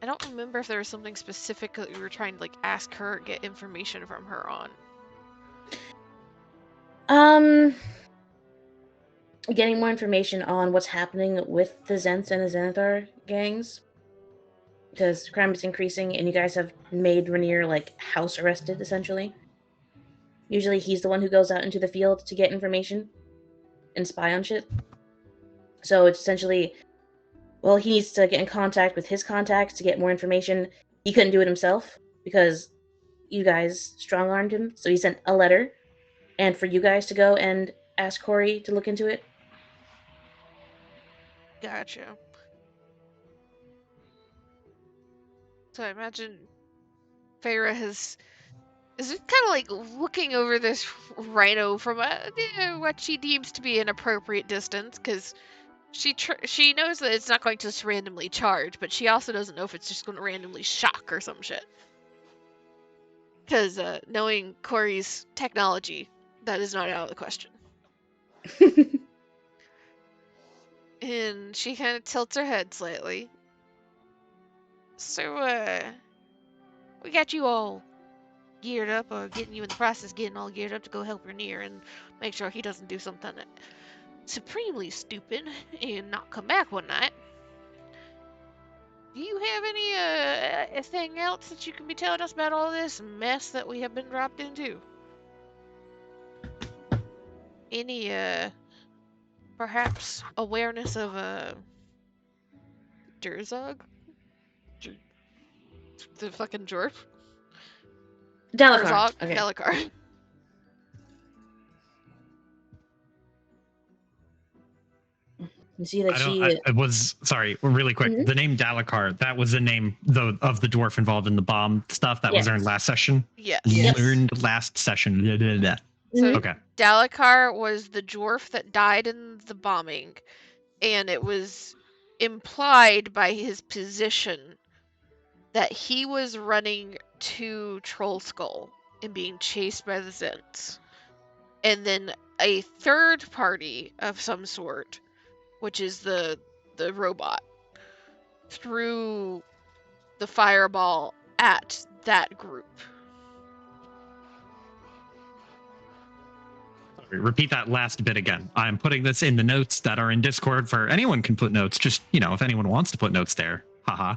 I don't remember if there was something specific that we were trying to like ask her or get information from her on. Getting more information on what's happening with the Zents and the Xanathar gangs. Because crime is increasing and you guys have made Rainier like house arrested essentially. Usually he's the one who goes out into the field to get information and spy on shit. So it's essentially, well, he needs to get in contact with his contacts to get more information. He couldn't do it himself because you guys strong-armed him. So he sent a letter and for you guys to go and ask Corey to look into it. Gotcha. So I imagine Feyre is kind of like looking over this rhino from what she deems to be an appropriate distance, because she knows that it's not going to just randomly charge, but she also doesn't know if it's just going to randomly shock or some shit. Because knowing Corey's technology, that is not out of the question. And she kind of tilts her head slightly. So, we got you all geared up, or getting you in the process, getting all geared up to go help Rainier and make sure he doesn't do something supremely stupid and not come back one night. Do you have any thing else that you can be telling us about all this mess that we have been dropped into? Any perhaps awareness of Durzog? The fucking dwarf? Delacar. Herzog? Okay. Delacar. You see that I don't. she. I was sorry, really quick. Mhm. The name Dalakar, that was the name though of the dwarf involved in the bomb stuff. That was Yes. learned last session. Yes. Yes. Learned last session. Blah, blah, blah. So Okay. Delacar was the dwarf that died in the bombing, and it was implied by his position that he was running to Troll Skull and being chased by the Zents. And then a third party of some sort, which is the robot, threw the fireball at that group. Sorry, repeat that last bit again. I'm putting this in the notes that are in Discord for anyone can put notes. Just, if anyone wants to put notes there. Haha.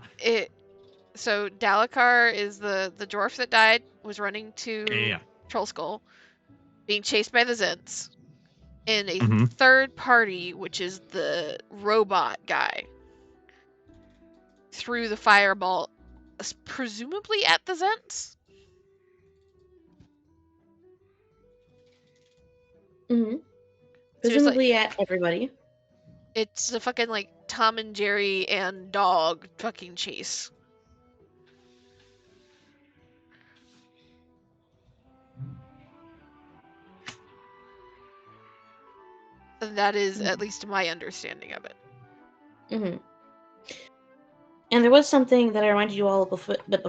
So Dalacar is the dwarf that died, was running to Yeah. Troll Skull, being chased by the Zents, and a Mhm. third party, which is the robot guy, threw the fireball, presumably at the Zents. Mm-hmm. So it's Presumably at everybody. It's a fucking like Tom and Jerry and dog fucking chase. And that is at least my understanding of it. Mm-hmm. And there was something that I reminded you all before that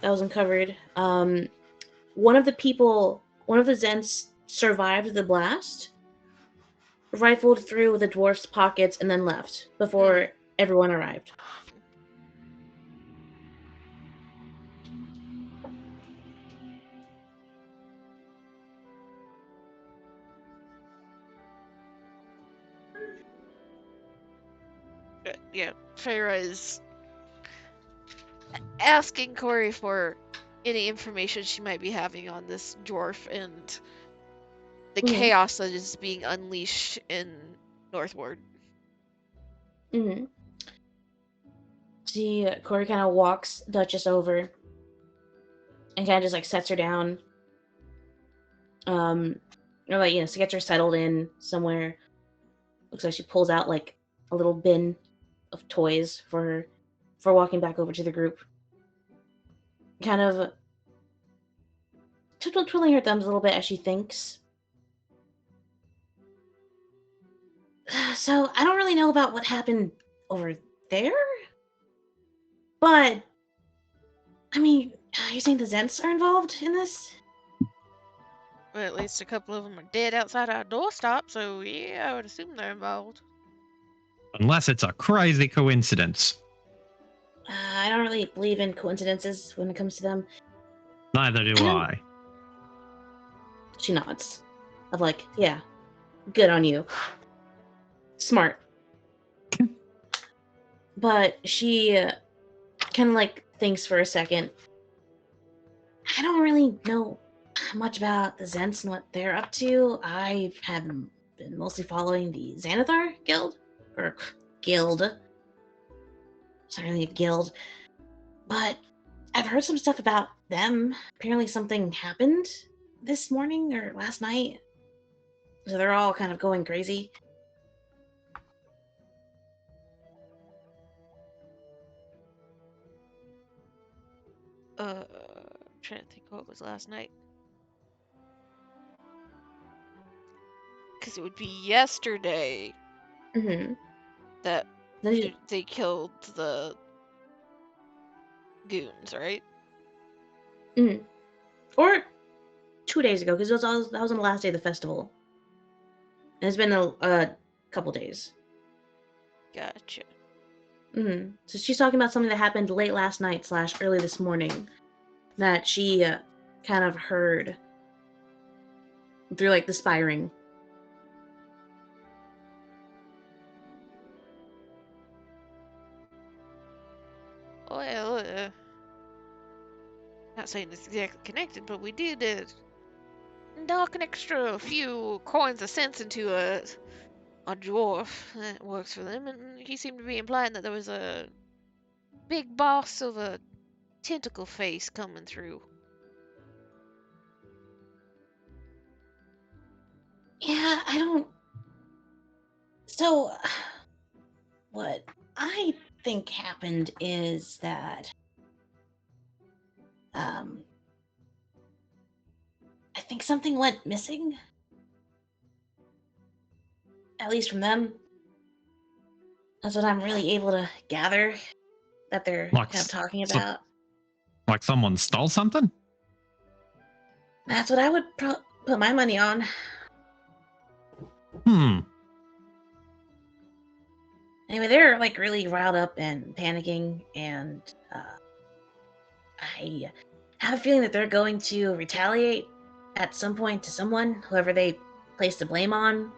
was uncovered. One of the Zents survived the blast, rifled through the dwarf's pockets, and then left before everyone arrived. Yeah, Feyre is asking Corey for any information she might be having on this dwarf and the chaos that is being unleashed in Northward. Mm-hmm. See, Corey kind of walks Duchess over and kind of just like sets her down. Or like, so gets her settled in somewhere. Looks like she pulls out like a little bin of toys for her for walking back over to the group. Kind of twiddling her thumbs a little bit as she thinks. So I don't really know about what happened over there, but I mean, you're saying the Zents are involved in this? Well, at least a couple of them are dead outside our doorstep, so yeah, I would assume they're involved. Unless it's a crazy coincidence. I don't really believe in coincidences when it comes to them. Neither do I. She nods. Of like, yeah, good on you. Smart. But she kind of like thinks for a second. I don't really know much about the Zents and what they're up to. I have been mostly following the Xanathar Guild. Or guild. It's not really a guild. But I've heard some stuff about them. Apparently something happened this morning or last night. So they're all kind of going crazy. I'm trying to think what was last night. Because it would be yesterday that they killed the goons, right? Or 2 days ago, because that was on the last day of the festival. And it's been a couple days. Gotcha. So she's talking about something that happened late last night / early this morning that she kind of heard through like the spiring. Well, not saying it's exactly connected, but we did knock an extra few coins of sense into a dwarf that works for them, and he seemed to be implying that there was a big boss of a tentacle face coming through. Yeah, I don't. So, what I think happened is that um, I think something went missing, at least from them. That's what I'm really able to gather that they're Like, kind of talking so, about. like someone stole something? That's what I would put my money on. Hmm. Anyway, they're like really riled up and panicking, and I have a feeling that they're going to retaliate at some point to someone, whoever they place the blame on.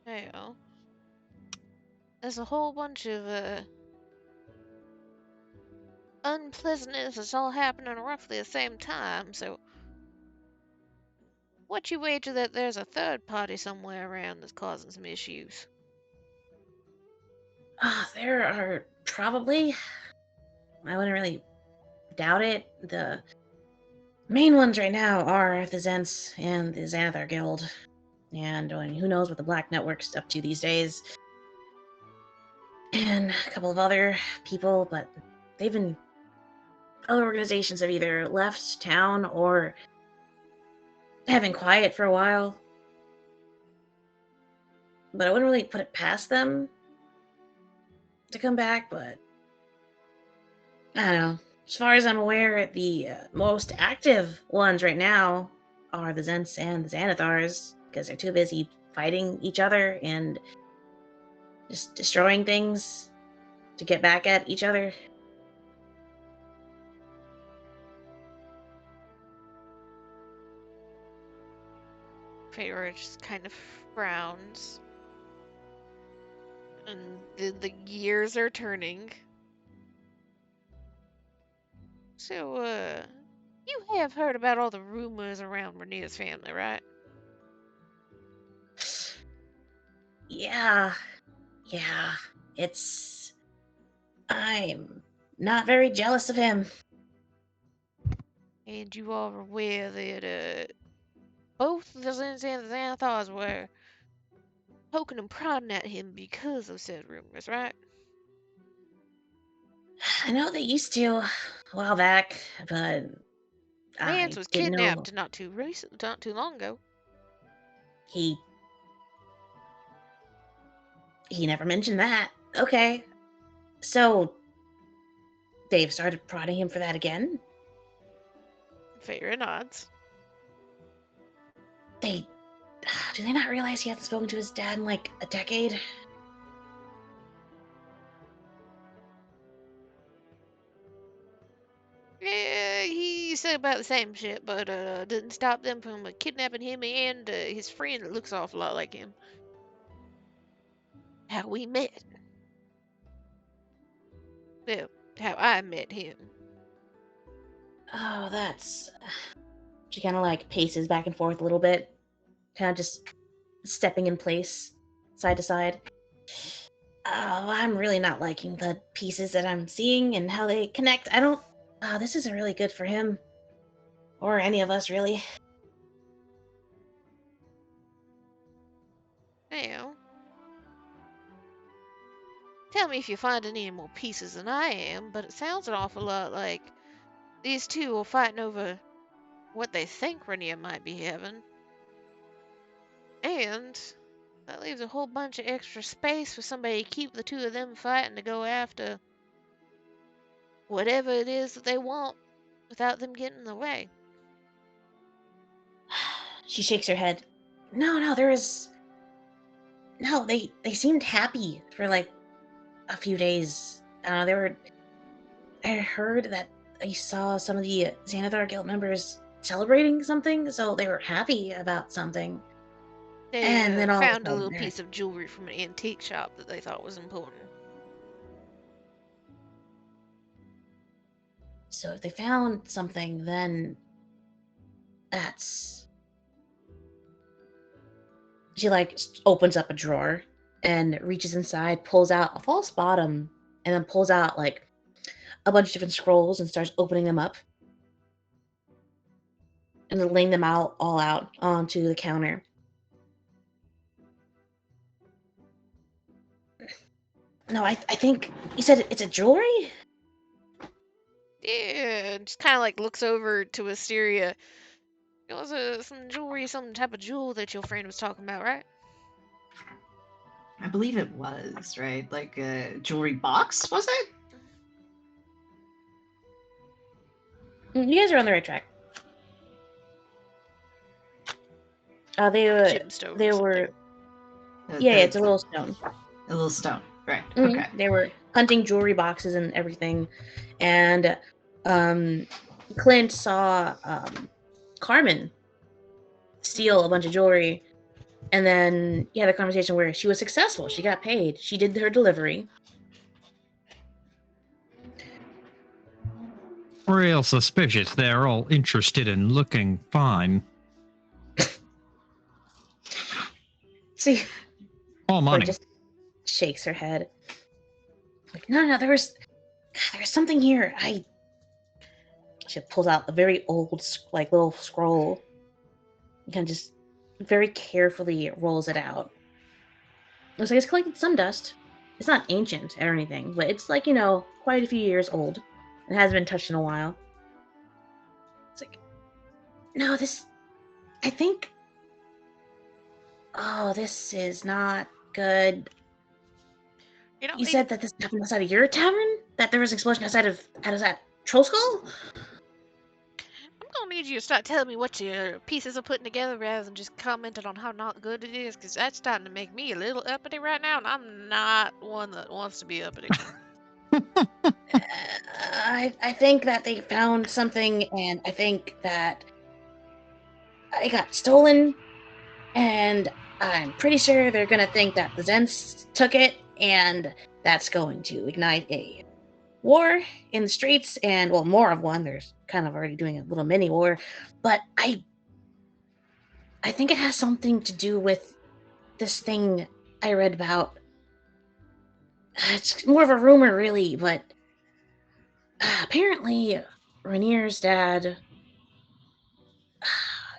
Well, there's a whole bunch of unpleasantness that's all happening at roughly the same time, so what you wager that there's a third party somewhere around that's causing some issues? There are probably, I wouldn't really doubt it. The main ones right now are the Zents and the Xanathar Guild. And who knows what the Black Network's up to these days. And a couple of other people, but they've been. Other organizations have either left town or have been quiet for a while. But I wouldn't really put it past them to come back, but I don't know. As far as I'm aware, the most active ones right now are the Zents and the Xanathars because they're too busy fighting each other and just destroying things to get back at each other. Feyre just kind of frowns. And the gears are turning. So, you have heard about all the rumors around Rhaenyra's family, right? Yeah. I'm not very jealous of him. And you are aware that, both the Zins and the Xanathars were poking and prodding at him because of said rumors, right? I know they used to a while back, but Mance I was didn't know kidnapped not too long ago. he never mentioned that. Okay. So they've started prodding him for that again? Feyre nods. They do they not realize he hasn't spoken to his dad in like a decade? Yeah, he said about the same shit, but didn't stop them from kidnapping him and his friend that looks awful lot like him. How we met. Well, how I met him. Oh, that's. She kind of like paces back and forth a little bit, kind of just stepping in place, side to side. Oh, I'm really not liking the pieces that I'm seeing and how they connect. I don't. This isn't really good for him. Or any of us, really. Now, tell me if you find any more pieces than I am, but it sounds an awful lot like these two are fighting over what they think Rhaenyra might be having. And that leaves a whole bunch of extra space for somebody to keep the two of them fighting to go after whatever it is that they want without them getting in the way. She shakes her head. No, there is. No, they seemed happy for like a few days. They were. I heard that I saw some of the Xanathar Guild members celebrating something, so they were happy about something. And They then all of a found a sudden, little piece of jewelry from an antique shop that they thought was important. so if they found something, then that's. She like opens up a drawer and reaches inside, pulls out a false bottom, and then pulls out like a bunch of different scrolls and starts opening them up and then laying them out all out onto the counter. No, I think you said it's a jewelry? Yeah, just kind of like looks over to Wisteria. It was some jewelry, some type of jewel that your friend was talking about, right? I believe it was, right? Like a jewelry box, was it? You guys are on the right track. They were, Gemstone. they or something. were, yeah, it's a little stone. A little stone, right? Mhm. Okay. They were hunting jewelry boxes and everything, and Clint saw Carmen steal a bunch of jewelry, and then he had a conversation where she was successful. She got paid. She did her delivery. Real suspicious. They're all interested in looking fine. See, All Chloe money. just shakes her head. Like, no, there's something here. She pulls out a very old, like, little scroll. And kind of just very carefully rolls it out. Looks like it's collected some dust. It's not ancient or anything, but it's like, quite a few years old. It hasn't been touched in a while. It's like, no, I think, oh, this is not good. You said that this happened outside of your tavern? That there was an explosion outside of that Troll Skull? I'm gonna need you to start telling me what your pieces are putting together rather than just commenting on how not good it is, because that's starting to make me a little uppity right now, and I'm not one that wants to be uppity. I think that they found something, and I think that it got stolen, and I'm pretty sure they're gonna think that the Zens took it, and that's going to ignite a war in the streets, and, well, more of one. There's kind of already doing a little mini war, but I think it has something to do with this thing I read about. It's more of a rumor, really, but apparently Rainier's dad,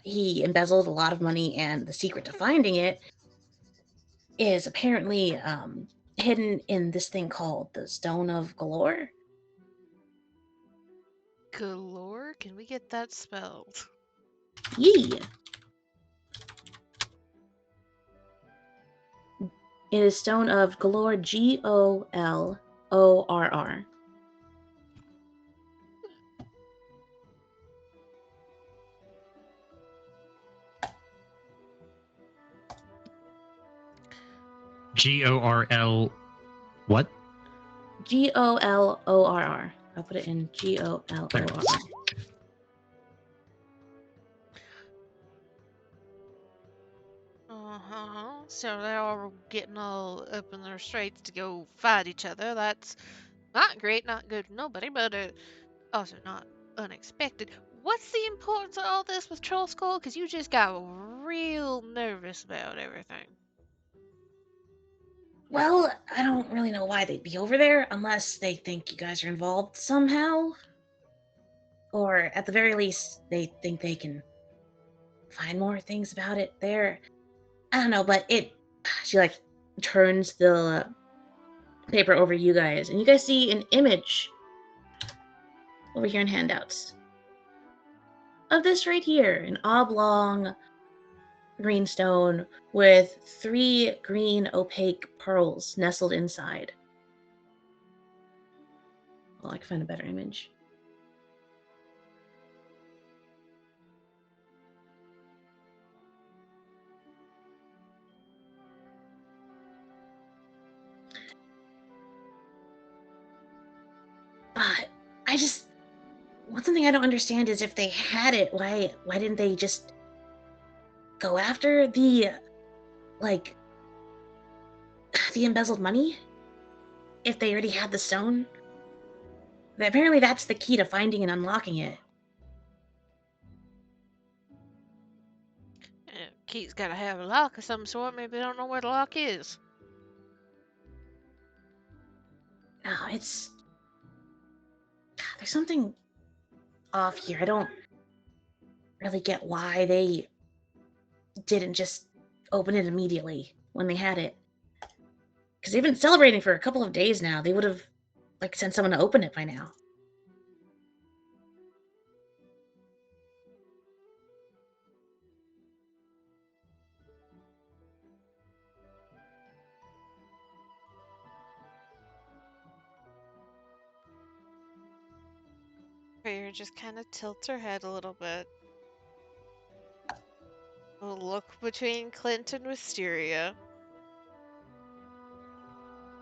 he embezzled a lot of money, and the secret to finding it is apparently hidden in this thing called the Stone of Galore. Galore? Can we get that spelled? Yee! It is Stone of Galore, Golorr. Gorl. What? Gollorr. I'll put it in Gollorr. So they're all getting all up in their straits to go fight each other. That's not great, not good for nobody, but also not unexpected. What's the importance of all this with Troll Skull? Because you just got real nervous about everything. Well, I don't really know why they'd be over there unless they think you guys are involved somehow. Or at the very least, they think they can find more things about it there. I don't know, but she like turns the paper over you guys, and you guys see an image over here in handouts of this right here, an oblong green stone with 3 green opaque pearls nestled inside. Well, I can find a better image. But one thing I don't understand is if they had it, why didn't they just go after the embezzled money? If they already had the stone? Apparently that's the key to finding and unlocking it. Key's gotta have a lock of some sort. Maybe they don't know where the lock is. It's there's something off here. I don't really get why they didn't just open it immediately when they had it. Because they've been celebrating for a couple of days now. They would have sent someone to open it by now. Prayer just kind of tilts her head a little bit. A look between Clint and Wisteria.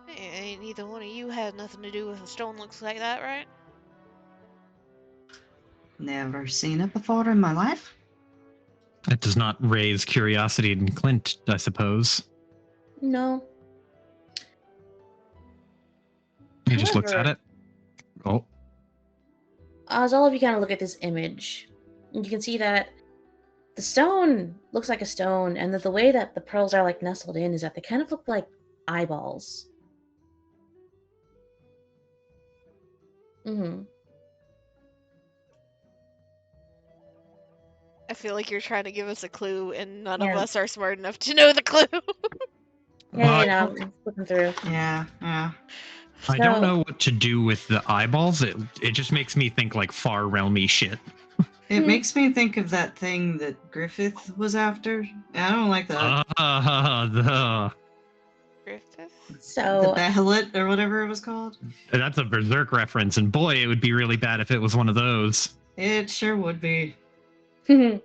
Hey, ain't neither one of you had nothing to do with a stone looks like that, right? Never seen it before in my life. That does not raise curiosity in Clint, I suppose. No. He just looks at However, it. Oh, as all of you kind of look at this image, you can see that the stone looks like a stone, and that the way that the pearls are nestled in is that they kind of look like eyeballs. Mm-hmm. I feel like you're trying to give us a clue, and none Yeah. of us are smart enough to know the clue. Yeah, I'm flipping through. Yeah. I don't So- know what to do with the eyeballs. It just makes me think like far realmy shit. It makes me think of that thing that Griffith was after. I don't like that. Griffith? The So, Behelit or whatever it was called. That's a Berserk reference, and boy, it would be really bad if it was one of those. It sure would be. don't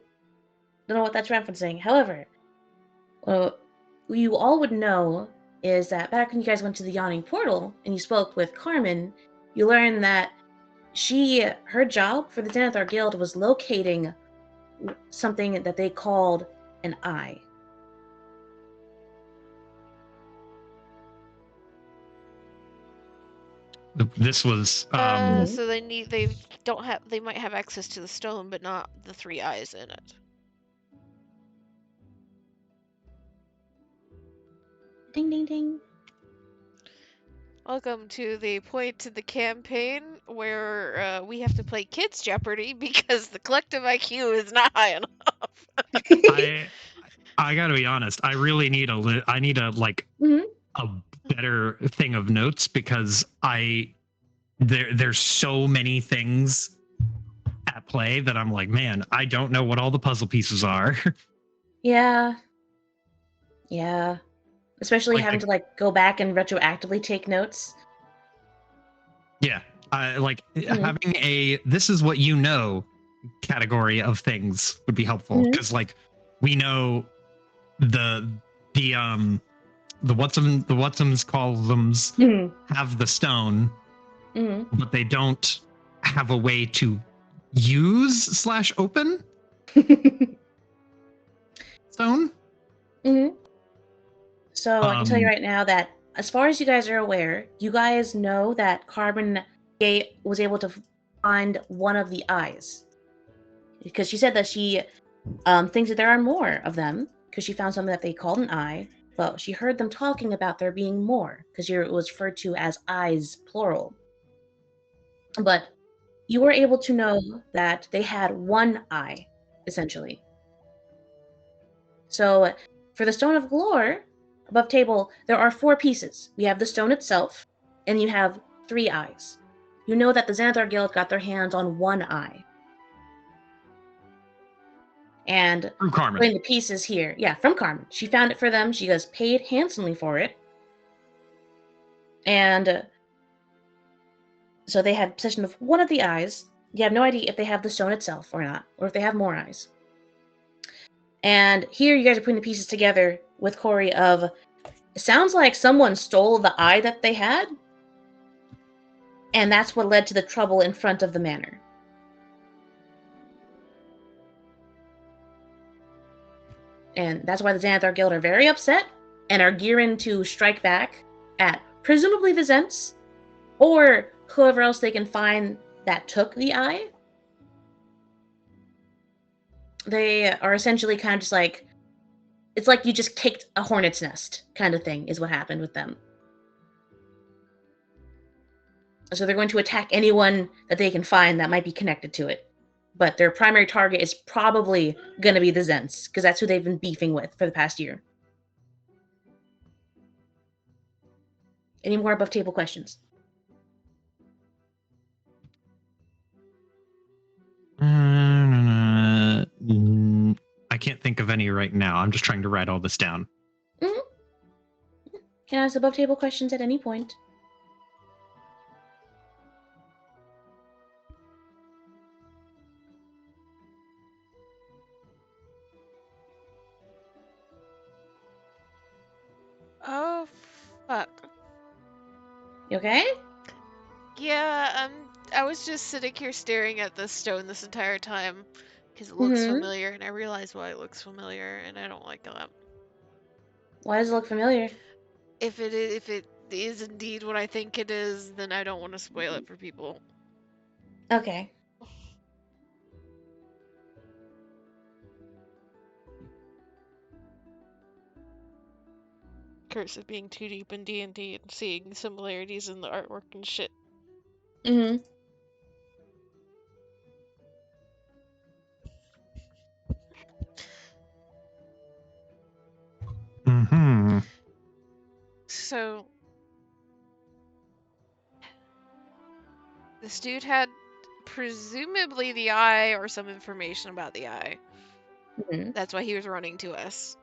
know what that's referencing. However, what you all would know is that back when you guys went to the Yawning Portal and you spoke with Carmen, you learned that her job for the Xanathar Guild was locating something that they called an eye. This was So they might have access to the stone, but not the 3 eyes in it. Ding, ding, ding. Welcome to the point in the campaign where we have to play Kids Jeopardy because the collective IQ is not high enough. I gotta be honest. I really need I need a Mhm. a better thing of notes because there's so many things at play that I'm like, man, I don't know what all the puzzle pieces are. Yeah. Especially Like, having to go back and retroactively take notes. Yeah, Mhm. having a "this is what you know" category of things would be helpful Mhm. because we know the what's-ems columns Mhm. have the stone, Mhm. but they don't have a way to use/open stone. Mhm. So I can tell you Um, right now that as far as you guys are aware, you guys know that Carbon was able to find one of the eyes. Because she said that she thinks that there are more of them, because she found something that they called an eye, but she heard them talking about there being more, because it was referred to as eyes, plural. But you were able to know that they had one eye, essentially. So for the Stone of Glore, above table, there are 4 pieces. We have the stone itself, and you have 3 eyes. You know that the Xanathar Guild got their hands on 1 eye. And through Carmen. putting the pieces here. Yeah, from Carmen. She found it for them. She was paid handsomely for it. And so they had possession of one of the eyes. You have no idea if they have the stone itself or not, or if they have more eyes. And here you guys are putting the pieces together with Corey of, it sounds like someone stole the eye that they had, and that's what led to the trouble in front of the manor. And that's why the Xanathar Guild are very upset and are gearing to strike back at presumably the Zents or whoever else they can find that took the eye. They are essentially kind of just it's like you just kicked a hornet's nest kind of thing is what happened with them. So they're going to attack anyone that they can find that might be connected to it. But their primary target is probably going to be the Zents, because that's who they've been beefing with for the past year. Any more above table questions? I can't think of any right now. I'm just trying to write all this down. Mm-hmm. Can ask above table questions at any point. Oh, fuck. You okay? Yeah, I was just sitting here staring at this stone this entire time because it looks familiar, and I realize why it looks familiar, and I don't like that. Why does it look familiar? If it is indeed what I think it is, then I don't want to spoil it for people. Okay. Curse of being too deep in D&D and seeing similarities in the artwork and shit. Mm-hmm. Mm-hmm. So, this dude had presumably the eye or some information about the eye. Mm-hmm. That's why he was running to us.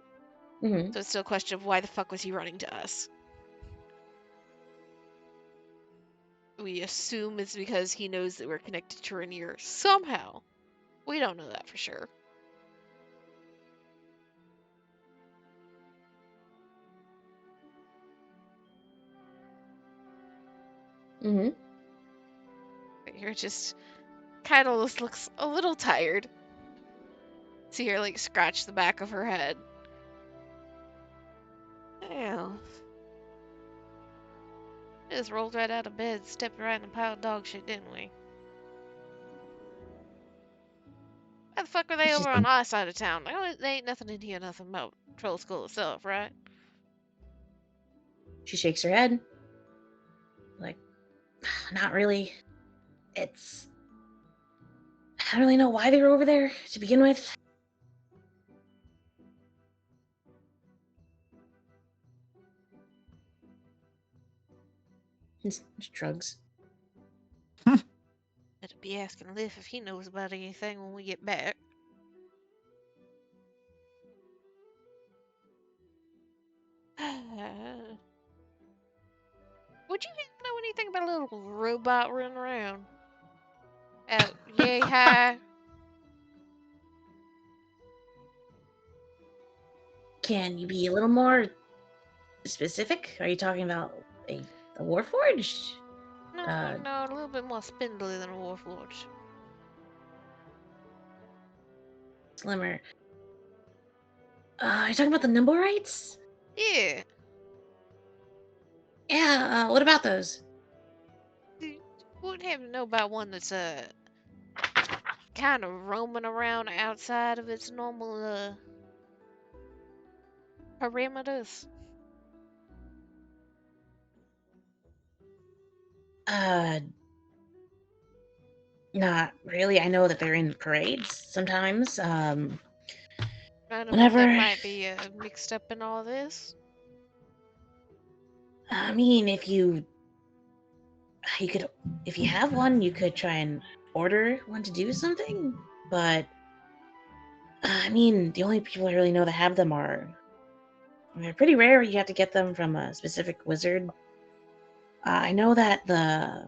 Mm-hmm. So it's still a question of why the fuck was he running to us? We assume it's because he knows that we're connected to Rainier somehow. We don't know that for sure. Mm-hmm. Rainier just kind of looks a little tired. See her like scratch the back of her head. Well, just rolled right out of bed, stepped right in a pile of dog shit, didn't we? Why the fuck are they over on our side of town? They ain't nothing in here, nothing about Troll School itself, right? She shakes her head. Like, not really. I don't really know why they were over there to begin with. Just shrugs. Better be asking Liff if he knows about anything when we get back. Would you know anything about a little robot running around? Out yay high? Can you be a little more specific? Are you talking about a Warforged? No, a little bit more spindly than a Warforged. Slimmer. Are you talking about the nimble rights? Yeah. Yeah, what about those? You wouldn't have to know about one that's kind of roaming around outside of its normal parameters. Not really. I know that they're in parades sometimes. I don't know Whenever. if that might be mixed up in all this. I mean, if you could, if you have one, you could try and order one to do something. But I mean, the only people I really know that have them they're pretty rare. You have to get them from a specific wizard. I know that the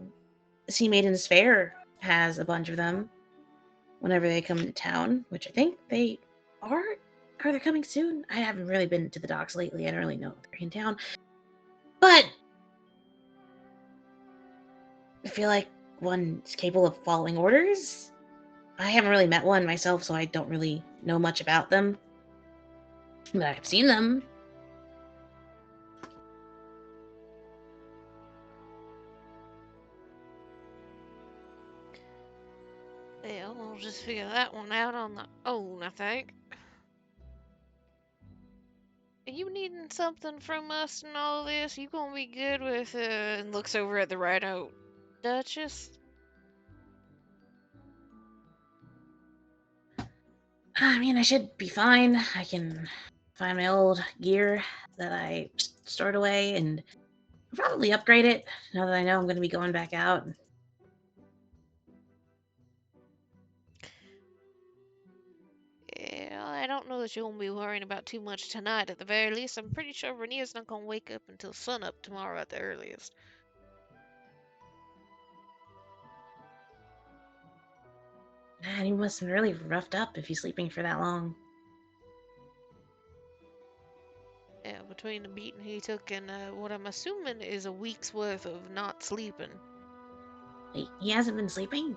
Sea Maidens Fair has a bunch of them whenever they come to town, which I think they are. Are they coming soon? I haven't really been to the docks lately. I don't really know if they're in town. But I feel like one's capable of following orders. I haven't really met one myself, so I don't really know much about them. But I've seen them. Yeah, we'll just figure that one out on the own, I think. Are you needing something from us and all this? You gonna be good with, and looks over at the rhino. Duchess? I mean, I should be fine. I can find my old gear that I stored away and probably upgrade it now that I know I'm going to be going back out. Yeah, I don't know that you won't be worrying about too much tonight at the very least. I'm pretty sure Rainier's not gonna wake up until sunup tomorrow at the earliest. Man, he must have been really roughed up if he's sleeping for that long. Yeah, between the beating he took and what I'm assuming is a week's worth of not sleeping. He hasn't been sleeping?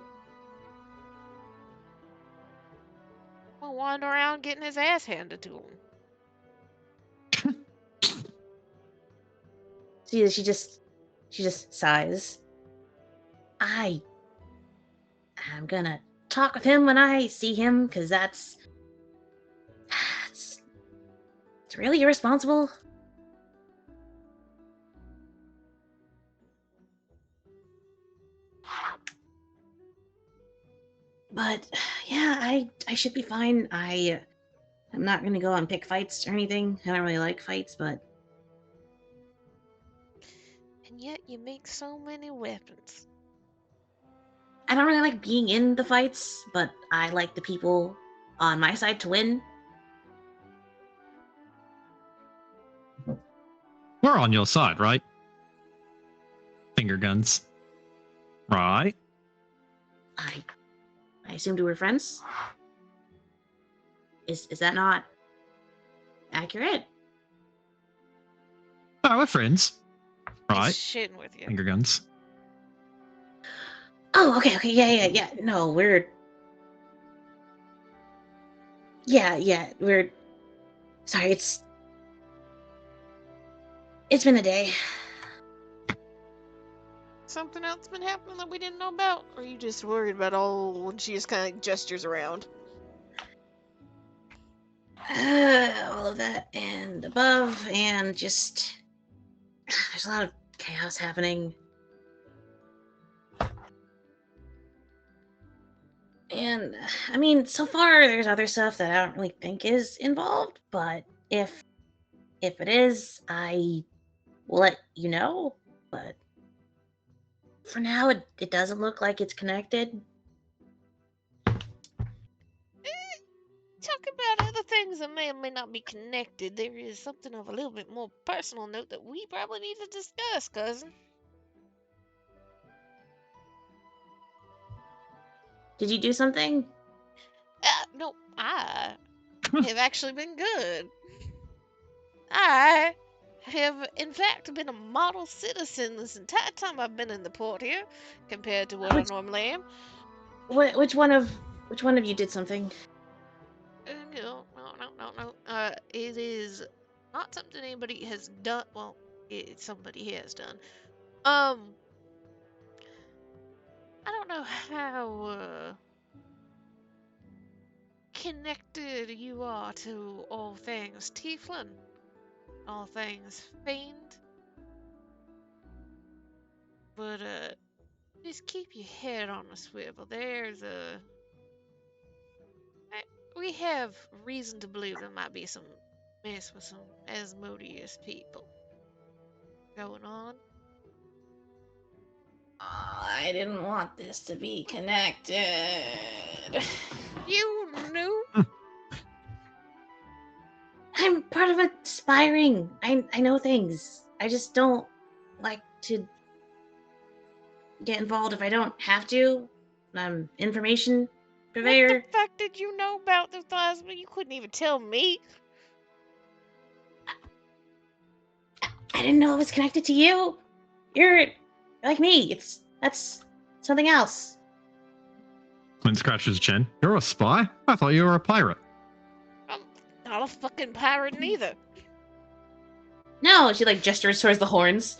Well, wander around getting his ass handed to him. She just sighs. I'm gonna talk with him when I see him, because it's really irresponsible. But yeah, I should be fine. I'm not gonna go and pick fights or anything. I don't really like fights, but And yet you make so many weapons. I don't really like being in the fights, but I like the people on my side to win. We're on your side, right? Finger guns. Right. I assumed we were friends. Is that not accurate? Oh, we're friends. Right. He's shitting with you. Finger guns. Oh, okay, yeah. No, we're sorry, it's been a day. Something else been happening that we didn't know about? Or are you just worried about all when she just kind of gestures around? All of that and above, and just there's a lot of chaos happening. And I mean, so far there's other stuff that I don't really think is involved, but if it is, I will let you know. But for now, it doesn't look like it's connected. Talk about other things that may or may not be connected. There is something of a little bit more personal note that we probably need to discuss, cousin. Did you do something? No, I have actually been good. I have, in fact, been a model citizen this entire time I've been in the port here, compared to what I Which- normally am. Which one of you did something? No. It is not something anybody has done. Well, somebody has done. I don't know how connected you are to all things Tieflin, all things Fiend, but just keep your head on a swivel. We have reason to believe there might be some mess with some Asmodeus people going on. I didn't want this to be connected. You knew? I'm part of a spy ring. I know things. I just don't like to get involved if I don't have to. I'm information What purveyor. the fuck did you know about the plasma? You couldn't even tell me. I didn't know it was connected to you. You're like me. That's something else. Quinn scratches his chin. You're a spy? I thought you were a pirate. I'm not a fucking pirate neither. No, she like gestures towards the horns.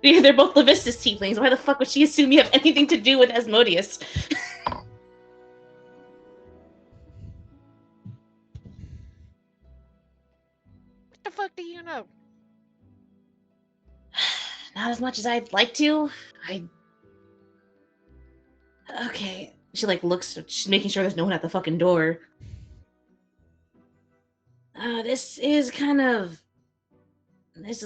They're both Levistus tieflings. Why the fuck would she assume you have anything to do with Asmodeus? What the fuck do you know? Not as much as I'd like to. Okay. She like looks. She's making sure there's no one at the fucking door. This is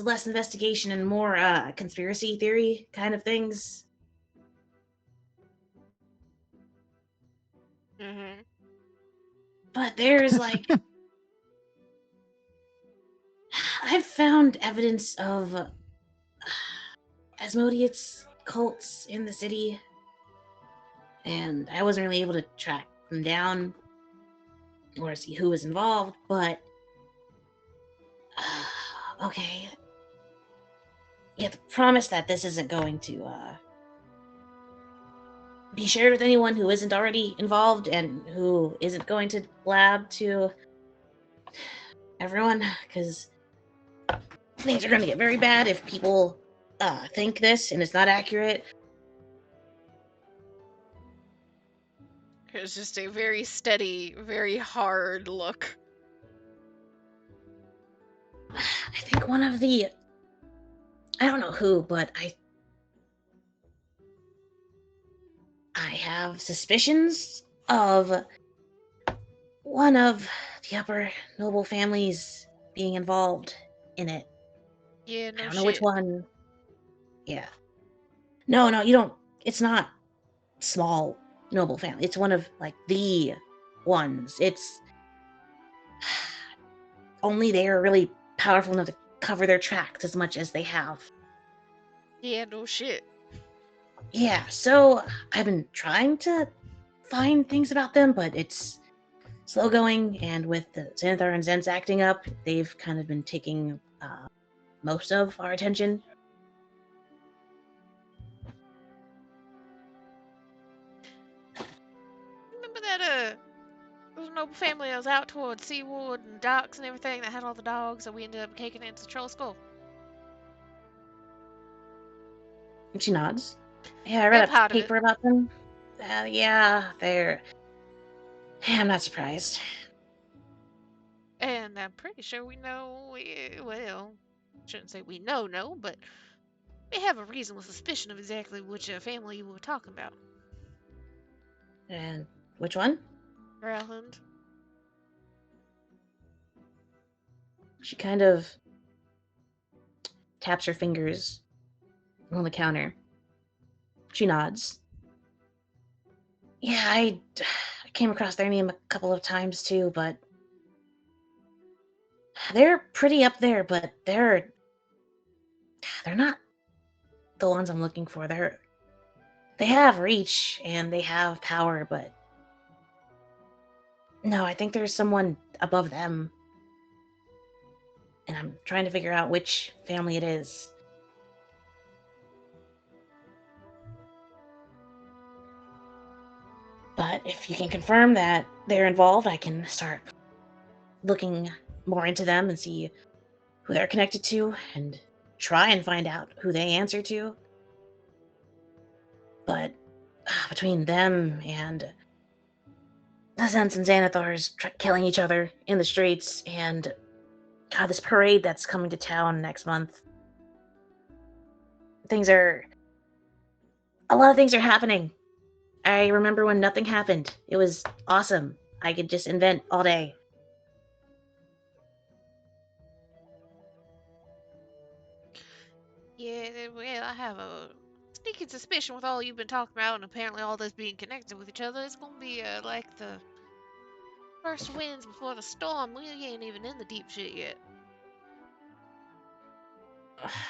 less investigation and more conspiracy theory kind of things. Mm-hmm. But there's like I've found evidence of Asmodeus cults in the city, and I wasn't really able to track them down or see who was involved, but okay. You have to promise that this isn't going to be shared with anyone who isn't already involved and who isn't going to blab to everyone, because things are going to get very bad if people think this and it's not accurate. It's just a very steady, very hard look. I think one of the, I don't know who, but I have suspicions of one of the upper noble families being involved in it. Yeah, I no don't know which shit. one. Yeah. No, you don't. It's not small noble family. It's one of like the ones. It's only they are really powerful enough to cover their tracks as much as they have. Yeah, no shit. Yeah, so I've been trying to find things about them, but it's slow going, and with the Xanathar and Zens acting up, they've kind of been taking most of our attention. Remember that there was a noble family that was out towards Seawood and docks and everything that had all the dogs that we ended up taking into Troll Skull? And she nods. Yeah, I They're read a part of it. paper about them. Yeah, they're. Yeah, I'm not surprised. And I'm pretty sure we know, well, shouldn't say we know, but we have a reasonable suspicion of exactly which family you were talking about. And which one? Growlund. She kind of taps her fingers on the counter. She nods. Yeah, I came across their name a couple of times too, but they're pretty up there, but they're not the ones I'm looking for. They have reach and they have power, but no, I think there's someone above them. And I'm trying to figure out which family it is. But if you can confirm that they're involved, I can start looking more into them and see who they're connected to and try and find out who they answer to. But between them and the Zens and Xanathars killing each other in the streets and God, this parade that's coming to town next month, a lot of things are happening. I remember when nothing happened. It was awesome. I could just invent all day. Yeah, well, I have a sneaking suspicion with all you've been talking about and apparently all this being connected with each other. It's gonna be like the first winds before the storm. We ain't even in the deep shit yet.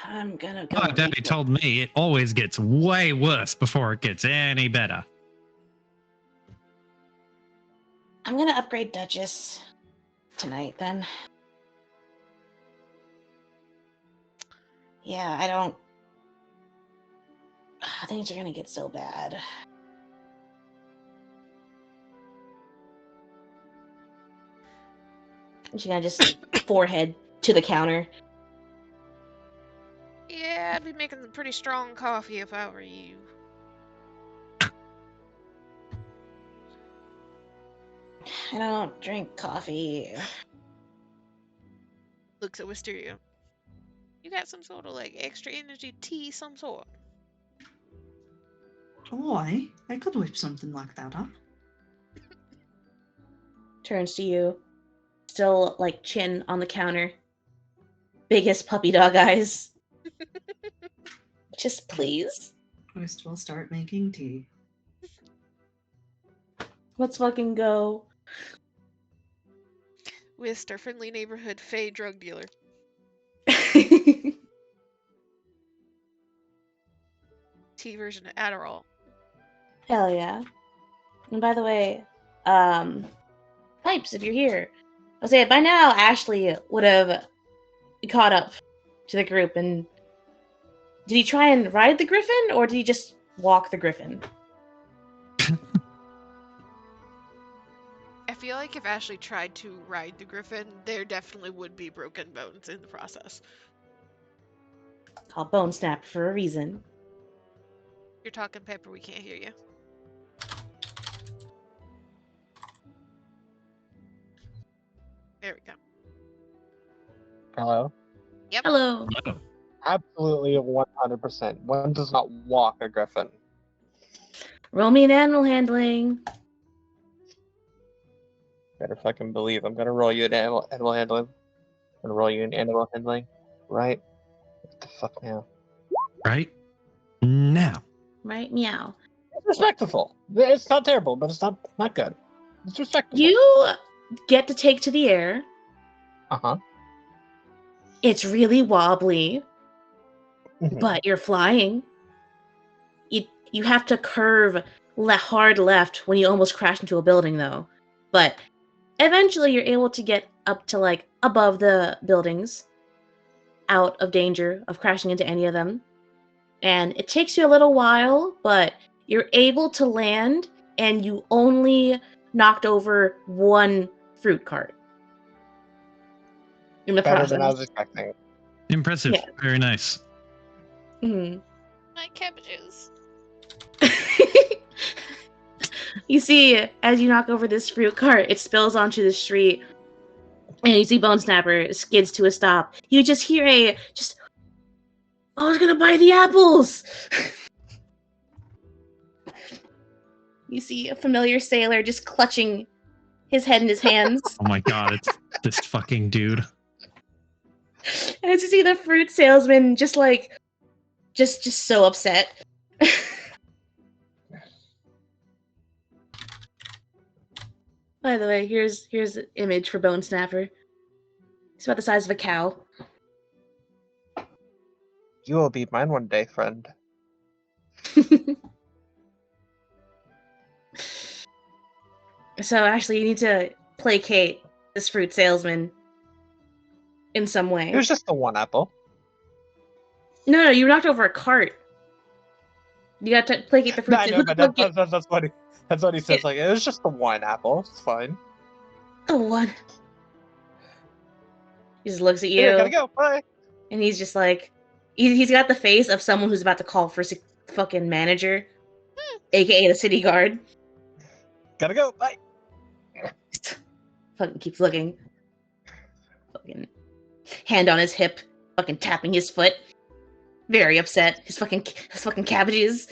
I'm gonna go. Oh, Debbie told me it always gets way worse before it gets any better. I'm gonna upgrade Duchess tonight then. Yeah, things are gonna get so bad. She's gonna just forehead to the counter. Yeah, I'd be making some pretty strong coffee if I were you. I don't drink coffee. Looks at Wisteria. You got some sort of like extra energy tea, some sort. Oh, I could whip something like that up. Turns to you, still like chin on the counter. Biggest puppy dog eyes. Just please. Twist will start making tea. Let's fucking go. Whist, our friendly neighborhood Fey drug dealer. Tea version of Adderall. Hell yeah. And by the way, Pipes, if you're here, I'll say by now Ashley would have caught up to the group. And did he try and ride the griffin, or did he just walk the griffin? I feel like if Ashley tried to ride the griffin, there definitely would be broken bones in the process. Called Bone Snap for a reason. You're talking, Pepper, we can't hear you. There we go. Hello? Yep. Hello. Hello. Absolutely 100%. One does not walk a griffin. Roll me an animal handling. Better fucking believe I'm gonna roll you an animal handling. I'm gonna roll you an animal handling. Right? What the fuck now? Right now. Right? Meow. It's respectful. It's not terrible, but it's not good. It's respectable. You get to take to the air. Uh-huh. It's really wobbly, Mhm. but you're flying. You have to curve hard left when you almost crash into a building, though. But eventually you're able to get up to, like, above the buildings, out of danger of crashing into any of them. And it takes you a little while, but you're able to land, and you only knocked over one fruit cart in the Better process. than I was expecting. Impressive. Yeah. Very nice. Mhm. My cabbages. You see, as you knock over this fruit cart, it spills onto the street, and you see Bone Snapper skids to a stop. You just hear I was gonna buy the apples! You see a familiar sailor just clutching his head in his hands. Oh my god, it's this fucking dude. And as you see the fruit salesman just so upset. By the way, here's an image for Bone Snapper. He's about the size of a cow. You will be mine one day, friend. So actually, you need to placate this fruit salesman in some way. It was just the one apple. No, you knocked over a cart. You got to placate the fruit No, I know, salesman. but that's what he says. Like, it was just the one apple. It's fine. The one. He just looks at you, Yeah, gotta go. Bye. and he's just like, he's got the face of someone who's about to call for fucking manager, aka the city guard. Gotta go. Bye. Fucking keeps looking. Fucking hand on his hip, fucking tapping his foot. Very upset. His fucking cabbages.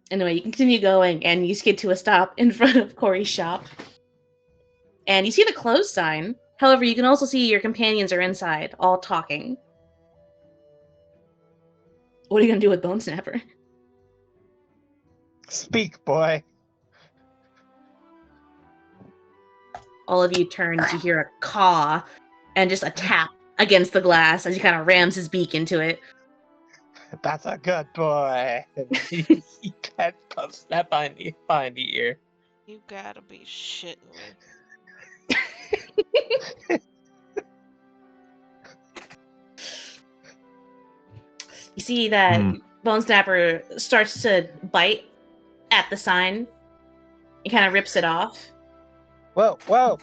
Anyway, you continue going, and you skid to a stop in front of Corey's shop. And you see the closed sign. However, you can also see your companions are inside, all talking. What are you gonna do with Bone Snapper? Speak, boy. All of you turn to hear a caw and just a tap against the glass as he kind of rams his beak into it. That's a good boy. He pets Puff Snap behind the ear. You gotta be shitting me. You see that Bone Snapper starts to bite at the sign. He kind of rips it off. Whoa.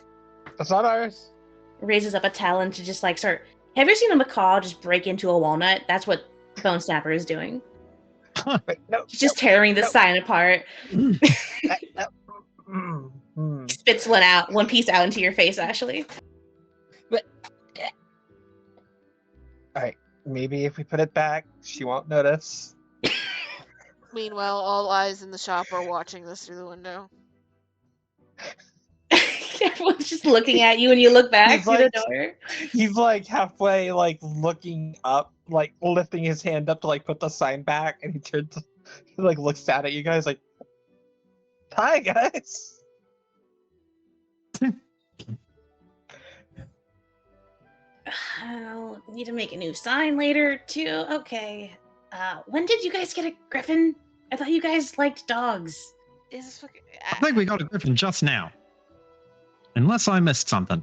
That's not ours. Raises up a talon to just like start. Have you seen a macaw just break into a walnut? That's what Bone Snapper is doing. Wait, no. He's just tearing the sign apart. Spits one piece out into your face, Ashley. Alright, maybe if we put it back, she won't notice. Meanwhile, all eyes in the shop are watching this through the window. Everyone's just looking at you when you look back He's through like- the door. He's like halfway, like looking up, like lifting his hand up to like put the sign back, and he turns, he like looks down at you guys, like, "Hi guys." I'll need to make a new sign later too. Okay. When did you guys get a griffin? I thought you guys liked dogs. Is this fucking... I think we got a griffin just now. Unless I missed something.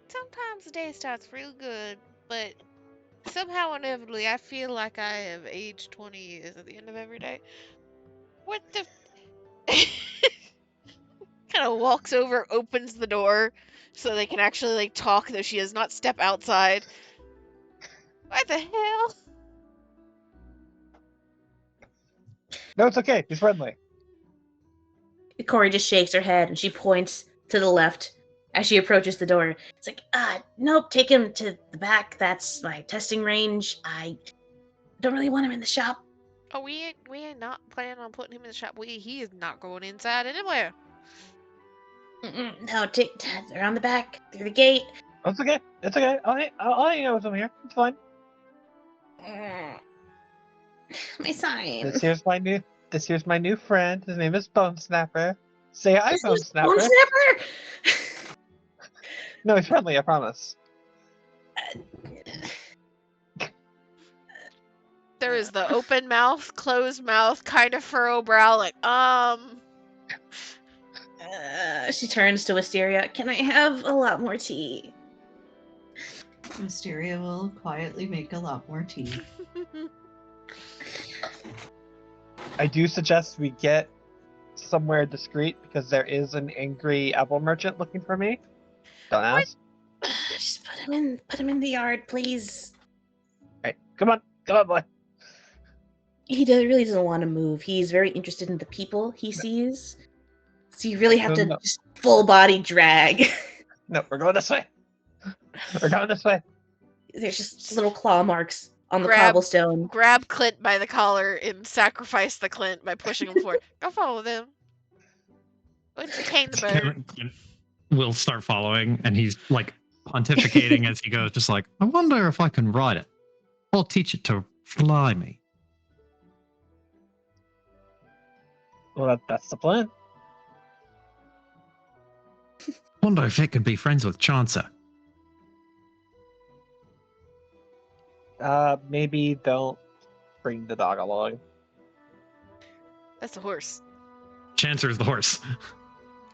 Sometimes the day starts real good, but somehow inevitably I feel like I have aged 20 years at the end of every day. What the... Kind of walks over, opens the door so they can actually like talk, though she does not step outside. What the hell? No, it's okay. He's friendly. Corey just shakes her head and she points to the left as she approaches the door. It's like, nope, take him to the back. That's my testing range. I don't really want him in the shop. Oh, we ain't not planning on putting him in the shop. He is not going inside anywhere. No, take around the back, through the gate. It's okay. It's okay. I'll hang out with him here. It's fine. My sign. This here's my new friend. His name is Bone Snapper. Say hi, Bone Snapper. Bone Snapper! No, he's friendly. I promise. There is the open mouth, closed mouth, kind of furrow brow, like, She turns to Wisteria. Can I have a lot more tea? Wisteria will quietly make a lot more tea. I do suggest we get somewhere discreet because there is an angry apple merchant looking for me. Don't ask. Just put him in the yard, please. Alright, come on, boy. He really doesn't want to move. He's very interested in the people he sees. So you really have to No. just full body drag. No, we're going this way. We're going this way. There's just little claw marks on the Grab- cobblestone. grab Clint by the collar and sacrifice the Clint by pushing him forward. Go follow them. Entertain the bird. We'll start following, and he's like pontificating as he goes, just like, I wonder if I can ride it. I'll teach it to fly me. Well, that's the plan. Wonder if it could be friends with Chancer. Maybe don't bring the dog along. That's the horse. Chancer's the horse.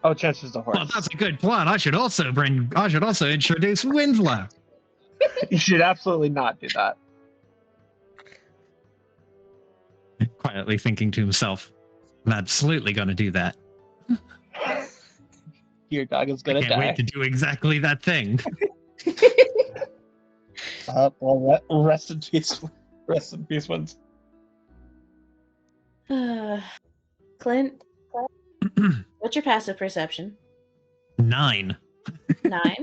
Oh, Chancer's the horse. Well, that's a good plan. I should also introduce Winslow. You should absolutely not do that. Quietly thinking to himself, I'm absolutely going to do that. Your dog is I gonna can't die. wait to do exactly that thing. Well, rest in peace. Rest in peace, ones. Clint, what's your passive perception? 9. 9?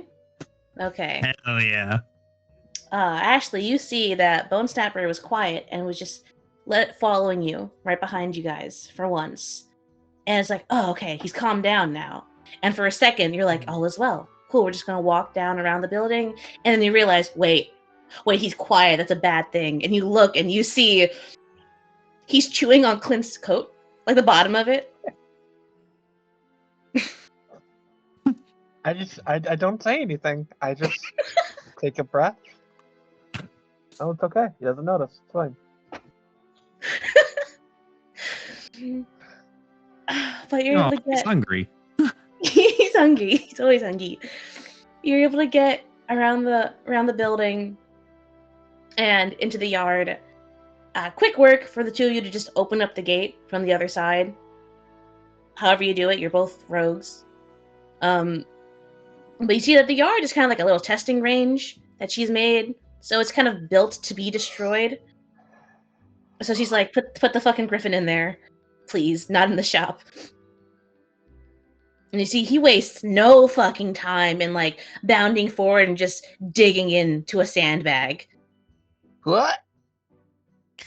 Okay. Hell yeah. Ashley, you see that Bone Snapper was quiet and was just following you right behind you guys for once. And it's like, oh, okay, he's calmed down now. And for a second, you're like, all is well. Cool, we're just going to walk down around the building. And then you realize, wait, he's quiet. That's a bad thing. And you look and you see he's chewing on Clint's coat, like the bottom of it. I don't say anything. I just take a breath. Oh, it's okay. He doesn't notice. It's fine. But you're able to He's get... hungry. He's hungry. He's always hungry. You're able to get around the building and into the yard. Quick work for the two of you to just open up the gate from the other side. However you do it, you're both rogues. But you see that the yard is kind of like a little testing range that she's made. So it's kind of built to be destroyed. So she's like, put the fucking griffin in there. please, not in the shop. And you see, he wastes no fucking time in like bounding forward and just digging into a sandbag, What?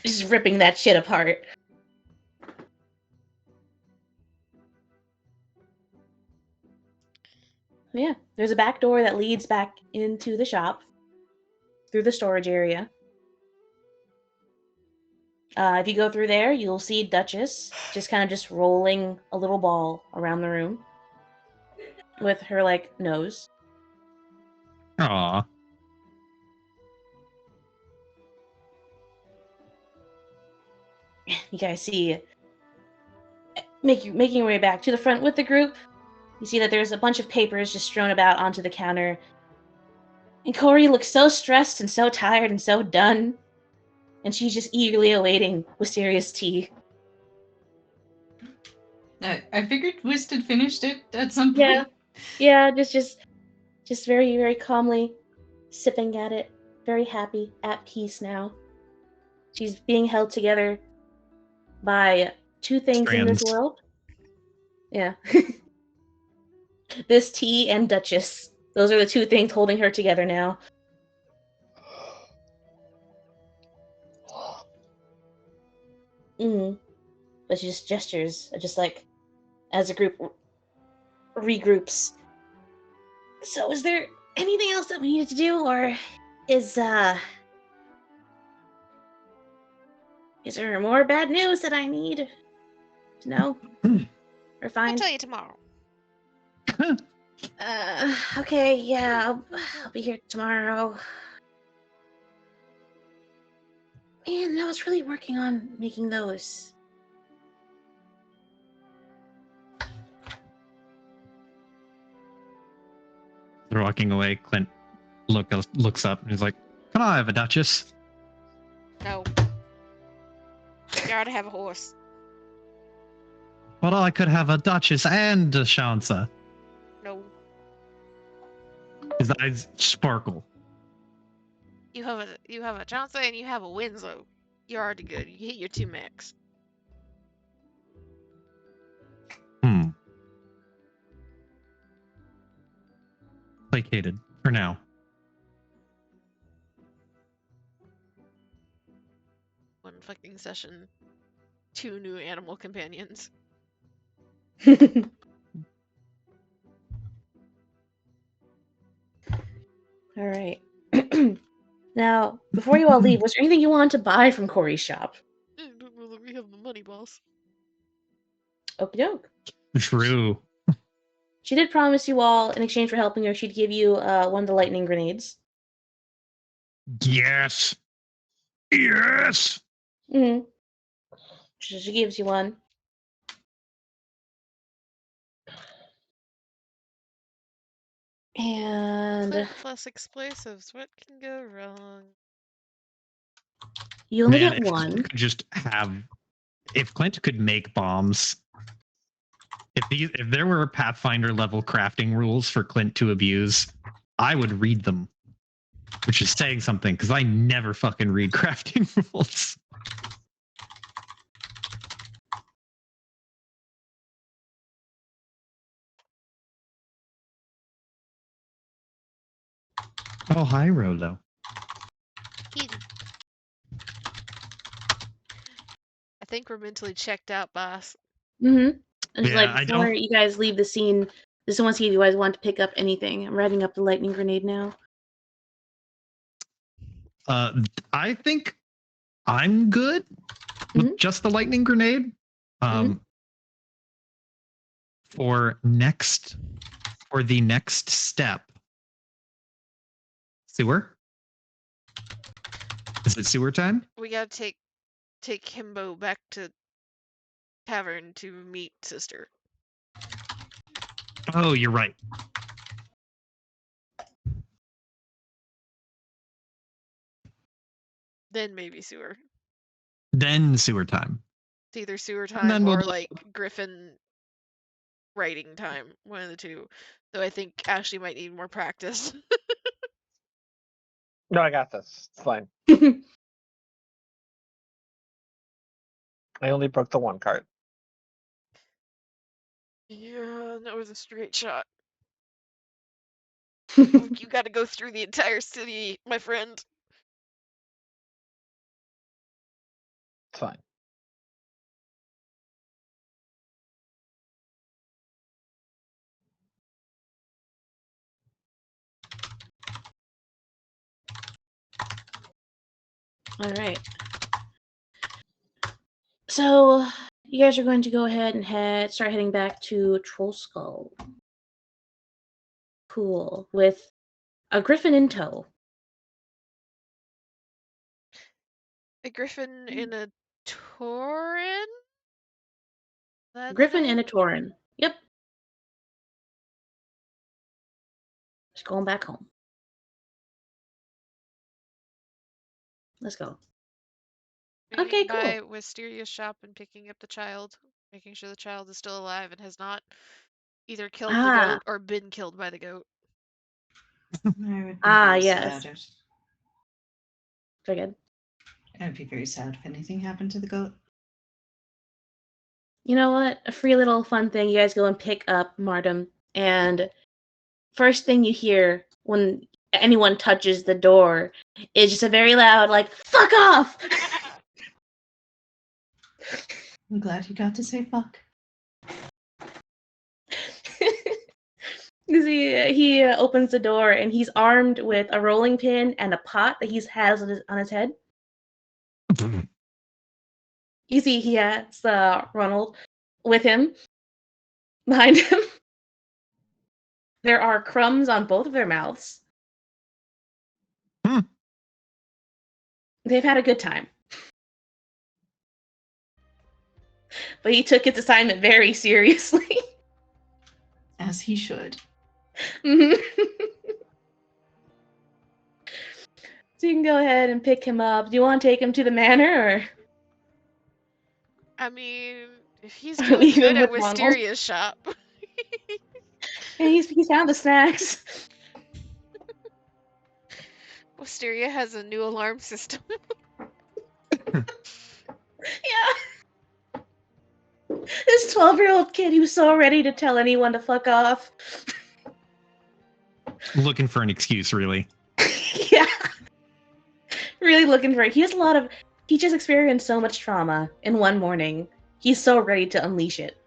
just ripping that shit apart. Yeah, there's a back door that leads back into the shop through the storage area. If you go through there, you'll see Duchess just kind of just rolling a little ball around the room with her like nose. Aw. You guys see making your way back to the front with the group. You see that there's a bunch of papers just strewn about onto the counter. And Corey looks so stressed and so tired and so done. And she's just eagerly awaiting Wisteria's tea. I figured Wist had finished it at some point. Yeah. Yeah, just very, very calmly sipping at it. Very happy, at peace now. She's being held together by two things in this Strands. world. Yeah. This tea and Duchess. Those are the two things holding her together now. But she just gestures, just like as a group regroups. So, is there anything else that we needed to do, or is there more bad news that I need to know? Or I'll find? tell you tomorrow. Okay, yeah, I'll be here tomorrow. Man, I was really working on making those. They're walking away. Clint looks up and he's like, "Can I have a Duchess?" No. You ought to have a horse. Well, I could have a Duchess and a Shansa. No. His eyes sparkle. You have a Johnson and you have a Winslow. You're already good. You hit your 2 max. Placated for now. One fucking session. 2 new animal companions. All right. Now, before you all leave, was there anything you wanted to buy from Corey's shop? I don't know that we have the money, boss. Okie doke. True. She did promise you all, in exchange for helping her, she'd give you one of the lightning grenades. Yes. Yes. Mm-hmm. So she gives you one. And Clint plus explosives. What can go wrong? you only Man, get if one. Clint could just have, if Clint could make bombs, if there were Pathfinder level crafting rules for Clint to abuse, I would read them. Which is saying something, because I never fucking read crafting rules. Oh, hi, Rolo. I think we're mentally checked out, boss. Mm-hmm. And just Yeah, like I before don't- you guys leave the scene, just want to see if you guys want to pick up anything. I'm writing up the lightning grenade now. I think I'm good with just the lightning grenade. For the next step. Sewer? Is it sewer time? We gotta take Himbo back to tavern to meet sister. Oh, you're right. Then maybe sewer. Then sewer time. It's either sewer then time we'll or do- like Griffin writing time. One of the two. Though I think Ashley might need more practice. No, I got this. It's fine. I only broke the one card. that was a straight shot. You gotta go through the entire city, my friend. Fine. All right. So you guys are going to go ahead and start heading back to Troll Skull. Cool. With a griffin in tow. A griffin in a tauren? Griffin and a Tauren. Yep. Just going back home. Let's go. Okay, cool. By Wisteria's shop and picking up the child, making sure the child is still alive and has not either killed the goat or been killed by the goat. I would be very yes. sad. Very good. I'd be very sad if anything happened to the goat. You know what? A free little fun thing. You guys go and pick up Martum, and first thing you hear when anyone touches the door is just a very loud, like, "Fuck off!" I'm glad you got to say fuck. He opens the door, and he's armed with a rolling pin and a pot that he has on his head. You see, he has Ronald with him, behind him. There are crumbs on both of their mouths. They've had a good time. But he took his assignment very seriously. As he should. So you can go ahead and pick him up. Do you want to take him to the manor, or? I mean, if he's doing good at Wisteria's shop. And he's found the snacks. Wisteria has a new alarm system. Yeah. This 12-year-old kid, he was so ready to tell anyone to fuck off. Looking for an excuse, really. Yeah. Really looking for it. He just experienced so much trauma in one morning. He's so ready to unleash it.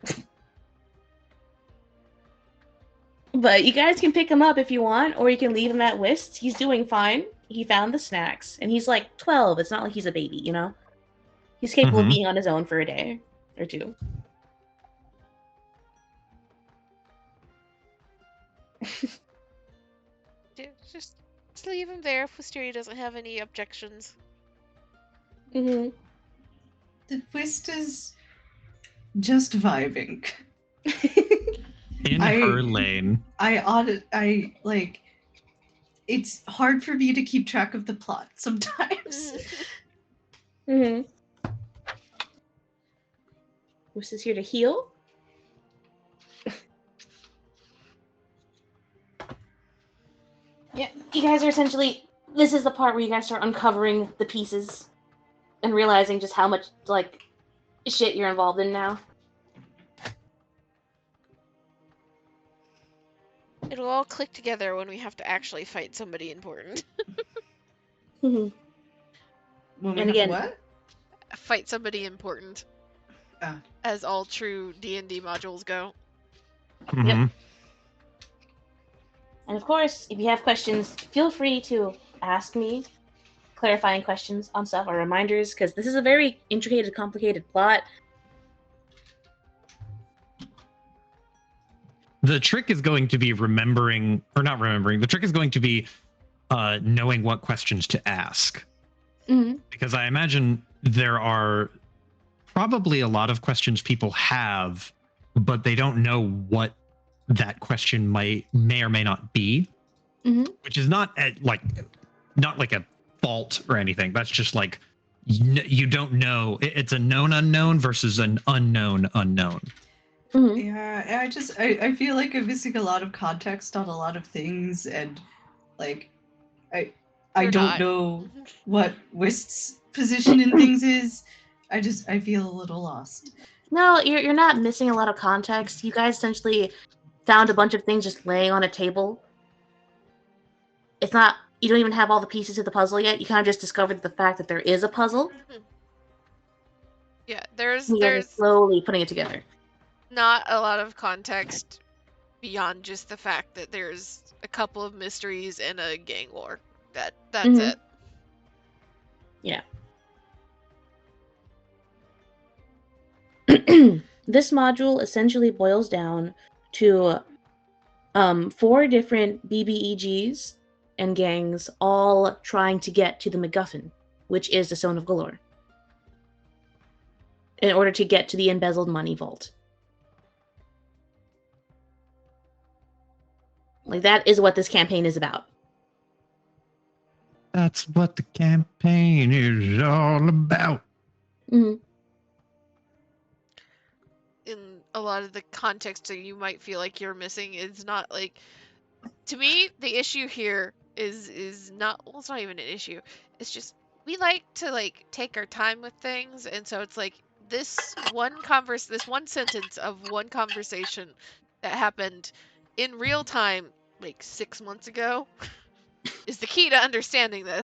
But you guys can pick him up if you want, or you can leave him at Whist. He's doing fine. He found the snacks, and he's like 12. It's not like he's a baby, you know? He's capable of being on his own for a day or two. Just leave him there if Wisteria doesn't have any objections. Mm-hmm. The Whist is just vibing. In her lane. It's hard for me to keep track of the plot sometimes. Mm-hmm. Whist is here to heal. Yeah, you guys are essentially, this is the part where you guys start uncovering the pieces and realizing just how much, like, shit you're involved in now. It'll all click together when we have to actually fight somebody important. Mm-hmm. And again, what? Fight somebody important. As all true D&D modules go. Mm-hmm. Yep. And of course, if you have questions, feel free to ask me clarifying questions on stuff or reminders, because this is a very intricate, complicated plot. The trick is going to be the trick is going to be knowing what questions to ask. Mm-hmm. Because I imagine there are probably a lot of questions people have, but they don't know what that question may or may not be, which is not like a fault or anything. That's just like you don't know. It's a known unknown versus an unknown unknown. Mm-hmm. Yeah, I feel like I'm missing a lot of context on a lot of things, and like I don't know what Wist's position in things is. I feel a little lost. No, you're not missing a lot of context. You guys essentially found a bunch of things just laying on a table. It's not, you don't even have all the pieces of the puzzle yet. You kind of just discovered the fact that there is a puzzle. Yeah, there's You guys are slowly putting it together. not a lot of context beyond just the fact that there's a couple of mysteries and a gang war. That's Mhm. it. Yeah. This module essentially boils down to 4 different BBEGs and gangs all trying to get to the MacGuffin, which is the Stone of Galore, in order to get to the embezzled money vault. Like, that is what this campaign is about. That's what the campaign is all about. Mm-hmm. In a lot of the context that you might feel like you're missing is not like, to me the issue here is not, well, it's not even an issue, it's just we like to like take our time with things, and so it's like this one sentence of one conversation that happened in real time like 6 months ago is the key to understanding this.